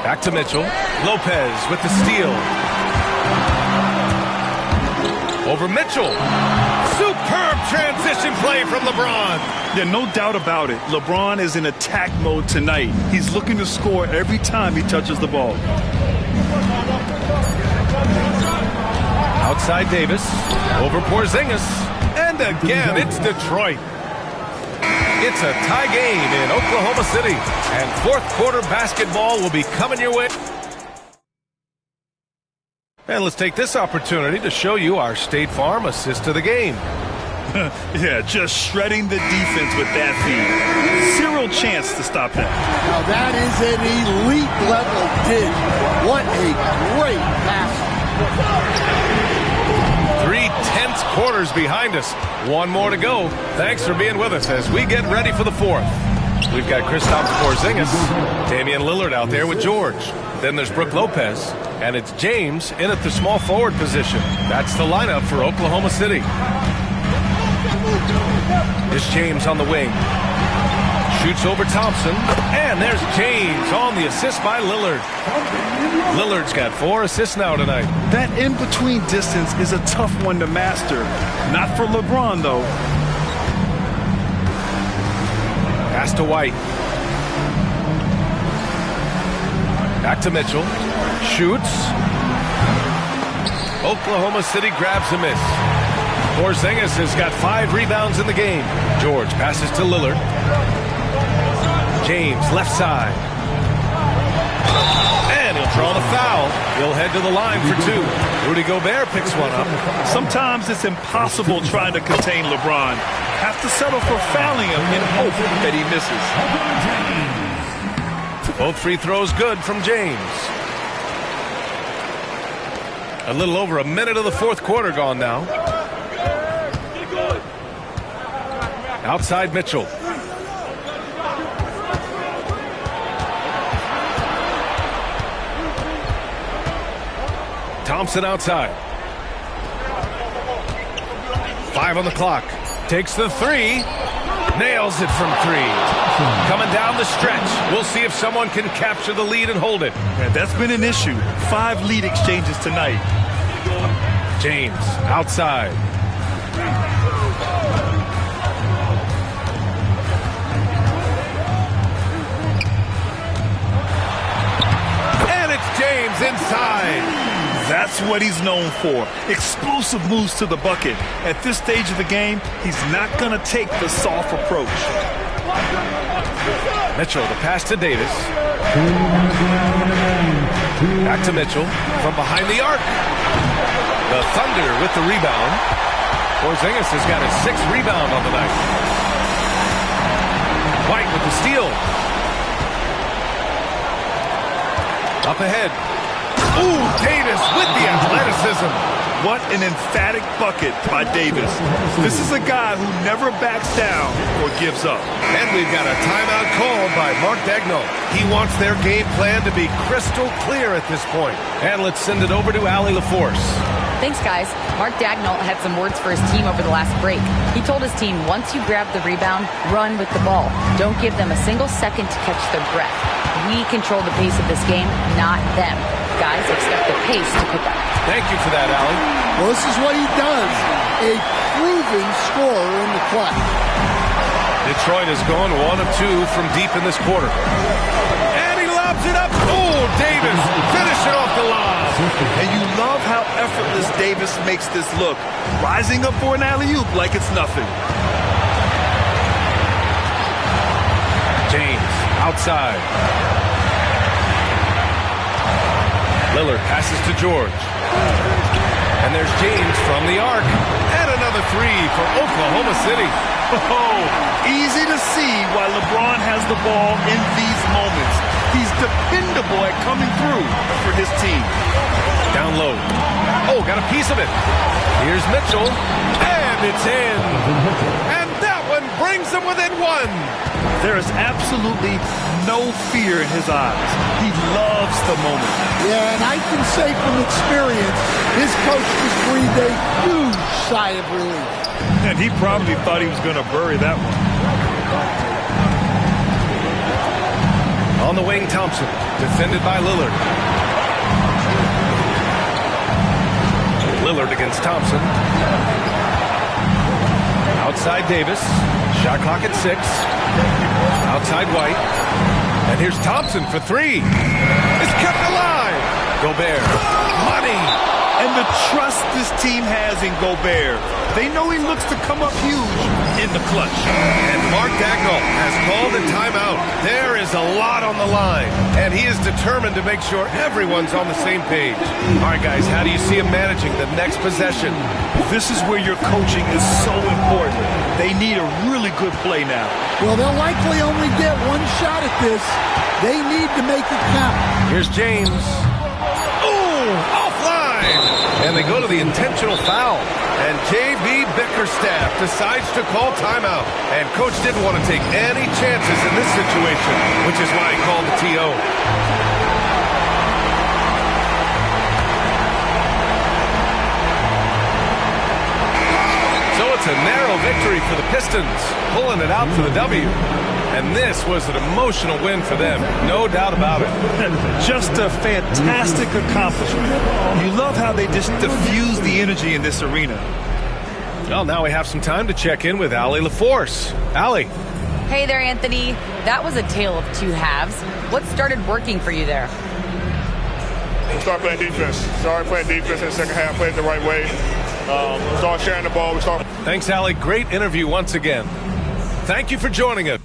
Back to Mitchell. Lopez with the steal. Over Mitchell. Superb transition play from LeBron. Yeah, no doubt about it. LeBron is in attack mode tonight. He's looking to score every time he touches the ball. Outside Davis. Over Porzingis. And again, it's Detroit. It's a tie game in Oklahoma City. And fourth quarter basketball will be coming your way. And let's take this opportunity to show you our State Farm assist to the game. Yeah, just shredding the defense with that feed. Zero chance to stop that. Now that is an elite level dig. What a great pass. 3 tense quarters behind us. One more to go. Thanks for being with us as we get ready for the fourth. We've got Kristaps Porzingis, Damian Lillard out there with George. Then there's Brook Lopez, and it's James in at the small forward position. That's the lineup for Oklahoma City. Here's James on the wing. Shoots over Thompson, and there's James on the assist by Lillard. Lillard's got 4 assists now tonight. That in-between distance is a tough one to master. Not for LeBron, though. Pass to White. Back to Mitchell. Shoots. Oklahoma City grabs a miss. Porzingis has got 5 rebounds in the game. George passes to Lillard. James, left side. And he'll draw the foul. He'll head to the line for 2. Rudy Gobert picks one up. Sometimes it's impossible trying to contain LeBron. Have to settle for fouling him in hope that he misses. Both free throws good from James. A little over a minute of the fourth quarter gone now. Outside Mitchell. Thompson outside. 5 on the clock. Takes the 3. Nails it from 3. Coming down the stretch. We'll see if someone can capture the lead and hold it. Yeah, that's been an issue. 5 lead exchanges tonight. James outside. And it's James inside. That's what he's known for. Explosive moves to the bucket. At this stage of the game, he's not going to take the soft approach. Mitchell, the pass to Davis. Back to Mitchell from behind the arc. The Thunder with the rebound. Porzingis has got his 6th rebound on the night. White with the steal. Up ahead. Ooh, Davis with the athleticism. What an emphatic bucket by Davis. This is a guy who never backs down or gives up. And we've got a timeout called by Mark Daigneault. He wants their game plan to be crystal clear at this point. And let's send it over to Allie LaForce. Thanks, guys. Mark Daigneault had some words for his team over the last break. He told his team, once you grab the rebound, run with the ball. Don't give them a single second to catch their breath. We control the pace of this game, not them. Guys, expect the pace to pick up. Thank you for that, Allie. Well, this is what he does. A proven scorer in the clutch. Detroit is going 1 of 2 from deep in this quarter. And he lobs it up. Oh, Davis finishing off the lob. And you love how effortless Davis makes this look. Rising up for an alley-oop like it's nothing. James outside. Lillard passes to George. And there's James from the arc. And another 3 for Oklahoma City. Oh, easy to see why LeBron has the ball in these moments. He's dependable at coming through for his team. Down low. Oh, got a piece of it. Here's Mitchell. And it's in. And that one brings them within one. There is absolutely no fear in his eyes. He loves the moment. Yeah, and I can say from experience, his coach just breathed a huge sigh of relief. And he probably thought he was going to bury that one. On the wing, Thompson, defended by Lillard. Lillard against Thompson. Outside Davis. Shot clock at 6. Outside White. And here's Thompson for 3. It's kept alive. Gobert. Money. And the trust this team has in Gobert. They know he looks to come up huge in the clutch. And Mark Dagnall has called a timeout. There is a lot on the line, and he is determined to make sure everyone's on the same page. All right, guys, how do you see him managing the next possession? This is where your coaching is so important. They need a really good play now. Well, they'll likely only get one shot at this. They need to make it count. Here's James. Ooh, offline. And they go to the intentional foul. And J.B. Bickerstaff decides to call timeout. And Coach didn't want to take any chances in this situation, which is why he called the TO. So it's a narrow victory for the Pistons, pulling it out for the W. And this was an emotional win for them, no doubt about it. Just a fantastic accomplishment. You love how they just diffuse the energy in this arena. Well, now we have some time to check in with Allie LaForce. Allie. Hey there, Anthony. That was a tale of two halves. What started working for you there? We started playing defense. Started playing defense in the second half, played the right way. Started sharing the ball. Thanks, Allie. Great interview once again. Thank you for joining us.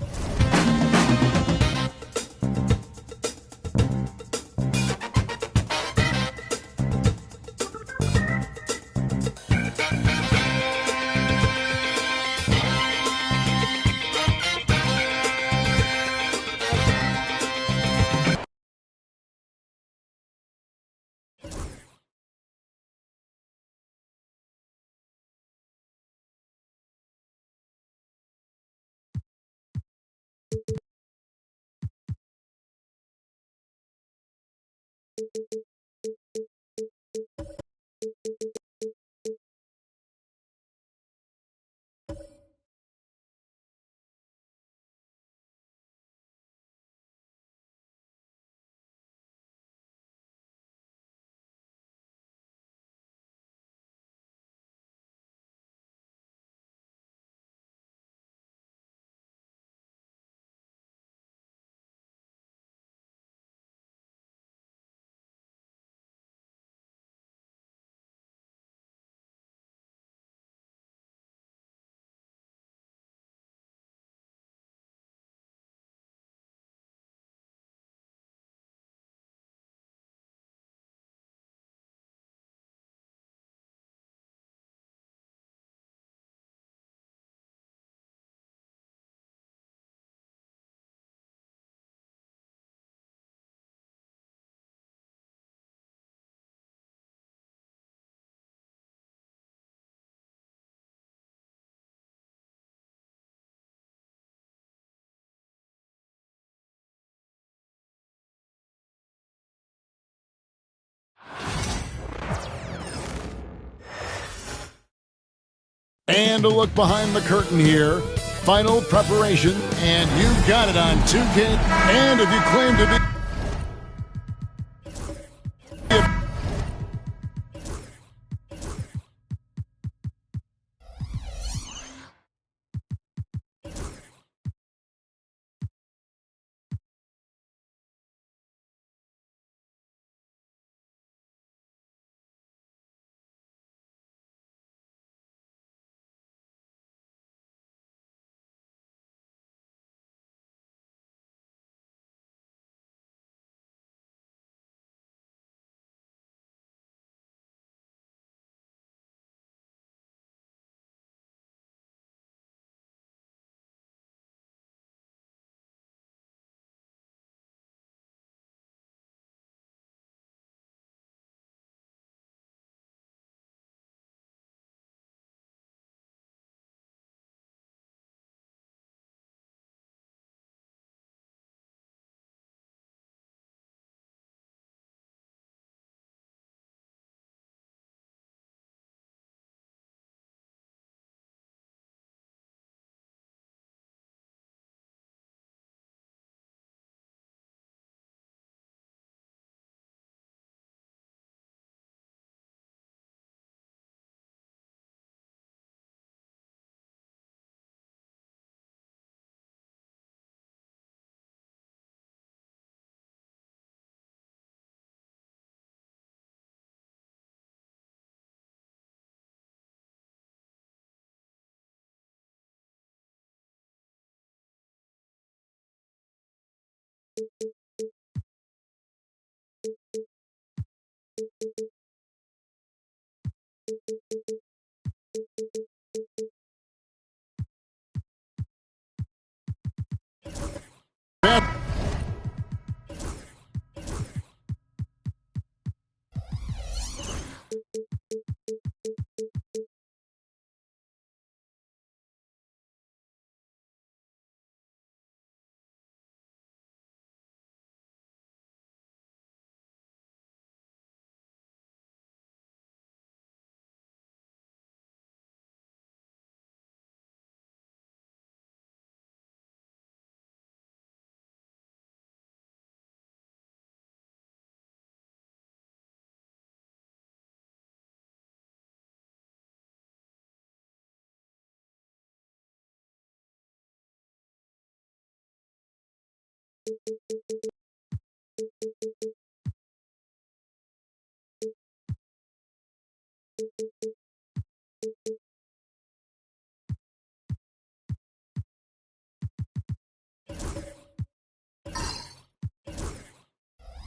And a look behind the curtain here. Final preparation, and you've got it on 2K. And if you claim to be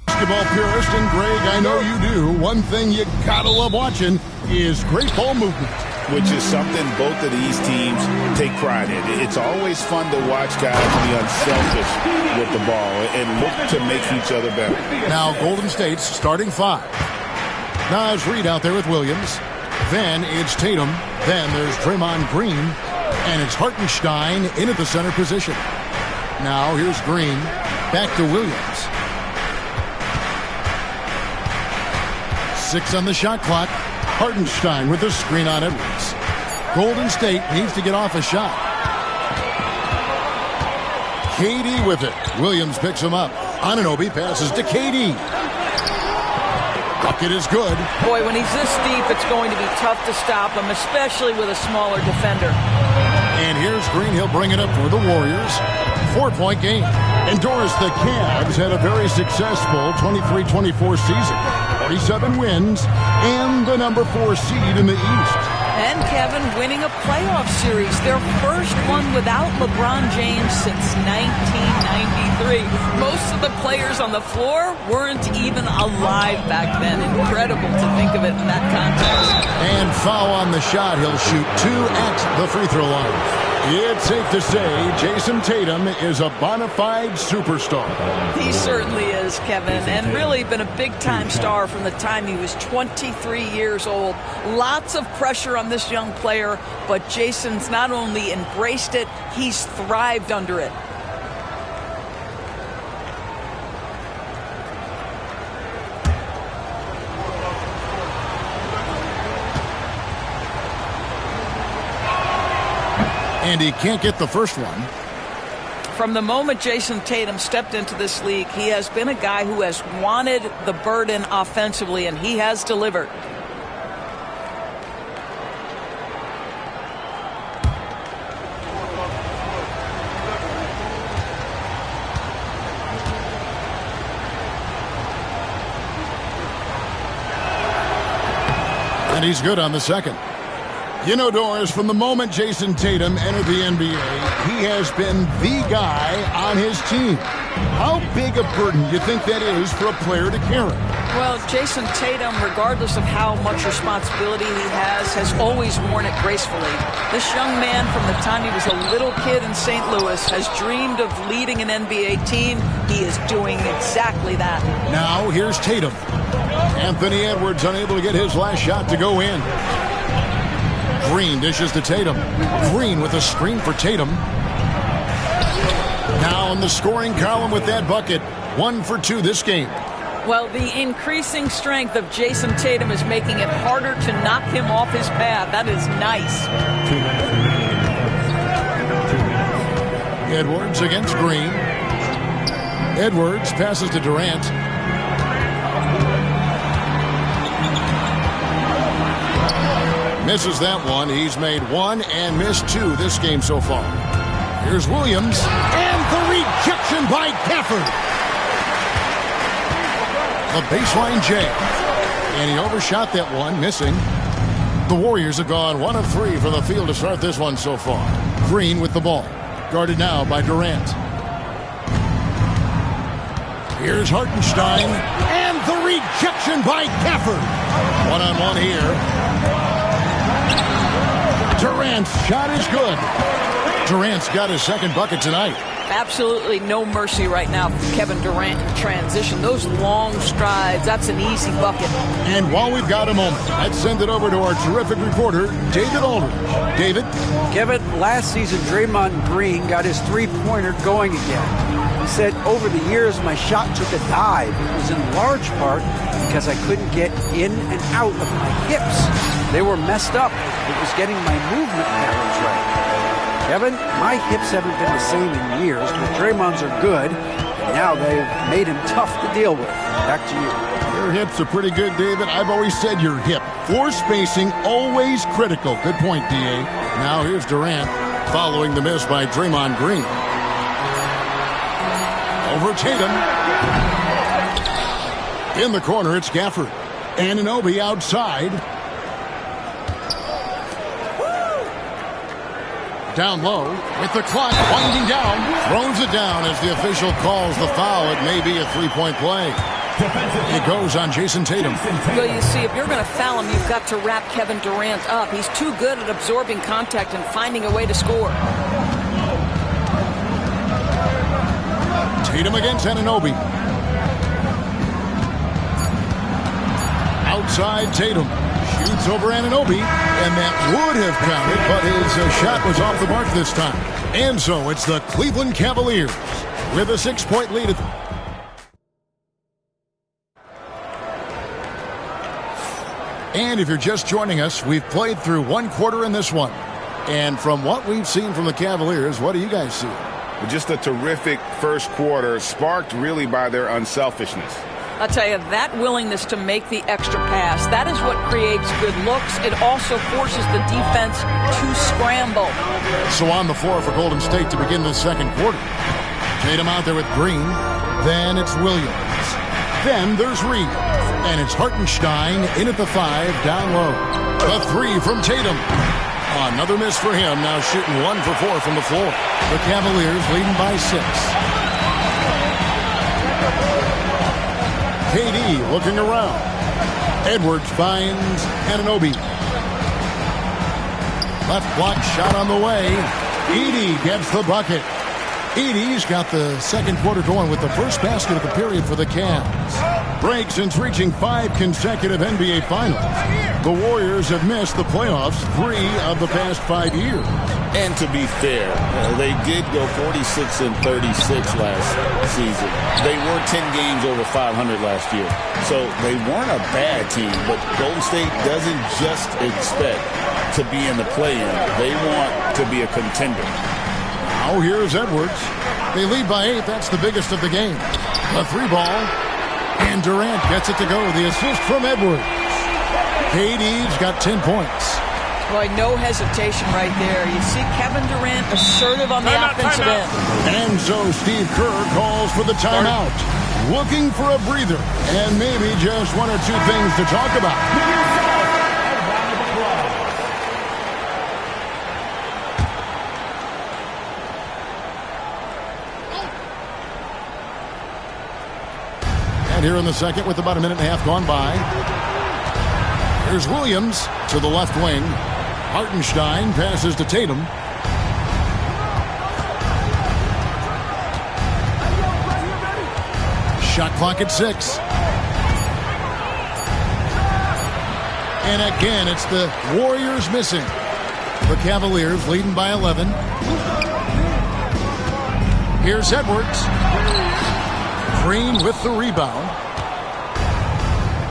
Basketball purist and Greg, I know you do. One thing you gotta love watching is great ball movement, which is something both of these teams take pride in. It's always fun to watch guys be unselfish with the ball and look to make each other better. Now Golden State's starting five. Naz Reid out there with Williams. Then it's Tatum. Then there's Draymond Green. And it's Hartenstein in at the center position. Now here's Green. Back to Williams. 6 on the shot clock. Hartenstein with the screen on Edwards. Golden State needs to get off a shot. KD with it. Williams picks him up. Anunoby passes to KD. Bucket is good. Boy, when he's this deep, it's going to be tough to stop him, especially with a smaller defender. And here's Green. He'll bring it up for the Warriors. 4-point game. And Doris, the Cavs had a very successful 23-24 season. 47 wins and the number 4 seed in the East. And Kevin winning a playoff series, their first one without LeBron James since 1993. Most of the players on the floor weren't even alive back then. Incredible to think of it in that context. And foul on the shot. He'll shoot 2 at the free throw line. It's safe to say Jason Tatum is a bona fide superstar. He certainly is, Kevin, and really been a big-time star from the time he was 23 years old. Lots of pressure on this young player, but Jason's not only embraced it, he's thrived under it. And he can't get the first one. From the moment Jason Tatum stepped into this league, he has been a guy who has wanted the burden offensively, and he has delivered. And he's good on the second. You know, Doris, from the moment Jason Tatum entered the NBA, he has been the guy on his team. How big a burden do you think that is for a player to carry? Well, Jason Tatum, regardless of how much responsibility he has always worn it gracefully. This young man, from the time he was a little kid in St. Louis, has dreamed of leading an NBA team. He is doing exactly that. Now, here's Tatum. Anthony Edwards unable to get his last shot to go in. Green dishes to Tatum. Green with a screen for Tatum. Now in the scoring column with that bucket. 1 for 2 this game. Well, the increasing strength of Jason Tatum is making it harder to knock him off his path. That is nice. Edwards against Green. Edwards passes to Durant. Misses that one. He's made 1 and missed 2 this game so far. Here's Williams. And the rejection by Gafford. The baseline J. And he overshot that one, missing. The Warriors have gone 1 of 3 from the field to start this one so far. Green with the ball. Guarded now by Durant. Here's Hartenstein, and the rejection by Gafford. One-on-one here. Durant's shot is good. Durant's got his second bucket tonight. Absolutely no mercy right now for Kevin Durant in transition. Those long strides, that's an easy bucket. And while we've got a moment, let's send it over to our terrific reporter, David Aldridge. David? Kevin, last season, Draymond Green got his three-pointer going again. He said, over the years, my shot took a dive. It was in large part because I couldn't get in and out of my hips. They were messed up. It was getting my movement patterns right. Kevin, my hips haven't been the same in years, but Draymond's are good, and now they've made him tough to deal with. Back to you. Your hips are pretty good, David. I've always said your hip. Floor spacing, always critical. Good point, D.A. Now here's Durant, following the miss by Draymond Green. Over Tatum. In the corner, it's Gafford. Anunoby outside. Down low with the clock winding down. Throws it down as the official calls the foul. It may be a three-point play. It goes on Jason Tatum. Well, you see, if you're going to foul him, you've got to wrap Kevin Durant up. He's too good at absorbing contact and finding a way to score. Tatum against Anunoby. Outside Tatum. Shoots over Anunoby, and that would have counted, but his shot was off the mark this time. And so it's the Cleveland Cavaliers with a 6-point lead. And if you're just joining us, we've played through one quarter in this one. And from what we've seen from the Cavaliers, what do you guys see? Just a terrific first quarter, sparked really by their unselfishness. I'll tell you, that willingness to make the extra pass, that is what creates good looks. It also forces the defense to scramble. So on the floor for Golden State to begin the second quarter. Tatum out there with Green. Then it's Williams. Then there's Reed. And it's Hartenstein in at the 5, down low. The 3 from Tatum. Another miss for him, now shooting 1 for 4 from the floor. The Cavaliers leading by 6. KD looking around. Edwards finds Anunoby. Left block shot on the way. Edey gets the bucket. Edey's got the second quarter going with the first basket of the period for the Cavs. Break since reaching 5 consecutive NBA Finals. The Warriors have missed the playoffs 3 of the past 5 years. And to be fair, they did go 46 and 36 last season. They were 10 games over 500 last year. So they weren't a bad team, but Golden State doesn't just expect to be in the play-in. They want to be a contender. Now here's Edwards. They lead by 8. That's the biggest of the game. The 3 ball. And Durant gets it to go. The assist from Edwards. KD's got 10 points. Boy, no hesitation right there. You see Kevin Durant assertive on the offensive end. And so Steve Kerr calls for the timeout. Looking for a breather. And maybe just 1 or 2 things to talk about. And here in the second with about a minute and a half gone by. Here's Williams to the left wing. Hartenstein passes to Tatum. Shot clock at 6. And again, it's the Warriors missing. The Cavaliers leading by 11. Here's Edwards. Green with the rebound.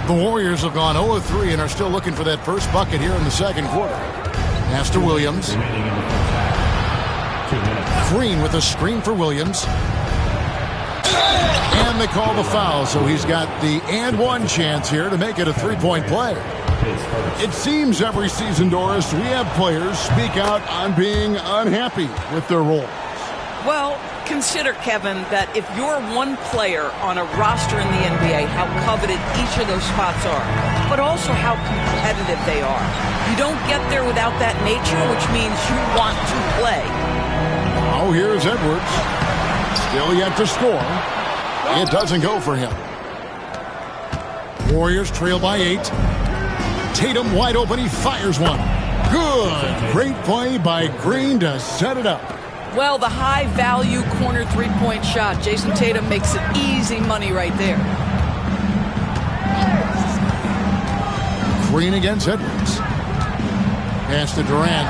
The Warriors have gone 0 of 3 and are still looking for that first bucket here in the second quarter. Pass to Williams. Green with a screen for Williams. And they call the foul, so he's got the and one chance here to make it a 3-point play. It seems every season, Doris, we have players speak out on being unhappy with their roles. Well, consider, Kevin, that if you're one player on a roster in the NBA, how coveted each of those spots are, but also how competitive they are. You don't get there without that nature, which means you want to play. Now here's Edwards. Still yet to score. It doesn't go for him. Warriors trail by 8. Tatum wide open. He fires one. Good. Great play by Green to set it up. Well, the high-value corner three-point shot. Jason Tatum makes it easy money right there. Green against Edwards. Pass to Durant.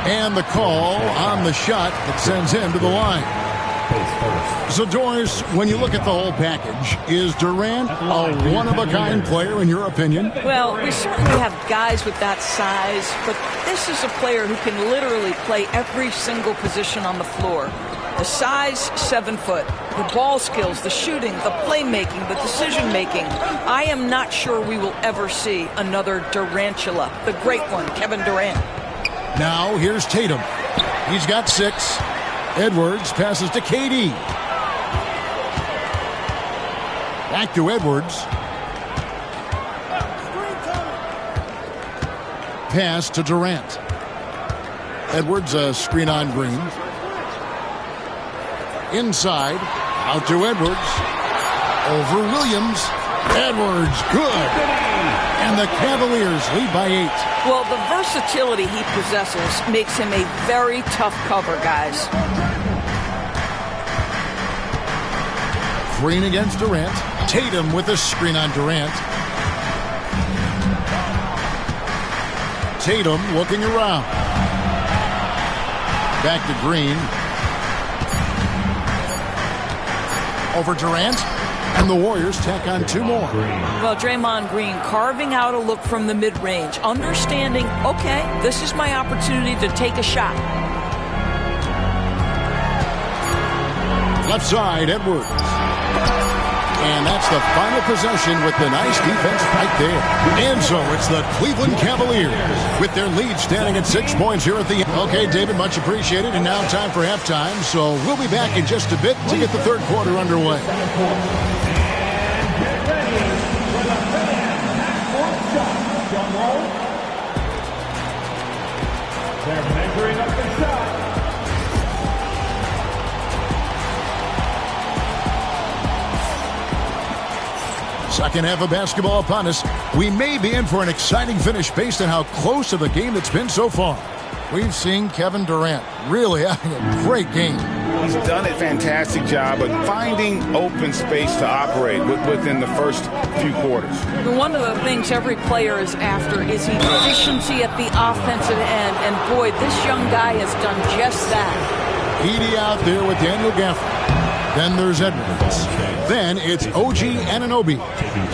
And the call on the shot that sends him to the line. So, Doris, when you look at the whole package, is Durant a one-of-a-kind player in your opinion? Well, we certainly have guys with that size, but this is a player who can literally play every single position on the floor. The size, 7 foot. The ball skills, the shooting, the playmaking, the decision-making. I am not sure we will ever see another Durantula, the great one, Kevin Durant. Now, here's Tatum. He's got 6. Edwards passes to KD. Back to Edwards. Pass to Durant. Edwards, a screen on Green. Inside, out to Edwards. Over Williams. Edwards, good. And the Cavaliers lead by 8. Well, the versatility he possesses makes him a very tough cover, guys. Green against Durant. Tatum with a screen on Durant. Tatum looking around. Back to Green. Over Durant. And the Warriors tack on 2 more. Well, Draymond Green carving out a look from the mid-range. Understanding, okay, this is my opportunity to take a shot. Left side, Edwards. And that's the final possession with the nice defense right there. And so it's the Cleveland Cavaliers with their lead standing at 6 points here at the end. Okay, David, much appreciated. And now time for halftime. So we'll be back in just a bit to get the third quarter underway. They're measuring up the shot. Second half of basketball upon us. We may be in for an exciting finish based on how close of a game it's been so far. We've seen Kevin Durant really having a great game. He's done a fantastic job of finding open space to operate within the first few quarters. One of the things every player is after is efficiency at the offensive end. And boy, this young guy has done just that. Edey out there with Daniel Gafford. Then there's Edwards. Then it's OG Anunoby.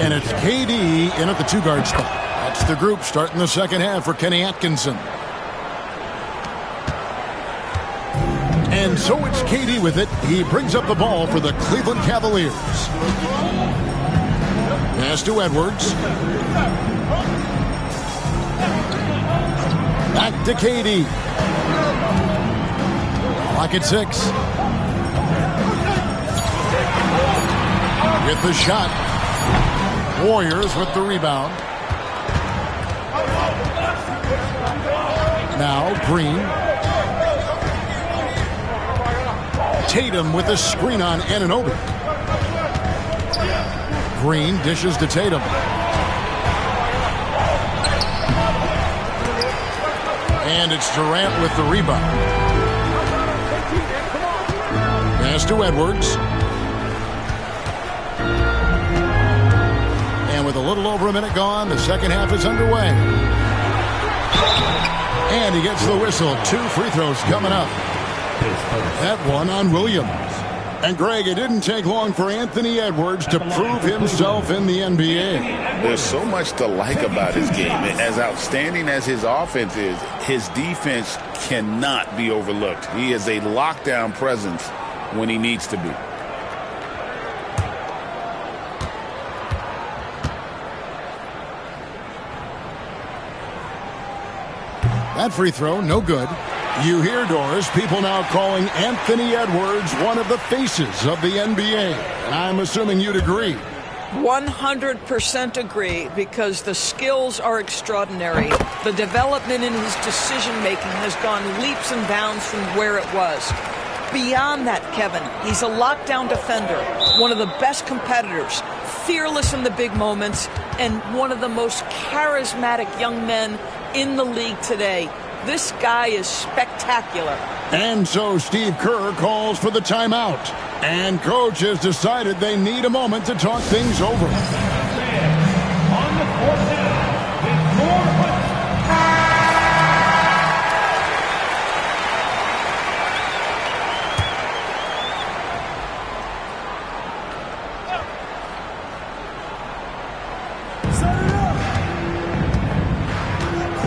And it's KD in at the 2-guard spot. That's the group starting the second half for Kenny Atkinson. And so it's KD with it. He brings up the ball for the Cleveland Cavaliers. Pass to Edwards. Back to KD. Clock at 6. Get the shot. Warriors with the rebound. Now Green. Tatum with a screen on Anunoby. Green dishes to Tatum. And it's Durant with the rebound. Pass to Edwards. And with a little over a minute gone, the second half is underway. And he gets the whistle. 2 free throws coming up. That one on Williams. And Greg, it didn't take long for Anthony Edwards to prove himself in the NBA. There's so much to like about his game. As outstanding as his offense is, his defense cannot be overlooked. He is a lockdown presence when he needs to be. That free throw, no good. You hear, Doris, people now calling Anthony Edwards one of the faces of the NBA. And I'm assuming you'd agree. 100% agree, because the skills are extraordinary. The development in his decision-making has gone leaps and bounds from where it was. beyond that, Kevin, he's a lockdown defender, one of the best competitors, fearless in the big moments, and one of the most charismatic young men in the league today. This guy is spectacular. And so Steve Kerr calls for the timeout. And coach has decided they need a moment to talk things over. On the fourth down, with 400.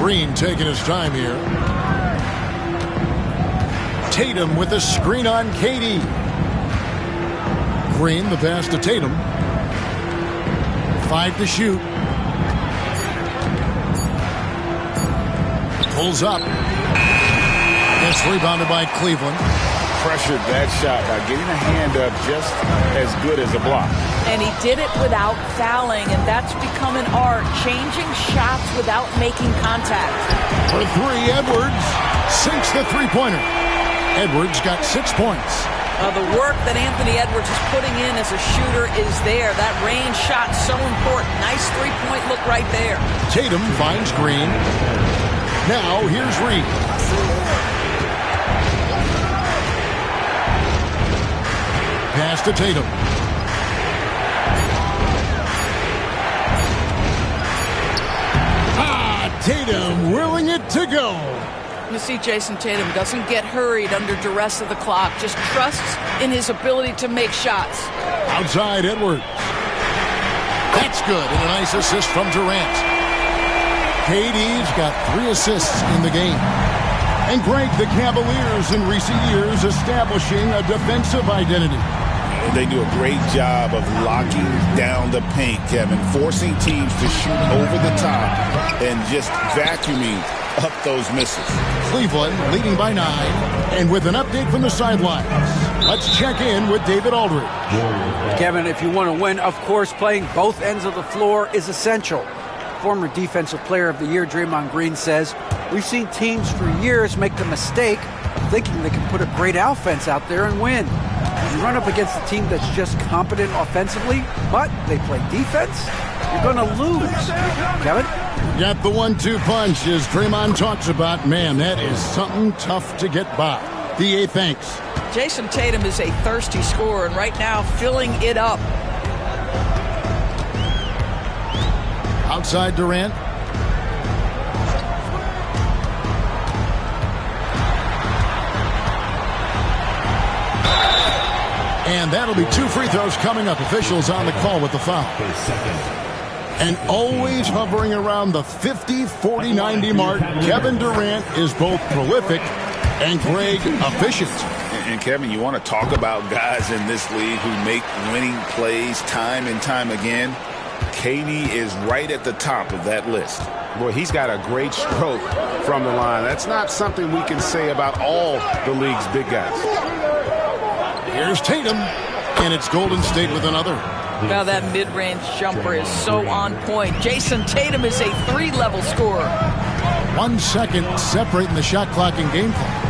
Green taking his time here. Tatum with a screen on KD. Green, the pass to Tatum. 5 to shoot. Pulls up. Gets rebounded by Cleveland. Pressured that shot by getting a hand up just as good as a block. And he did it without fouling, and that's become an art, changing shots without making contact. For 3, Edwards sinks the three-pointer. Edwards got 6 points. The work that Anthony Edwards is putting in as a shooter is there. That range shot so important. Nice three-point look right there. Tatum finds Green. Now here's Reed. Pass to Tatum. Tatum willing it to go. You see, Jason Tatum doesn't get hurried under duress of the clock. Just trusts in his ability to make shots. Outside Edwards. That's good. And a nice assist from Durant. KD's got 3 assists in the game. And Greg, the Cavaliers in recent years establishing a defensive identity. They do a great job of locking down the paint, Kevin, forcing teams to shoot over the top and just vacuuming up those misses. Cleveland leading by 9. And with an update from the sidelines, let's check in with David Aldridge. Kevin, if you want to win, of course, playing both ends of the floor is essential. Former Defensive Player of the Year Draymond Green says, we've seen teams for years make the mistake of thinking they can put a great offense out there and win. You run up against a team that's just competent offensively, but they play defense, you're going to lose. Kevin? Got the 1-2 punch as Draymond talks about. Man, that is something tough to get by. DA, thanks. Jason Tatum is a thirsty scorer, and right now filling it up. Outside Durant. And that'll be 2 free throws coming up. Officials on the call with the foul. And always hovering around the 50, 40, 90 mark, Kevin Durant is both prolific and Greg efficient. And Kevin, you want to talk about guys in this league who make winning plays time and time again. KD is right at the top of that list. Boy, he's got a great stroke from the line. That's not something we can say about all the league's big guys. Here's Tatum, and it's Golden State with another. Now that mid-range jumper is so on point. Jason Tatum is a 3-level scorer. 1 second separating the shot clock and game clock.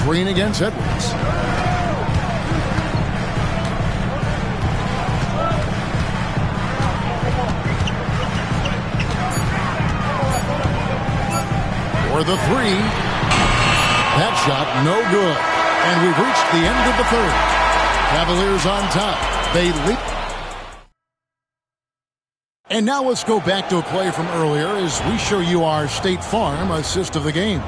Green against Edwards. For the 3. That shot no good. And we've reached the end of the 3rd. Cavaliers on top. They lead. And now let's go back to a play from earlier as we show you our State Farm assist of the game.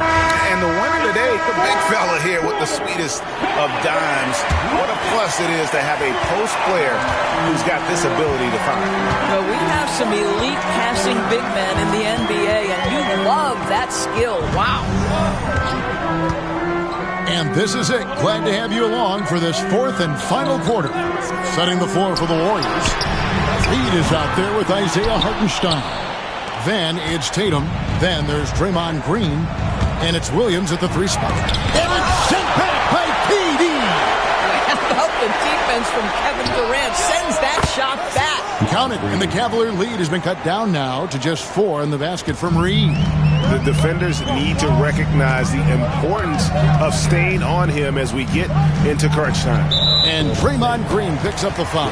And the winner today, the big fella here with the sweetest of dimes. What a plus it is to have a post player who's got this ability to find. Well, we have some elite passing big men in the NBA, and you love that skill. Wow. And this is it. Glad to have you along for this 4th and final quarter. Setting the floor for the Warriors. Reed is out there with Isaiah Hartenstein. Then it's Tatum. Then there's Draymond Green. And it's Williams at the 3 spot. And it's sent back by KD. How about the defense from Kevin Durant? Sends that shot back. Count it, and the Cavalier lead has been cut down now to just 4 in the basket from Reed. The defenders need to recognize the importance of staying on him as we get into crunch time. And Draymond Green picks up the foul.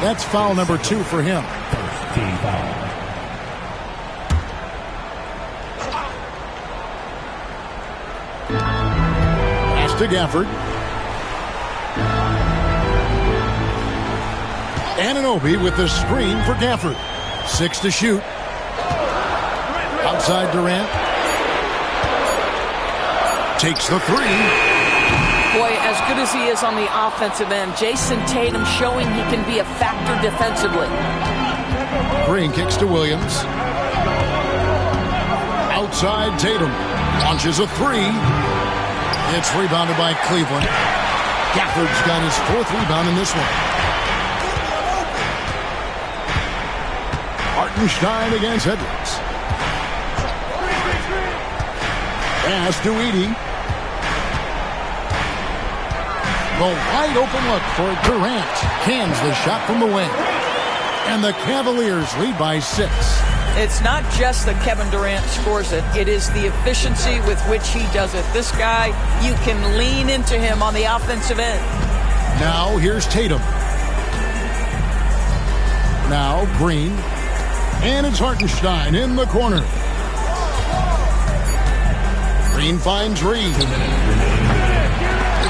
That's foul number 2 for him. First team foul. Pass to Gafford. Anunoby with the screen for Gafford. 6 to shoot. Outside Durant. Takes the 3. Boy, as good as he is on the offensive end, Jason Tatum showing he can be a factor defensively. Green kicks to Williams. Outside Tatum. Launches a 3. It's rebounded by Cleveland. Gafford's got his 4th rebound in this one. Hartenstein against Edwards. Pass to Edey. The wide open look for Durant. Cans the shot from the wing. And the Cavaliers lead by 6. It's not just that Kevin Durant scores it. It is the efficiency with which he does it. This guy, you can lean into him on the offensive end. Now here's Tatum. Now Green. And it's Hartenstein in the corner. Green finds Reed. His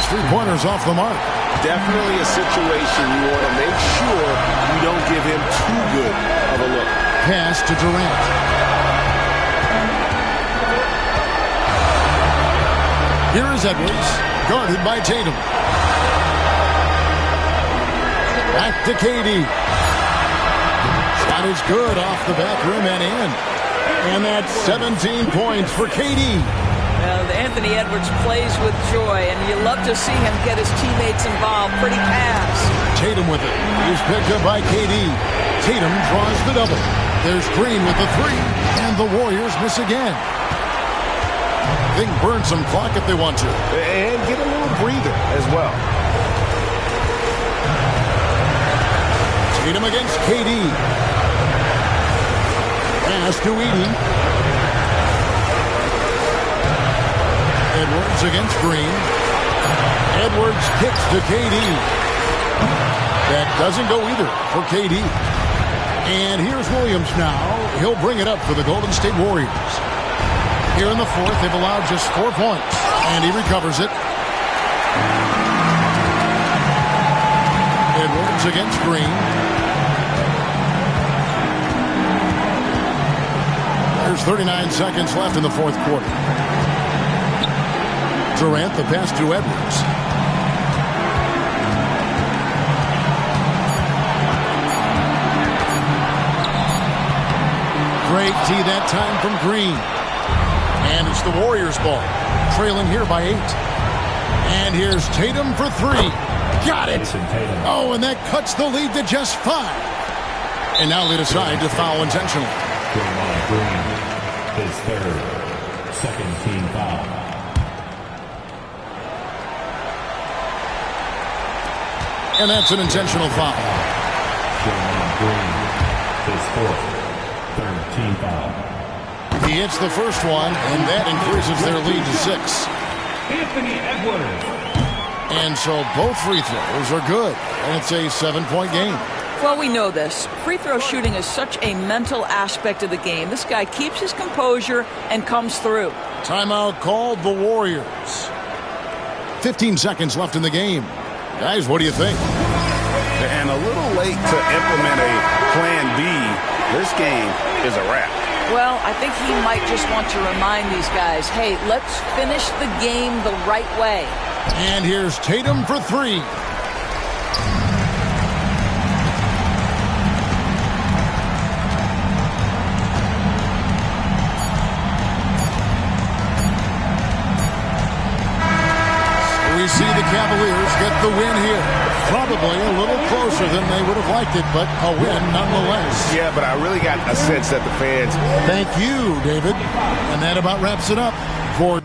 3-pointers off the mark. Definitely a situation you want to make sure you don't give him too good of a look. Pass to Durant. Here is Edwards, guarded by Tatum. Back to KD. Shot is good off the back rim and in. And that's 17 points for KD. Anthony Edwards plays with joy, and you love to see him get his teammates involved. Pretty pass. Tatum with it. He's picked up by KD. Tatum draws the double. There's Green with the 3, and the Warriors miss again. They can burn some clock if they want to. And get a little breather as well. Tatum against KD. Pass to Edey. Edwards against Green. Edwards kicks to KD. That doesn't go either for KD. And here's Williams now. He'll bring it up for the Golden State Warriors. Here in the 4th, they've allowed just 4 points. And he recovers it. Edwards against Green. There's 39 seconds left in the 4th quarter. Durant, the pass to Edwards. Great tee that time from Green. And it's the Warriors' ball, trailing here by 8. And here's Tatum for 3. Got it! Oh, and that cuts the lead to just 5. And now they decide to foul intentionally. Green, his 3rd, second team foul. And that's an intentional foul. Draymond Green, his 4th, 3rd team foul. He hits the first one, and that increases their lead to 6. Anthony Edwards. And so both free throws are good, and it's a 7-point game. Well, we know this. Free throw shooting is such a mental aspect of the game. This guy keeps his composure and comes through. Timeout called the Warriors. 15 seconds left in the game. Guys, what do you think? And a little late to implement a plan B. This game is a wrap. Well, I think he might just want to remind these guys, hey, let's finish the game the right way. And here's Tatum for 3. We see the Cavaliers get the win here. Probably a little closer than they would have liked it, but a win nonetheless. Yeah, but I really got a sense that the fans... Thank you, David. And that about wraps it up for...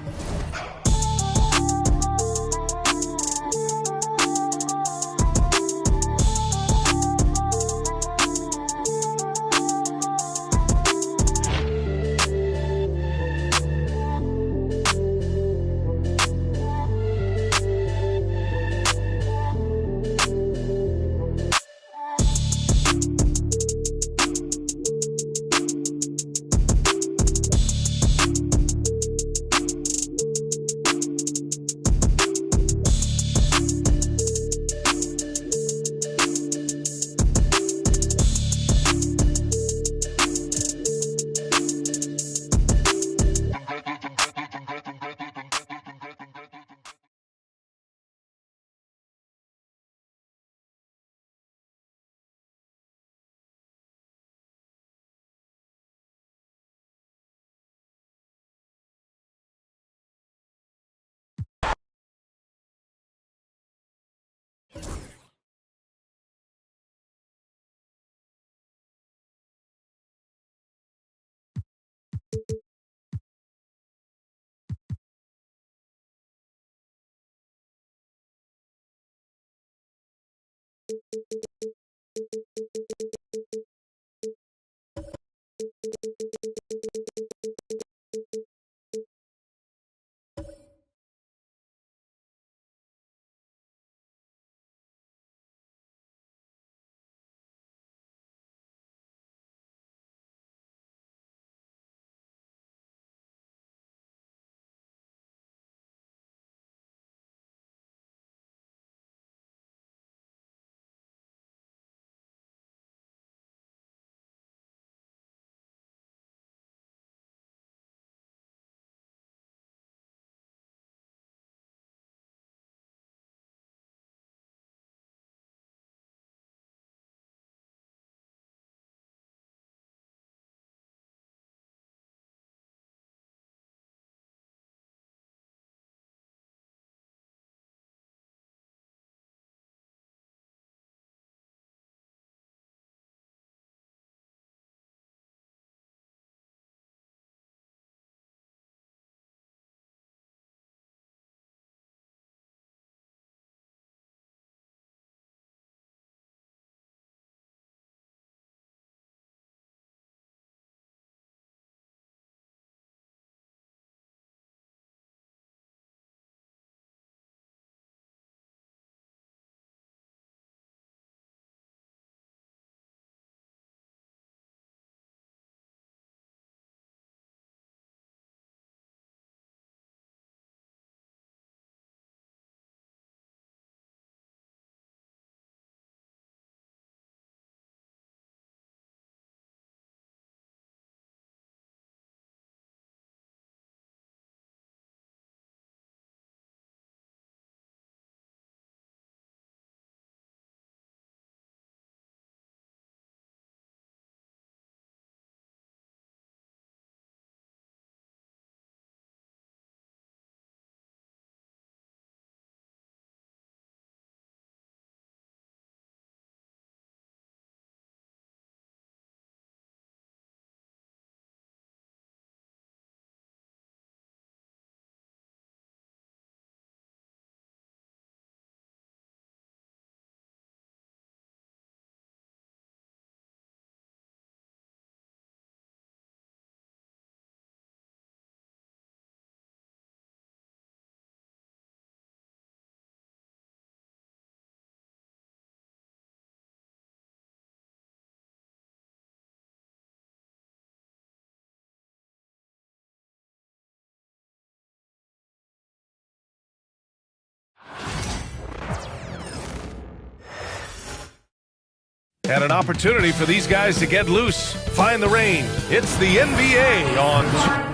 And an opportunity for these guys to get loose, find the range. It's the NBA on...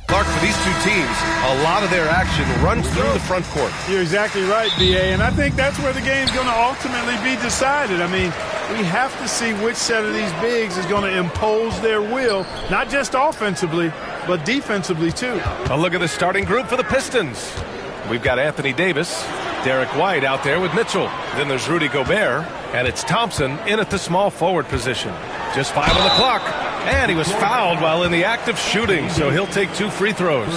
Clark, for these two teams, a lot of their action runs through the front court. You're exactly right, B.A., and I think that's where the game's going to ultimately be decided. I mean, we have to see which set of these bigs is going to impose their will, not just offensively, but defensively, too. A look at the starting group for the Pistons. We've got Anthony Davis, Derek White out there with Mitchell. Then there's Rudy Gobert, and it's Thompson in at the small forward position. Just 5 on the clock. And he was fouled while in the act of shooting, so he'll take 2 free throws.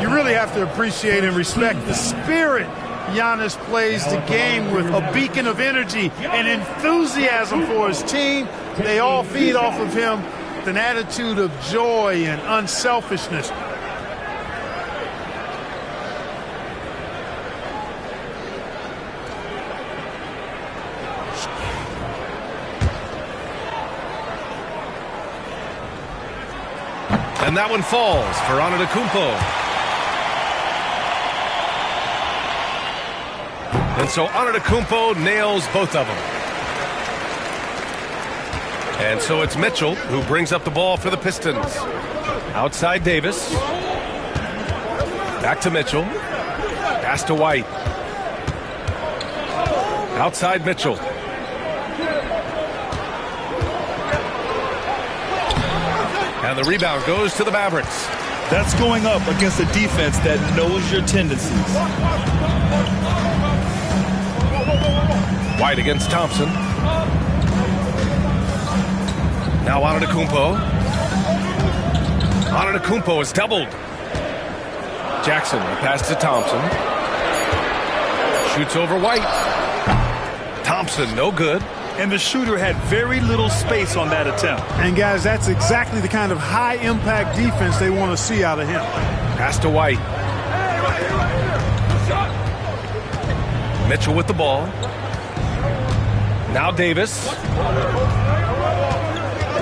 You really have to appreciate and respect the spirit Giannis plays the game with, a beacon of energy and enthusiasm for his team. They all feed off of him with an attitude of joy and unselfishness. And that one falls for Antetokounmpo. And so Antetokounmpo nails both of them. And so it's Mitchell who brings up the ball for the Pistons. Outside Davis. Back to Mitchell. Pass to White. Outside Mitchell. And the rebound goes to the Mavericks. That's going up against a defense that knows your tendencies. White against Thompson. Now Antetokounmpo. Antetokounmpo is doubled. Jackson, the pass to Thompson. Shoots over White. Thompson, no good. And the shooter had very little space on that attempt. And, guys, that's exactly the kind of high-impact defense they want to see out of him. Pass to White. Mitchell with the ball. Now Davis.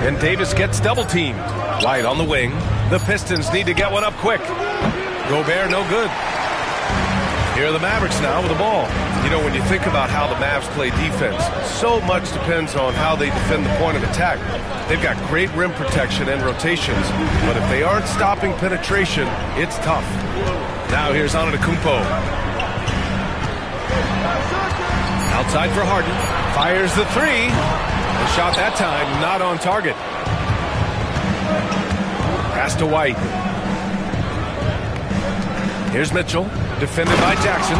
And Davis gets double-teamed. White on the wing. The Pistons need to get one up quick. Gobert, no good. Here are the Mavericks now with the ball. You know, when you think about how the Mavs play defense, so much depends on how they defend the point of attack. They've got great rim protection and rotations, but if they aren't stopping penetration, it's tough. Now here's Antetokounmpo. Outside for Harden. Fires the three. The shot that time not on target. Pass to White. Here's Mitchell, defended by Jackson.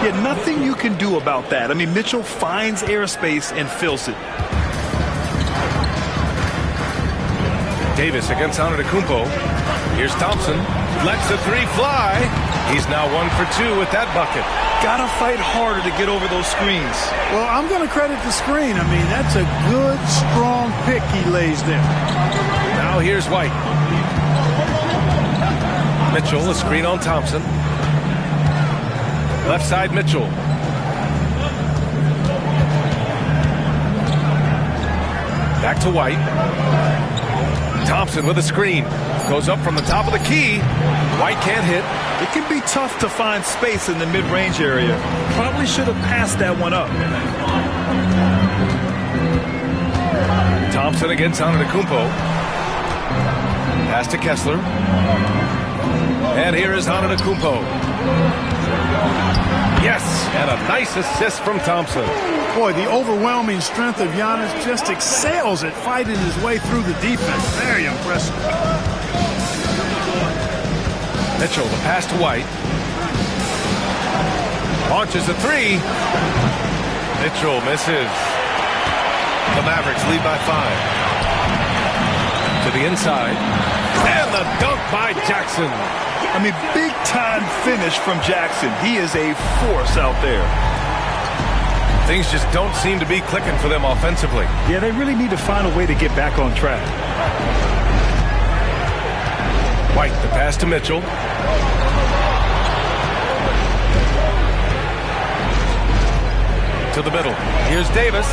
Yeah, nothing you can do about that. I mean, Mitchell finds airspace and fills it. Davis against Antetokounmpo. Here's Thompson. Lets the three fly. He's now 1 for 2 with that bucket. Gotta fight harder to get over those screens. Well, I'm going to credit the screen. I mean, that's a good, strong pick he lays there. Now here's White. Mitchell, a screen on Thompson. Left side, Mitchell. Back to White. Thompson with a screen. Goes up from the top of the key. White can't hit. It can be tough to find space in the mid-range area. Probably should have passed that one up. Thompson against Antetokounmpo. Pass to Kessler. And here is Antetokounmpo. Yes, and a nice assist from Thompson. Boy, the overwhelming strength of Giannis just excels at fighting his way through the defense. Very impressive. Mitchell, the pass to White. Launches a three. Mitchell misses. The Mavericks lead by 5. To the inside. And the dunk by Jackson. I mean, big-time finish from Jackson. He is a force out there. Things just don't seem to be clicking for them offensively. Yeah, they really need to find a way to get back on track. White, the pass to Mitchell. To the middle. Here's Davis.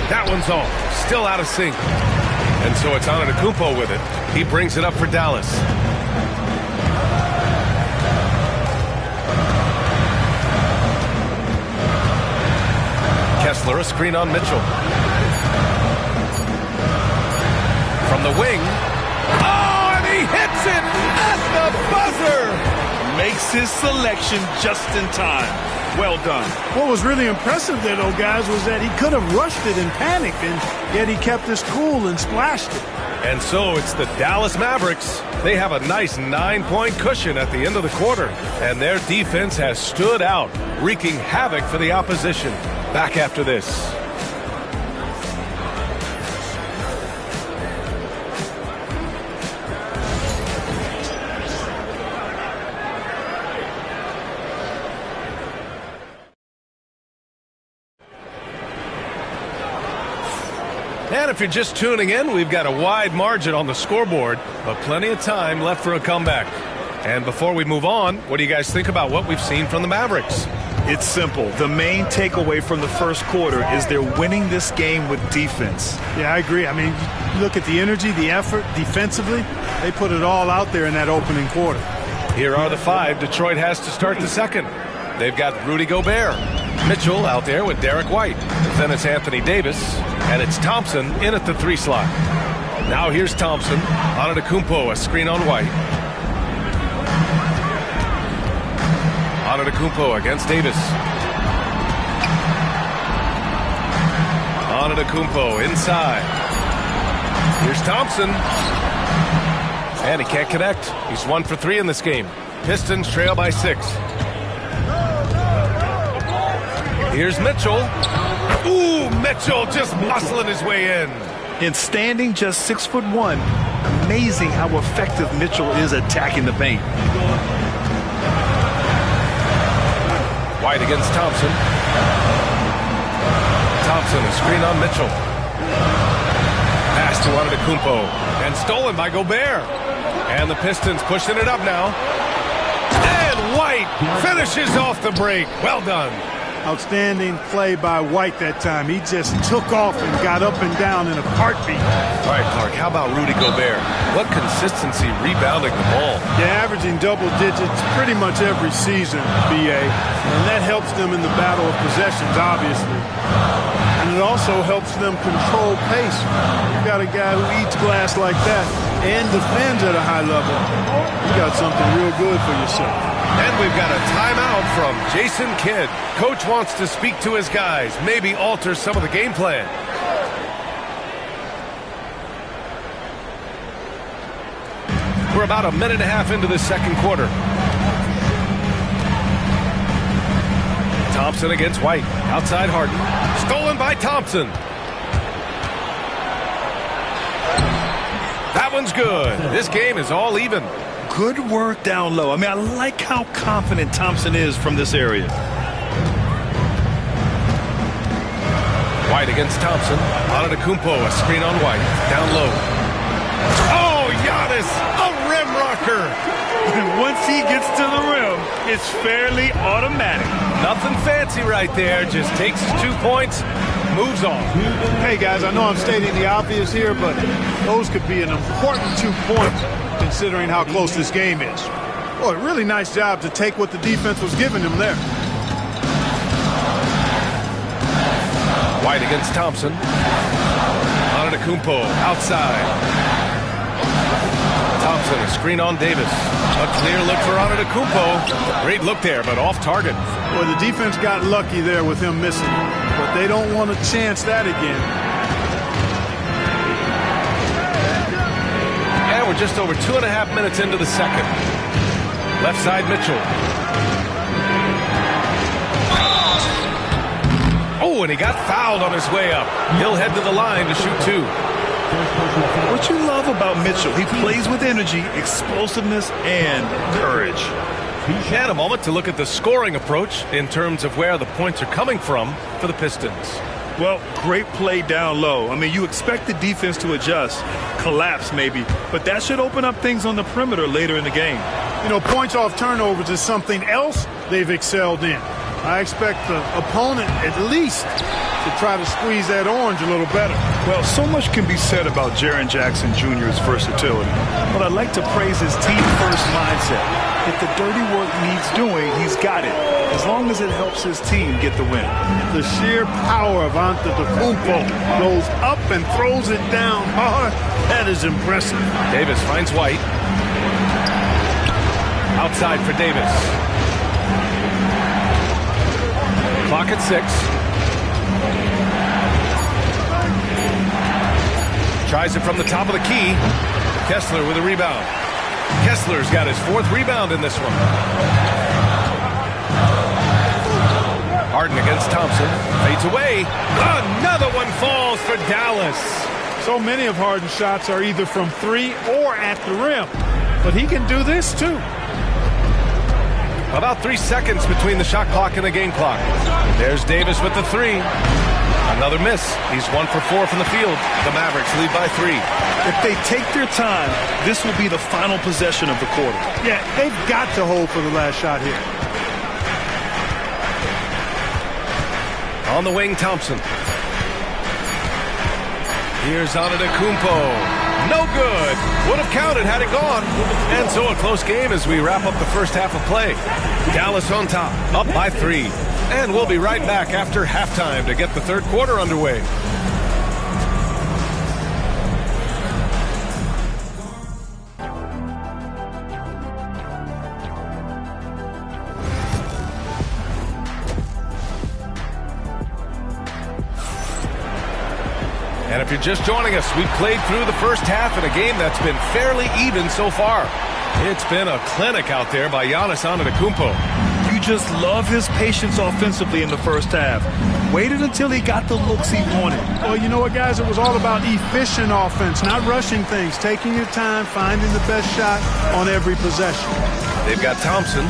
That one's off. Still out of sync. And so it's Antetokounmpo with it. He brings it up for Dallas. Kessler, a screen on Mitchell. From the wing. Oh, and he hits it at the buzzer. Makes his selection just in time. Well done. What was really impressive there, though, guys, was that he could have rushed it and panicked, and yet he kept his cool and splashed it. And so it's the Dallas Mavericks. They have a nice 9-point cushion at the end of the quarter, and their defense has stood out, wreaking havoc for the opposition. Back after this. And if you're just tuning in, we've got a wide margin on the scoreboard, but plenty of time left for a comeback. And before we move on, what do you guys think about what we've seen from the Mavericks? It's simple. The main takeaway from the first quarter is they're winning this game with defense. Yeah, I agree. I mean, you look at the energy, the effort defensively, they put it all out there in that opening quarter. Here are the 5 Detroit has to start the second. They've got Rudy Gobert. Mitchell out there with Derek White. Then it's Anthony Davis. And it's Thompson in at the 3 slot. Now here's Thompson. Antetokounmpo, a screen on White. Antetokounmpo against Davis. Antetokounmpo inside. Here's Thompson. And he can't connect. He's 1 for 3 in this game. Pistons trail by 6. Here's Mitchell. Ooh, Mitchell just muscling his way in. And standing just 6'1", amazing how effective Mitchell is attacking the paint. White against Thompson. Thompson, a screen on Mitchell. Pass to Antetokounmpo. And stolen by Gobert. And the Pistons pushing it up now. And White finishes off the break. Well done. Outstanding play by White that time. He just took off and got up and down in a heartbeat. All right, Clark, how about Rudy Gobert? What consistency rebounding the ball. Yeah, averaging double digits pretty much every season, BA. And that helps them in the battle of possessions, obviously. and it also helps them control pace. You got a guy who eats glass like that and defends at a high level. You got something real good for yourself. And we've got a timeout from Jason Kidd. Coach wants to speak to his guys, maybe alter some of the game plan. We're about a minute and a half into the second quarter. Thompson against White. Outside Harden. Stolen by Thompson. That one's good. This game is all even. Good work down low. I mean, I like how confident Thompson is from this area. White against Thompson. Antetokounmpo, a screen on White. Down low. Oh, Giannis, a rim rocker. Once he gets to the rim, it's fairly automatic. Nothing fancy right there. Just takes his 2 points, moves on. Hey, guys, I know I'm stating the obvious here, but those could be an important 2 points considering how close this game is. Boy, really nice job to take what the defense was giving them there. White against Thompson. Antetokounmpo outside. Thompson, a screen on Davis. A clear look for Antetokounmpo. Great look there, but off target. Well, the defense got lucky there with him missing, but they don't want to chance that again. And we're just over 2.5 minutes into the second. Left side, Mitchell. Oh, and he got fouled on his way up. He'll head to the line to shoot 2. What you love about Mitchell, he plays with energy, explosiveness, and courage. And a moment to look at the scoring approach in terms of where the points are coming from for the Pistons. Well, great play down low. I mean, you expect the defense to adjust, collapse maybe, but that should open up things on the perimeter later in the game. You know, points off turnovers is something else they've excelled in. I expect the opponent at least to try to squeeze that orange a little better. Well, so much can be said about Jaren Jackson Jr.'s versatility, but I'd like to praise his team-first mindset. If the dirty work needs doing, he's got it, as long as it helps his team get the win. The sheer power of Antetokounmpo goes up and throws it down hard. That is impressive. Davis finds White. Outside for Davis. Clock at 6. Tries it from the top of the key. Kessler with a rebound. Kessler's got his 4th rebound in this one. Harden against Thompson. Fades away. Another one falls for Dallas. So many of Harden's shots are either from 3 or at the rim. But he can do this too. About 3 seconds between the shot clock and the game clock. There's Davis with the 3. Another miss. He's 1 for 4 from the field. The Mavericks lead by 3. If they take their time, this will be the final possession of the quarter. Yeah, they've got to hold for the last shot here. On the wing, Thompson. Here's Antetokounmpo. No good. Would have counted had it gone. And so a close game as we wrap up the first half of play. Dallas on top, up by 3. And we'll be right back after halftime to get the third quarter underway. And if you're just joining us, we've played through the first half in a game that's been fairly even so far. It's been a clinic out there by Giannis Antetokounmpo. You just love his patience offensively in the first half. Waited until he got the looks he wanted. Well, you know what, guys? It was all about efficient offense, not rushing things, taking your time, finding the best shot on every possession. They've got Thompson,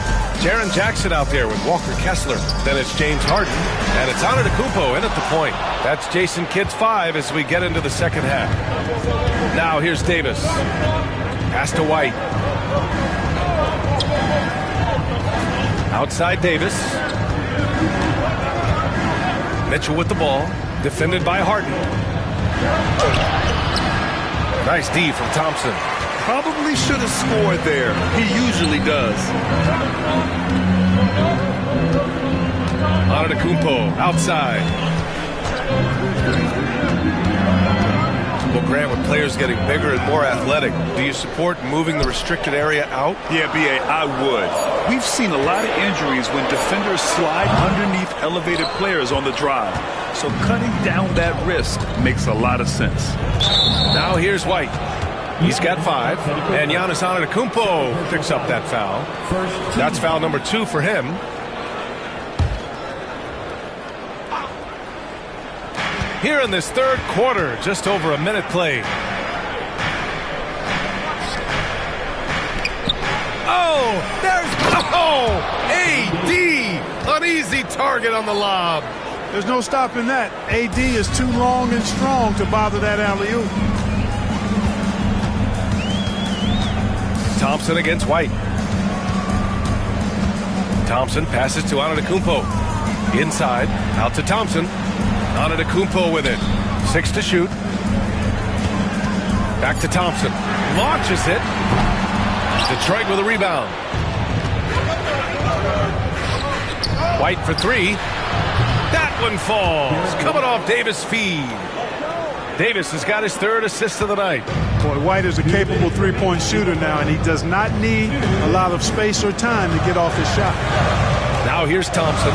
Jaren Jackson out there with Walker Kessler. Then it's James Harden, and it's Antetokounmpo in at the point. That's Jason Kidd's 5 as we get into the second half. Now here's Davis. Pass to White. Outside Davis. Mitchell with the ball. Defended by Harden. Nice D from Thompson. Probably should have scored there. He usually does. Antetokounmpo outside. Well, Grant, with players getting bigger and more athletic, do you support moving the restricted area out? Yeah, B.A., I would. We've seen a lot of injuries when defenders slide underneath elevated players on the drive. So cutting down that risk makes a lot of sense. Now here's White. He's got 5. And Giannis Antetokounmpo picks up that foul. That's foul number 2 for him. Here in this third quarter, just over a minute played. Oh, there's AD, an easy target on the lob. There's no stopping that. AD is too long and strong to bother that alley-oop. Thompson against White. Thompson passes to Antetokounmpo. Inside, out to Thompson. Antetokounmpo with it. 6 to shoot. Back to Thompson. Launches it. Detroit with a rebound. White for 3. That one falls. Coming off Davis' feed. Davis has got his 3rd assist of the night. Boy, White is a capable three-point shooter now, and he does not need a lot of space or time to get off his shot. Now here's Thompson.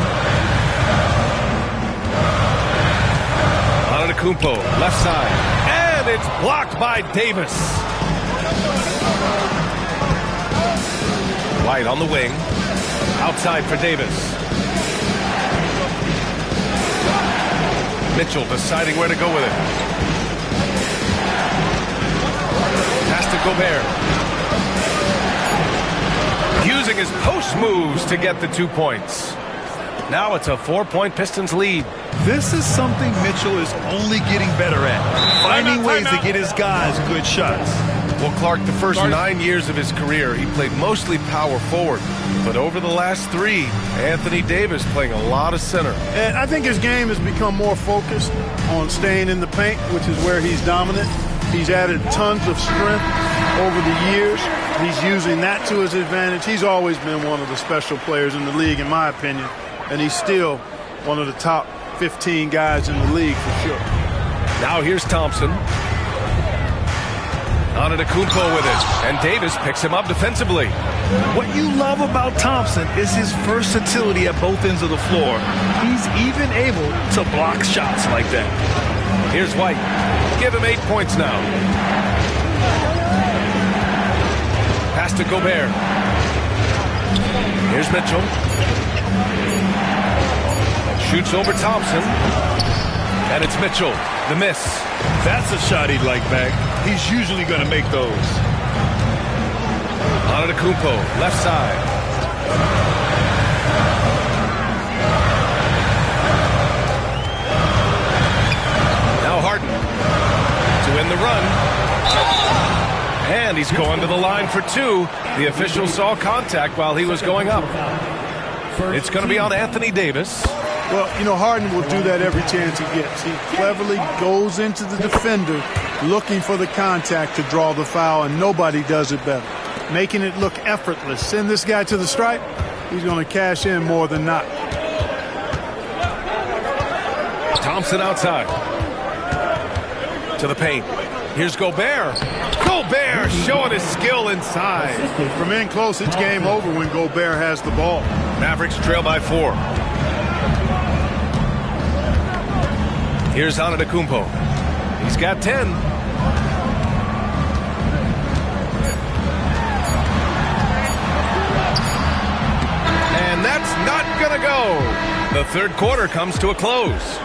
Antetokounmpo, left side. And it's blocked by Davis. White on the wing. Outside for Davis. Mitchell deciding where to go with it. Pass to Gobert. Using his post moves to get the 2 points. Now it's a 4-point Pistons lead. This is something Mitchell is only getting better at. Finding ways to get his guys good shots. Well, Clark, the first 9 years of his career, he played mostly power forward. But over the last 3, Anthony Davis playing a lot of center. And I think his game has become more focused on staying in the paint, which is where he's dominant. He's added tons of strength over the years. He's using that to his advantage. He's always been one of the special players in the league, in my opinion. And he's still one of the top 15 guys in the league for sure. Now here's Thompson. Antetokounmpo with it, and Davis picks him up defensively. What you love about Thompson is his versatility at both ends of the floor. He's even able to block shots like that. Here's White. Give him 8 points now. Pass to Gobert. Here's Mitchell. Shoots over Thompson. And it's Mitchell. The miss. That's a shot he'd like back. He's usually going to make those. Antetokounmpo, left side. Now Harden to win the run. And he's going to the line for 2. The official saw contact while he was going up. It's going to be on Anthony Davis. Well, you know, Harden will do that every chance he gets. He cleverly goes into the defender looking for the contact to draw the foul, and nobody does it better. Making it look effortless. Send this guy to the stripe, he's going to cash in more than not. Thompson outside. To the paint. Here's Gobert. Gobert showing his skill inside. From in close, it's game over when Gobert has the ball. Mavericks trail by 4. Here's Antetokounmpo. He's got 10. And that's not going to go. The third quarter comes to a close.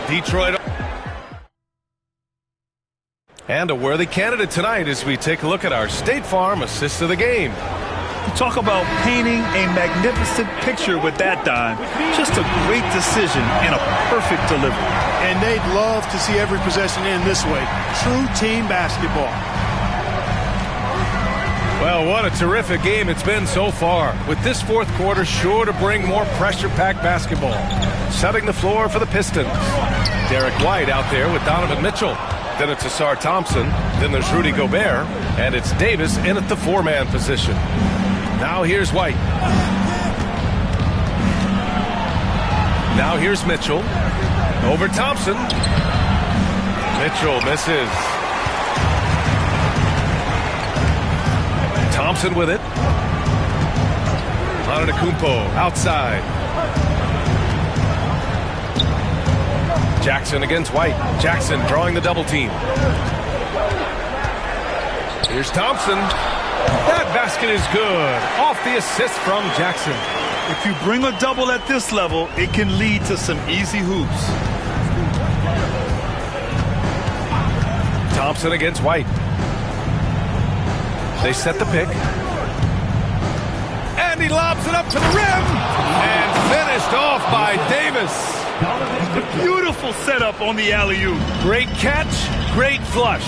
Detroit. And a worthy candidate tonight as we take a look at our State Farm assist of the game. You talk about painting a magnificent picture with that dime. Just a great decision and a perfect delivery. And they'd love to see every possession end this way. True team basketball. Well, what a terrific game it's been so far. With this fourth quarter sure to bring more pressure-packed basketball. Setting the floor for the Pistons. Derek White out there with Donovan Mitchell. Then it's Asar Thompson. Then there's Rudy Gobert. And it's Davis in at the 4-man position. Now here's White. Now here's Mitchell. Over Thompson. Mitchell misses. Thompson with it. Antetokounmpo outside. Jackson against White. Jackson drawing the double team. Here's Thompson. That basket is good. Off the assist from Jackson. If you bring a double at this level, it can lead to some easy hoops. Thompson against White. They set the pick. And he lobs it up to the rim. And finished off by Davis. A beautiful setup on the alley-oop. Great catch, great flush.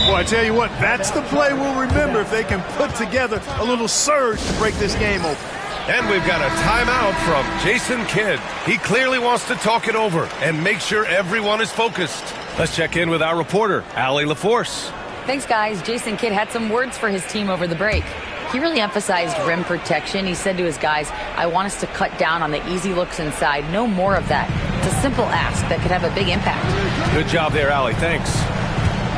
Boy, I tell you what, that's the play we'll remember if they can put together a little surge to break this game open. And we've got a timeout from Jason Kidd. He clearly wants to talk it over and make sure everyone is focused. Let's check in with our reporter, Allie LaForce. Thanks, guys. Jason Kidd had some words for his team over the break. He really emphasized rim protection. He said to his guys, I want us to cut down on the easy looks inside. No more of that. It's a simple ask that could have a big impact. Good job there, Allie. Thanks.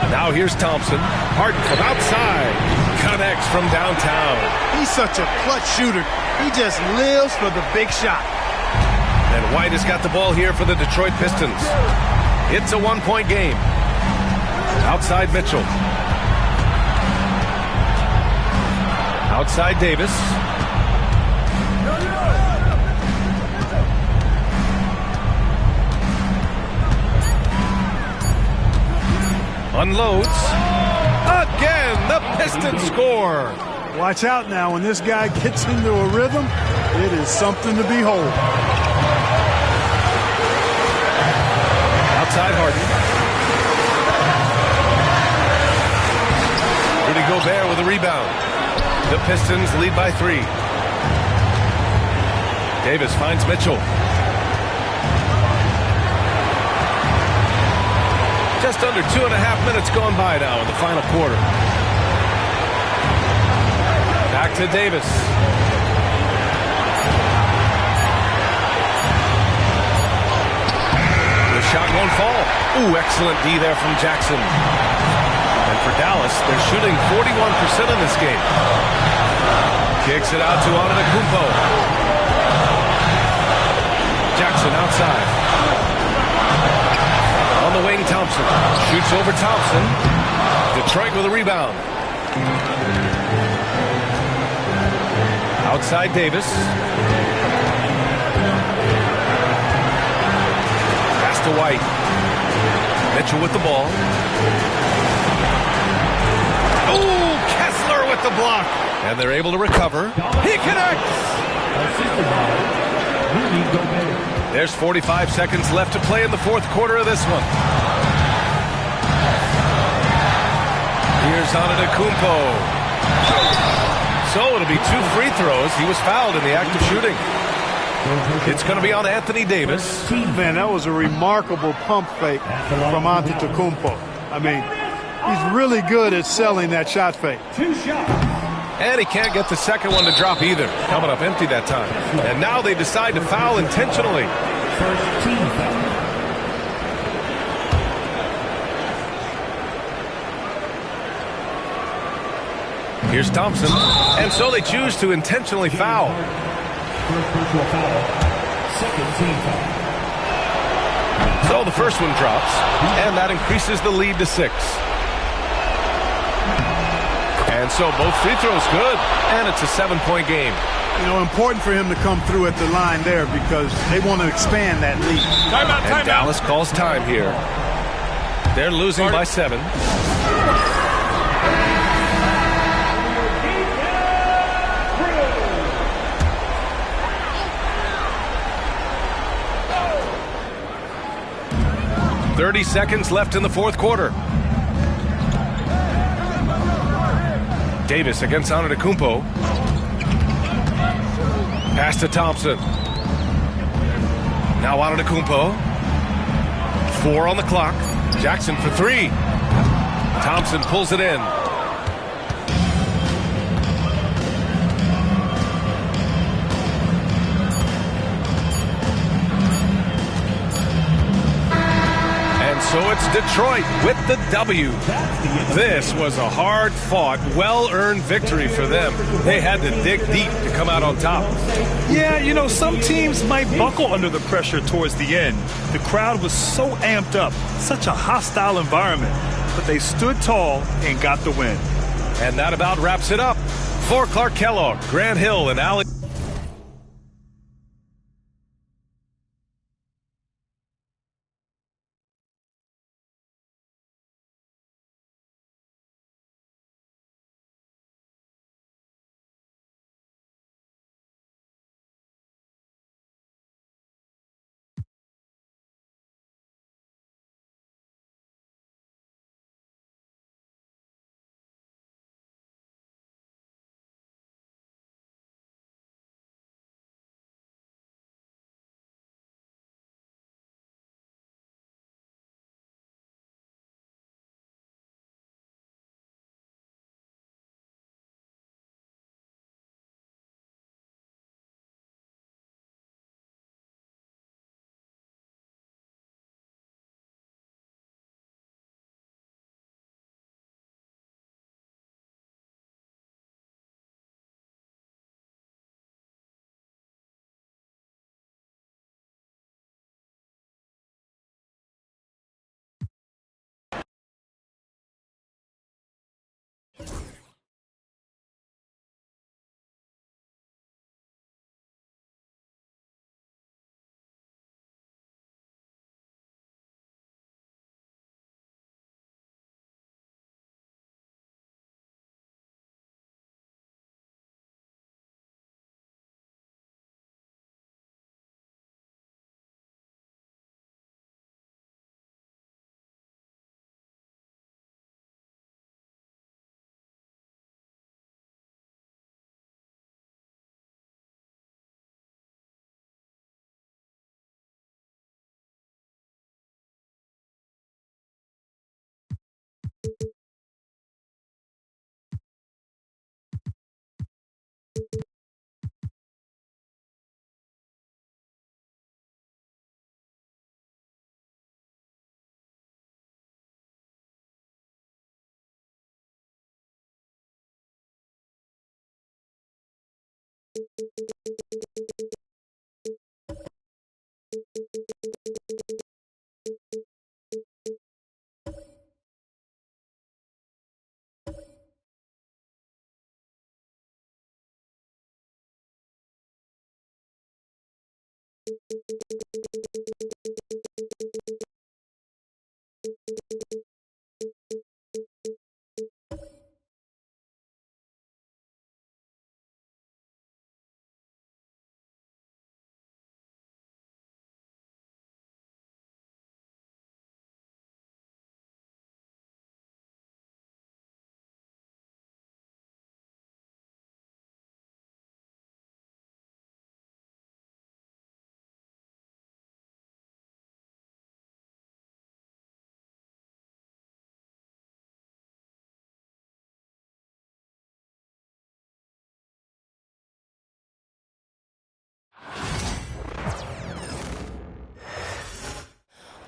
Now here's Thompson. Harden from outside. Connects from downtown. He's such a clutch shooter. He just lives for the big shot. And White has got the ball here for the Detroit Pistons. It's a one-point game. Outside Mitchell. Outside Davis. Unloads. Again, the Pistons score. Watch out now. When this guy gets into a rhythm, it is something to behold. Outside Harden. Rudy Gobert with a rebound. The Pistons lead by 3. Davis finds Mitchell. Just under 2.5 minutes gone by now in the final quarter. Back to Davis. The shot won't fall. Ooh, excellent D there from Jackson. And for Dallas, they're shooting 41% in this game. Kicks it out to Antetokounmpo. Jackson outside. On the wing, Thompson. Shoots over Thompson. Detroit with a rebound. Outside Davis. Pass to White. Mitchell with the ball. Ooh, Kessler with the block. And they're able to recover. He connects. There's 45 seconds left to play in the fourth quarter of this one. Here's Antetokounmpo. So it'll be 2 free throws. He was fouled in the act of shooting. It's going to be on Anthony Davis. Man, that was a remarkable pump fake from Antetokounmpo. I mean, he's really good at selling that shot fake. 2 shots. And he can't get the second one to drop either. Coming up empty that time. And now they decide to foul intentionally. First team foul. Here's Thompson. And so they choose to intentionally foul. First personal foul. Second team foul. So the first one drops. And that increases the lead to 6. And so both free throws good, and it's a 7-point game. You know, important for him to come through at the line there because they want to expand that lead. And Dallas calls time here. They're losing by 7. .30 seconds left in the fourth quarter. Davis against Antetokounmpo. Pass to Thompson. Now Antetokounmpo. 4 on the clock. Jackson for 3. Thompson pulls it in. so it's Detroit with the W. This was a hard-fought, well-earned victory for them. They had to dig deep to come out on top. Yeah, you know, some teams might buckle under the pressure towards the end. The crowd was so amped up, such a hostile environment. But they stood tall and got the win. And that about wraps it up. For Clark Kellogg, Grant Hill, and Alex.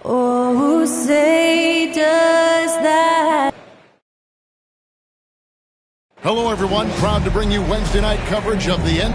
Oh, say does that. Hello, everyone. Proud to bring you Wednesday night coverage of the end.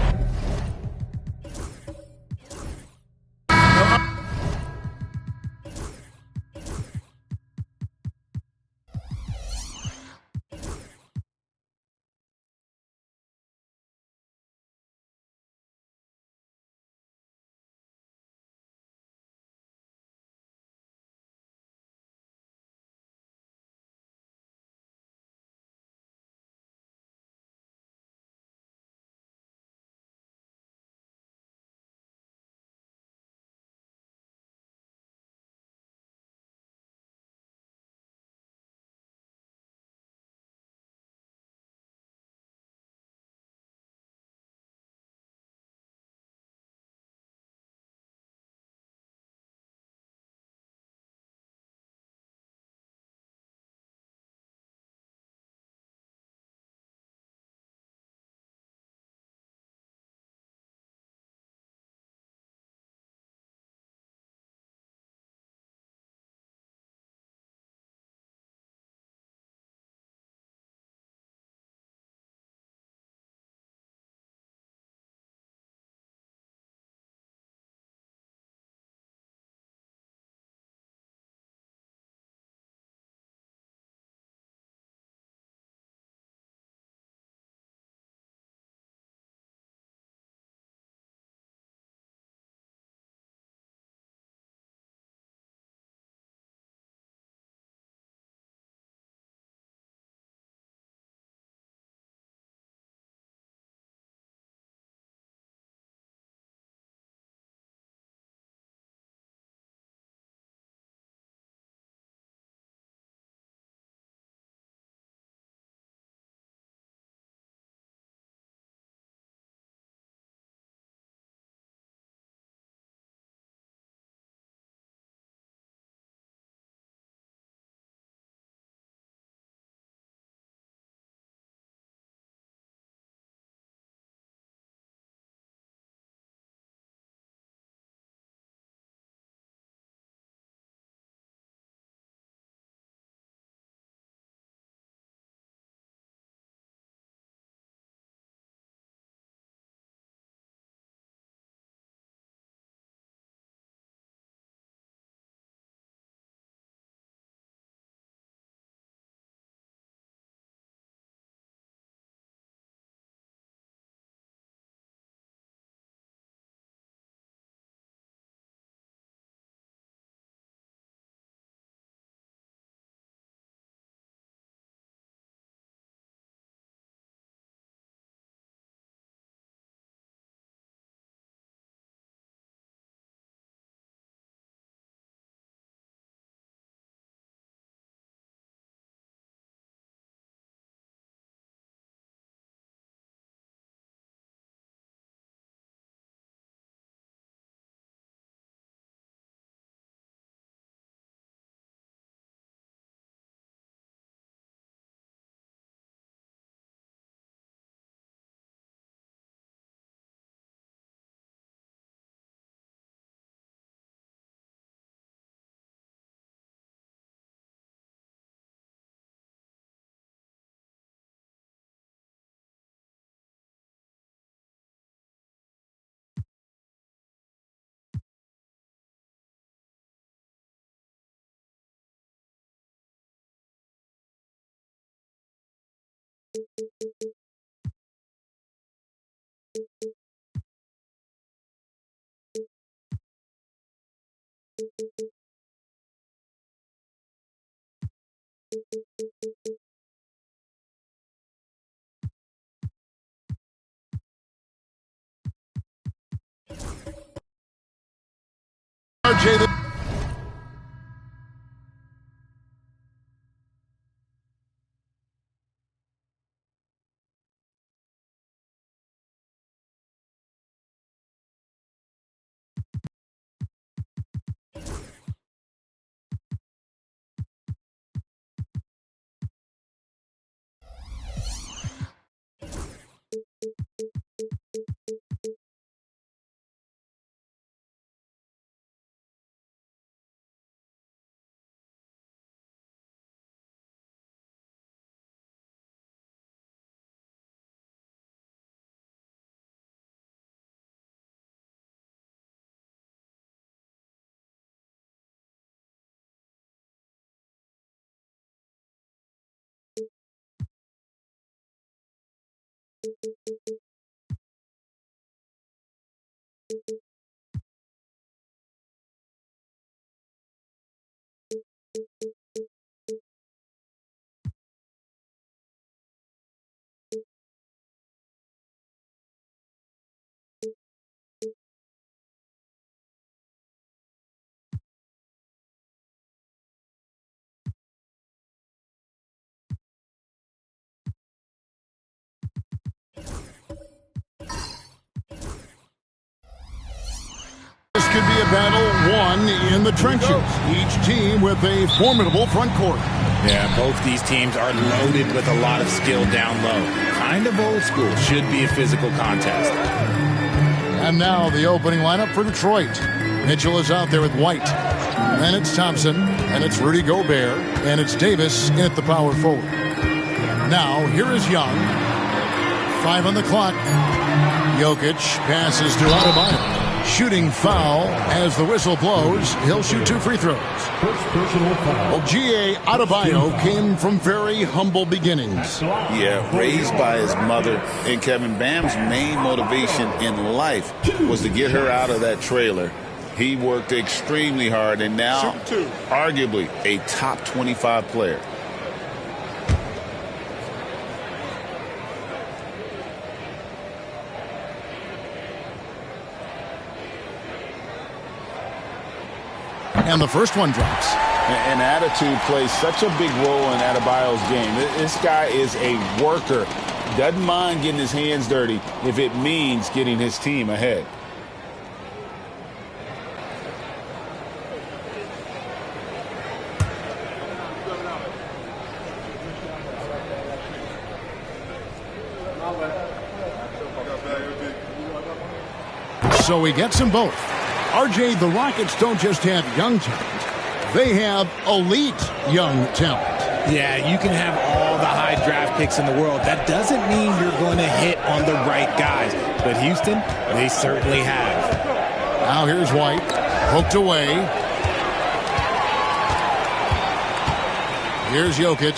RJ. This could be a battle won in the trenches. Each team with a formidable front court. Yeah, both these teams are loaded with a lot of skill down low. Kind of old school. Should be a physical contest. And now the opening lineup for Detroit. Mitchell is out there with White. Then it's Thompson. And it's Rudy Gobert. And it's Davis at the power forward. Now, here is Young. 5 on the clock. Jokic passes to Adebayo. Shooting foul as the whistle blows. He'll shoot 2 free throws. Ogie Adebayo came from very humble beginnings. Yeah, raised by his mother. And Kevin, Bam's main motivation in life was to get her out of that trailer. He worked extremely hard and now arguably a top 25 player. And the first one drops. And attitude plays such a big role in Adebayo's game. This guy is a worker. Doesn't mind getting his hands dirty if it means getting his team ahead. So he gets them both. RJ, the Rockets don't just have young talent. They have elite young talent. Yeah, you can have all the high draft picks in the world. That doesn't mean you're going to hit on the right guys. But Houston, they certainly have. Now here's White. Hooked away. Here's Jokic.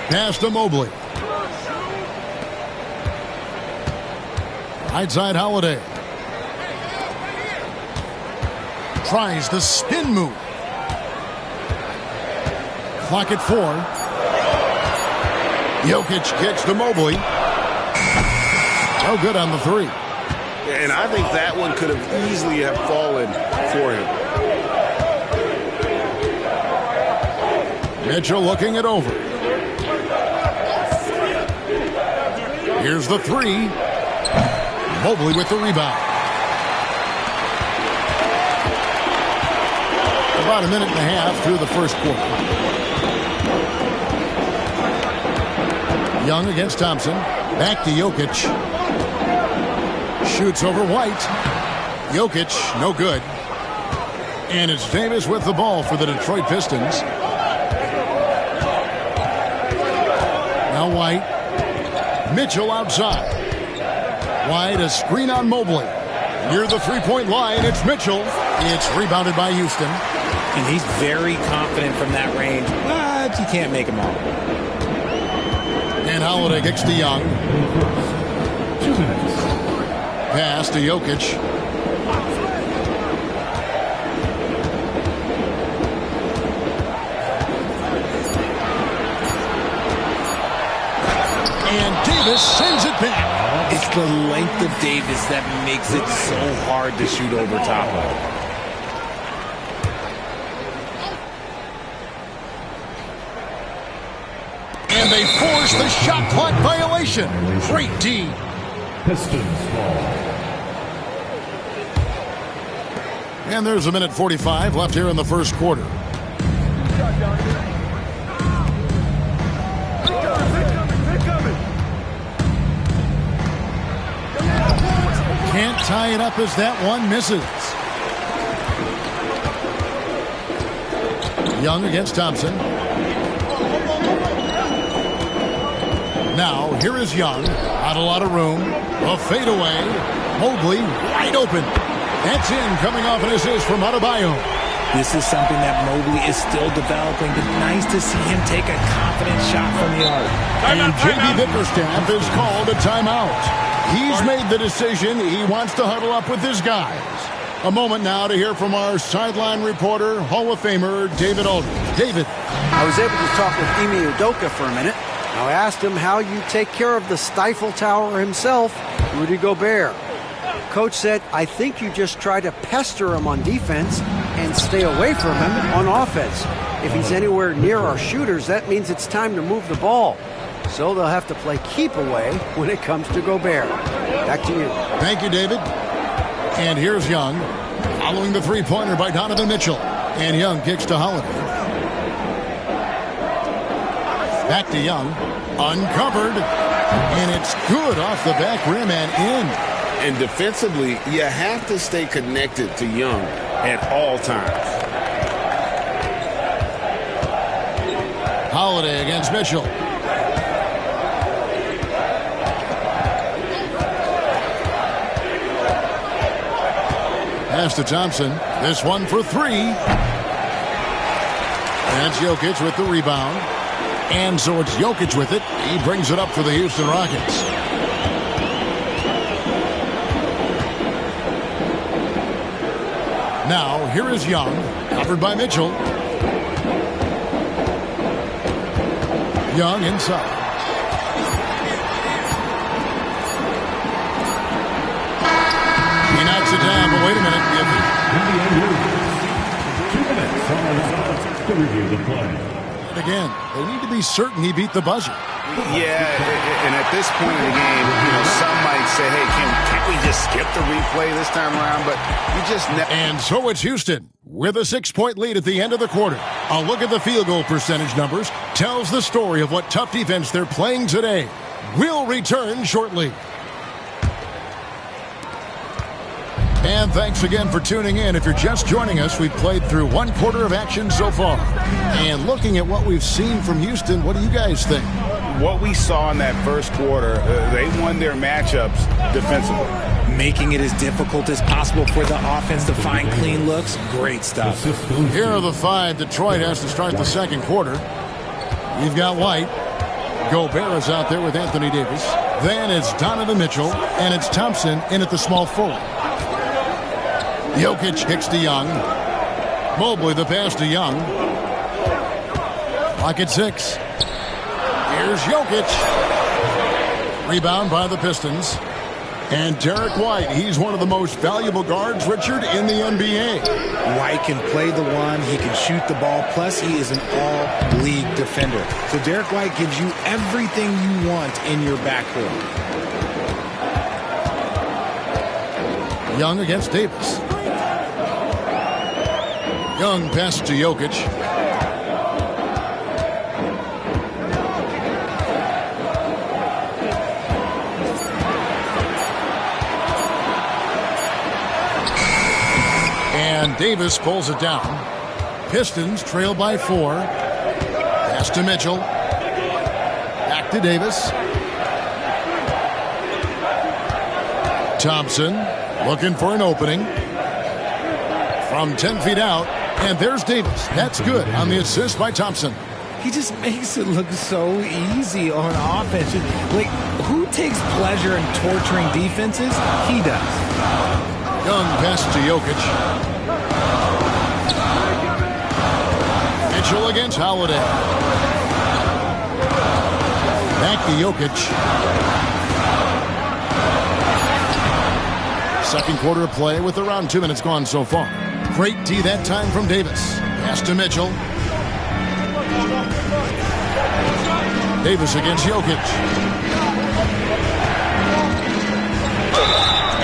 Pass to Mobley. Right side Holiday. Tries the spin move. Clock at 4. Jokic kicks to Mobley. No good on the 3. And I think that one could have easily have fallen for him. Mitchell looking it over. Here's the 3. Mobley with the rebound. About a minute and a half through the first quarter. Young against Thompson. Back to Jokic. Shoots over White. Jokic, no good. And it's Davis with the ball for the Detroit Pistons. Now White. Mitchell outside. White, a screen on Mobley. Near the three-point line, it's Mitchell. It's rebounded by Houston. And he's very confident from that range, but you can't make him all. And Holiday kicks to Young. 2 minutes. Pass to Jokic. And Davis sends it back. It's the length of Davis that makes it so hard to shoot over top of. And they force the shot clock violation. Great D. Pistons ball. And there's 1:45 left here in the first quarter. Can't tie it up as that one misses. Young against Thompson. Now, here is Young. Not a lot of room. A fadeaway. Mobley wide open. That's in, coming off an assist from Adebayo. This is something that Mobley is still developing, but nice to see him take a confident shot from the arc. And J.B. Bickerstaff is called a timeout. He's made the decision. He wants to huddle up with his guys. A moment now to hear from our sideline reporter, Hall of Famer David Aldridge. David. I was able to talk with Ime Udoka for a minute. I asked him how you take care of the Stifle Tower himself, Rudy Gobert. Coach said, I think you just try to pester him on defense and stay away from him on offense. If he's anywhere near our shooters, that means it's time to move the ball. So they'll have to play keep away when it comes to Gobert. Back to you. Thank you, David. And here's Young, following the three-pointer by Donovan Mitchell. And Young kicks to Holiday. Back to Young, uncovered, and it's good off the back rim and in. And defensively, you have to stay connected to Young at all times. Holiday against Mitchell. Pass to Thompson. This one for three. That's Jokic with the rebound. And so it's Jokic with it. He brings it up for the Houston Rockets. Now, here is Young, covered by Mitchell. Young inside. He knocks it down, but wait a minute. 2 minutes on the clock to review the play. And again, they need to be certain he beat the buzzer. Yeah, and at this point in the game, some might say, hey, can't we just skip the replay this time around? But you just never. And so it's Houston with a 6-point lead at the end of the quarter. A look at the field goal percentage numbers tells the story of what tough defense they're playing today. We'll return shortly. And thanks again for tuning in. If you're just joining us, we've played through 1 quarter of action so far. And looking at what we've seen from Houston, what do you guys think? What we saw in that first quarter, they won their matchups defensively. Making it as difficult as possible for the offense to find clean looks. Great stuff. Here are the 5 Detroit has to start the second quarter. You've got White. Gobert is out there with Anthony Davis. Then it's Donovan Mitchell, and it's Thompson in at the small forward. Jokic kicks to Young. Mobley the pass to Young. Clock at 6. Here's Jokic. Rebound by the Pistons. And Derek White, he's one of the most valuable guards, Richard, in the NBA. White can play the one, he can shoot the ball, plus he is an all-league defender. So Derek White gives you everything you want in your backcourt. Young against Davis. Young passes to Jokic. And Davis pulls it down. Pistons trail by 4. Pass to Mitchell. Back to Davis. Thompson looking for an opening. From 10 feet out. And there's Davis. That's good on the assist by Thompson. He just makes it look so easy on offense. Like, who takes pleasure in torturing defenses? He does. Young pass to Jokic. Mitchell against Holiday. Back to Jokic. Second quarter of play with around 2 minutes gone so far. Great D that time from Davis. Pass to Mitchell. Davis against Jokic.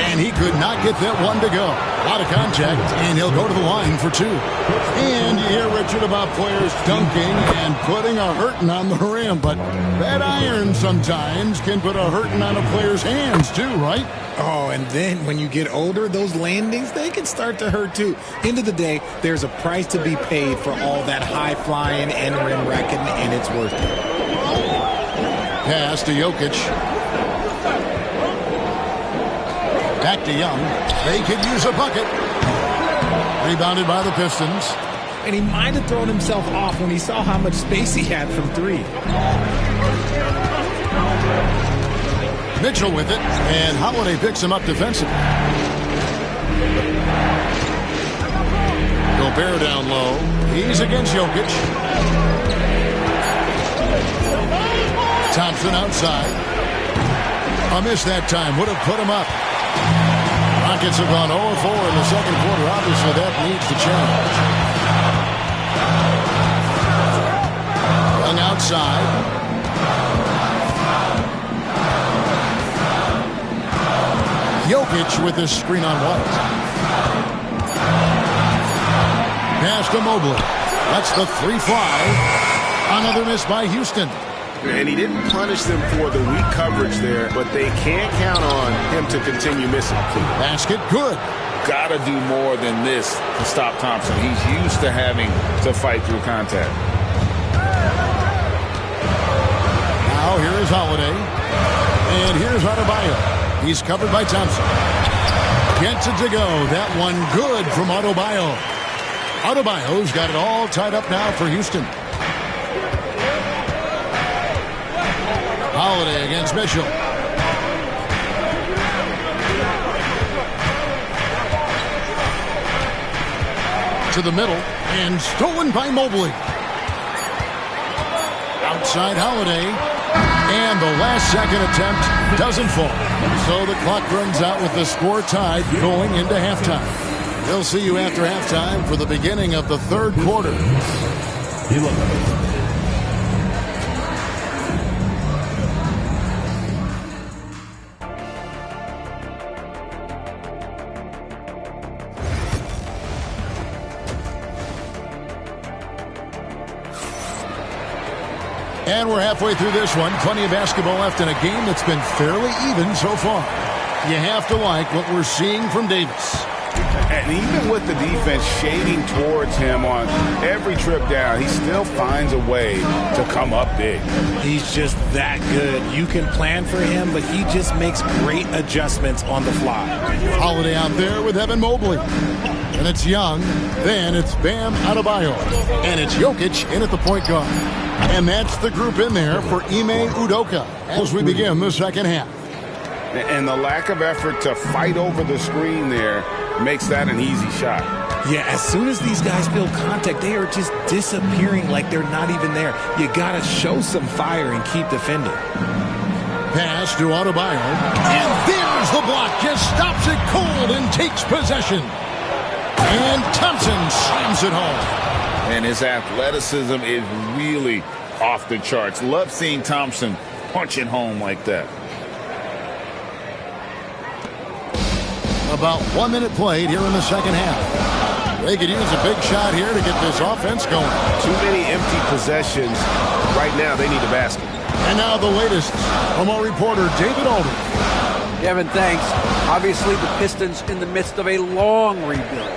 And he could not get that one to go. A lot of contact, and he'll go to the line for two. And you hear, Richard, about players dunking and putting a hurting on the rim, but that iron sometimes can put a hurting on a player's hands too, right? Oh, and then when you get older, those landings, they can start to hurt too. End of the day, there's a price to be paid for all that high flying and rim wrecking, and it's worth it. Pass to Jokic. Back to Young. They could use a bucket. Rebounded by the Pistons. And he might have thrown himself off when he saw how much space he had from three. Mitchell with it, and Holiday picks him up defensively. Gobert down low. He's against Jokic. Thompson outside. A miss that time. Would have put him up. Rockets have gone 0-4 in the second quarter. Obviously, that needs to change. Young outside. Jokic with his screen on White. Pass to Mobley. That's the three fly. Another miss by Houston. And he didn't punish them for the weak coverage there, but they can't count on him to continue missing. Basket good. Got to do more than this to stop Thompson. He's used to having to fight through contact. Now here is Holiday. And here's Adebayo. He's covered by Thompson. Gets it to go. That one good from Adebayo. Adebayo's got it all tied up now for Houston. Holiday against Mitchell. To the middle, and stolen by Mobley. Outside Holiday, and the last second attempt doesn't fall. So the clock runs out with the score tied going into halftime. We'll see you after halftime for the beginning of the third quarter. And we're halfway through this one. Plenty of basketball left in a game that's been fairly even so far. You have to like what we're seeing from Davis. And even with the defense shading towards him on every trip down, he still finds a way to come up big. He's just that good. You can plan for him, but he just makes great adjustments on the fly. Holiday out there with Evan Mobley. And it's Young. Then it's Bam Adebayo. And it's Jokic in at the point guard. And that's the group in there for Ime Udoka as we begin the second half. And the lack of effort to fight over the screen there makes that an easy shot. Yeah, as soon as these guys feel contact, they are just disappearing like they're not even there. You got to show some fire and keep defending. Pass to Adebayo. And there's the block. Just stops it cold and takes possession. And Thompson slams it home. And his athleticism is really off the charts. Love seeing Thompson punch it home like that. About 1 minute played here in the second half. They could use a big shot here to get this offense going. Too many empty possessions. Right now, they need a basket. And now the latest from our reporter, David Aldridge. Kevin, thanks. Obviously, the Pistons in the midst of a long rebuild.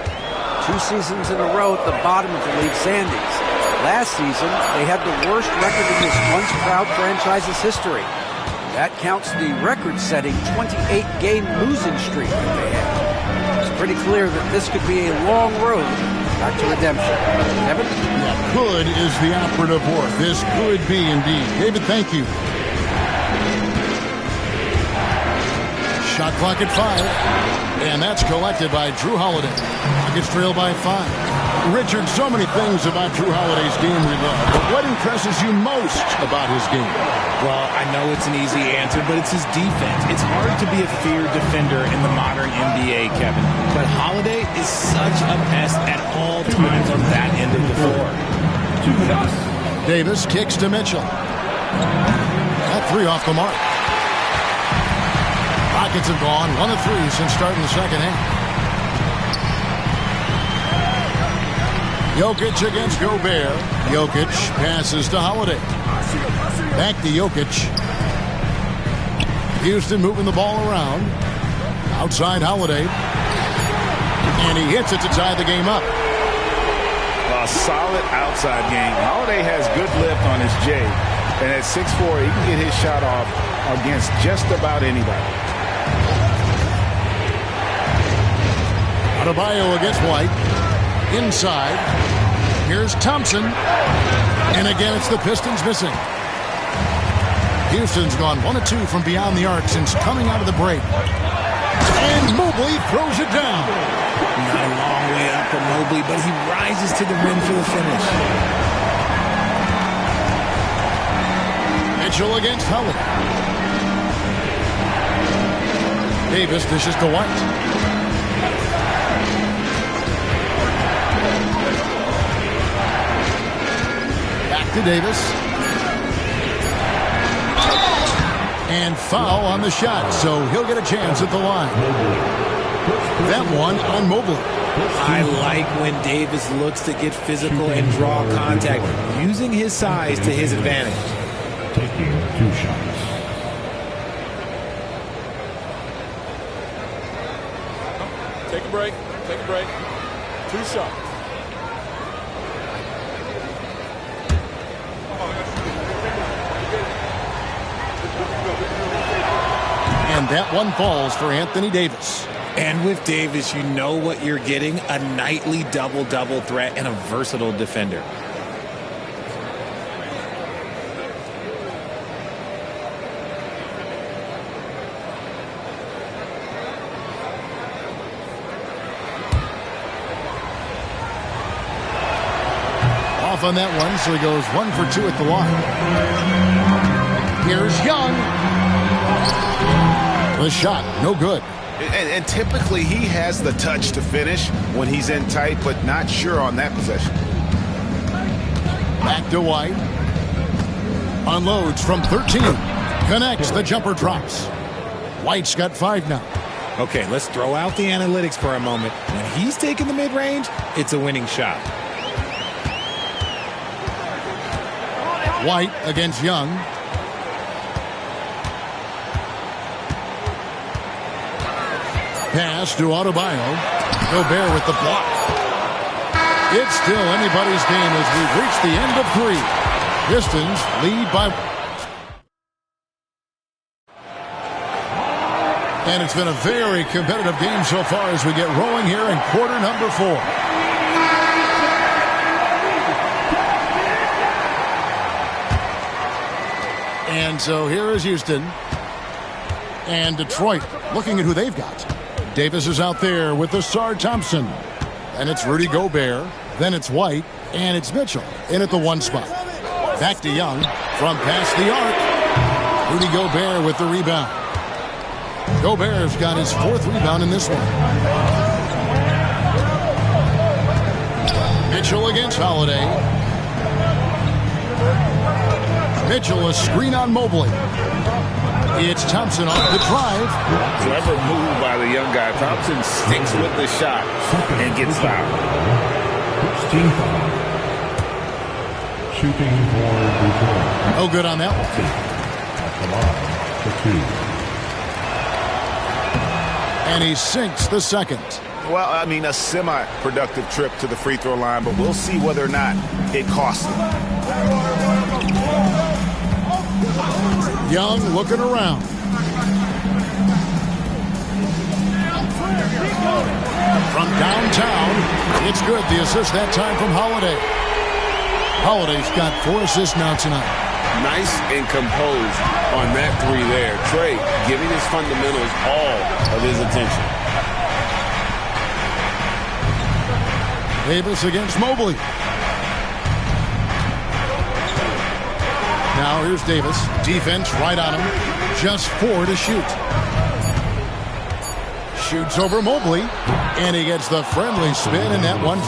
2 seasons in a row at the bottom of the league standings. Last season, they had the worst record in this once-proud franchise's history. That counts the record-setting 28-game losing streak that they had. It's pretty clear that this could be a long road back to redemption. Kevin? Yeah, could is the operative word. This could be indeed. David, thank you. Shot clock at 5. And that's collected by Drew Holiday. Rockets trail by 5. Richard, so many things about Drew Holiday's game we love. But what impresses you most about his game? Well, I know it's an easy answer, but it's his defense. It's hard to be a feared defender in the modern NBA, Kevin. But Holiday is such a pest at all times on that end of the floor. Davis kicks to Mitchell. That 3 off the mark. Rockets have gone 1 of 3 since starting the second half. Jokic against Gobert. Jokic passes to Holiday. Back to Jokic. Houston moving the ball around. Outside Holiday. And he hits it to tie the game up. A solid outside game. Holiday has good lift on his J. And at 6'4", he can get his shot off against just about anybody. Adebayo against White. Inside. Here's Thompson. And again, it's the Pistons missing. Houston's gone 1 of 2 from beyond the arc since coming out of the break. And Mobley throws it down. Not a long way up for Mobley, but he rises to the rim for the finish. Mitchell against Holiday. Davis dishes to White. To Davis. And foul on the shot, so he'll get a chance at the line. That one on Mobley. I like when Davis looks to get physical and draw contact, using his size to his advantage. Taking 2 shots. Take a break. Take a break. 2 shots. And that one falls for Anthony Davis. And with Davis, you know what you're getting, a nightly double-double threat and a versatile defender. Off on that one, so he goes 1 for 2 at the line. Here's Young. The shot, no good. And typically he has the touch to finish when he's in tight, but not sure on that possession. Back to White. Unloads from 13. Connects, the jumper drops. White's got 5 now. Okay, let's throw out the analytics for a moment. When he's taking the mid-range, it's a winning shot. White against Young. Pass to Adebayo. Gobert with the block. It's still anybody's game as we've reached the end of 3. Pistons lead by... And it's been a very competitive game so far as we get rolling here in quarter number 4. And so here is Houston. And Detroit looking at who they've got. Davis is out there with Ausar Thompson. And it's Rudy Gobert. Then it's White. And it's Mitchell in at the 1 spot. Back to Young from past the arc. Rudy Gobert with the rebound. Gobert's got his 4th rebound in this one. Mitchell against Holiday. Mitchell, a screen on Mobley. It's Thompson off the drive. Clever move by the young guy. Thompson sticks with the shot and gets fouled. Team foul. Shooting for Detroit. No good on that one. At the line for 2. And he sinks the second. Well, I mean, a semi-productive trip to the free throw line, but we'll see whether or not it costs him. Young looking around. From downtown, it's good. The assist that time from Holiday. Holiday's got 4 assists now tonight. Nice and composed on that 3 there. Trey giving his fundamentals all of his attention. Davis against Mobley. Now here's Davis. Defense right on him. Just 4 to shoot. Shoots over Mobley. And he gets the friendly spin in that one.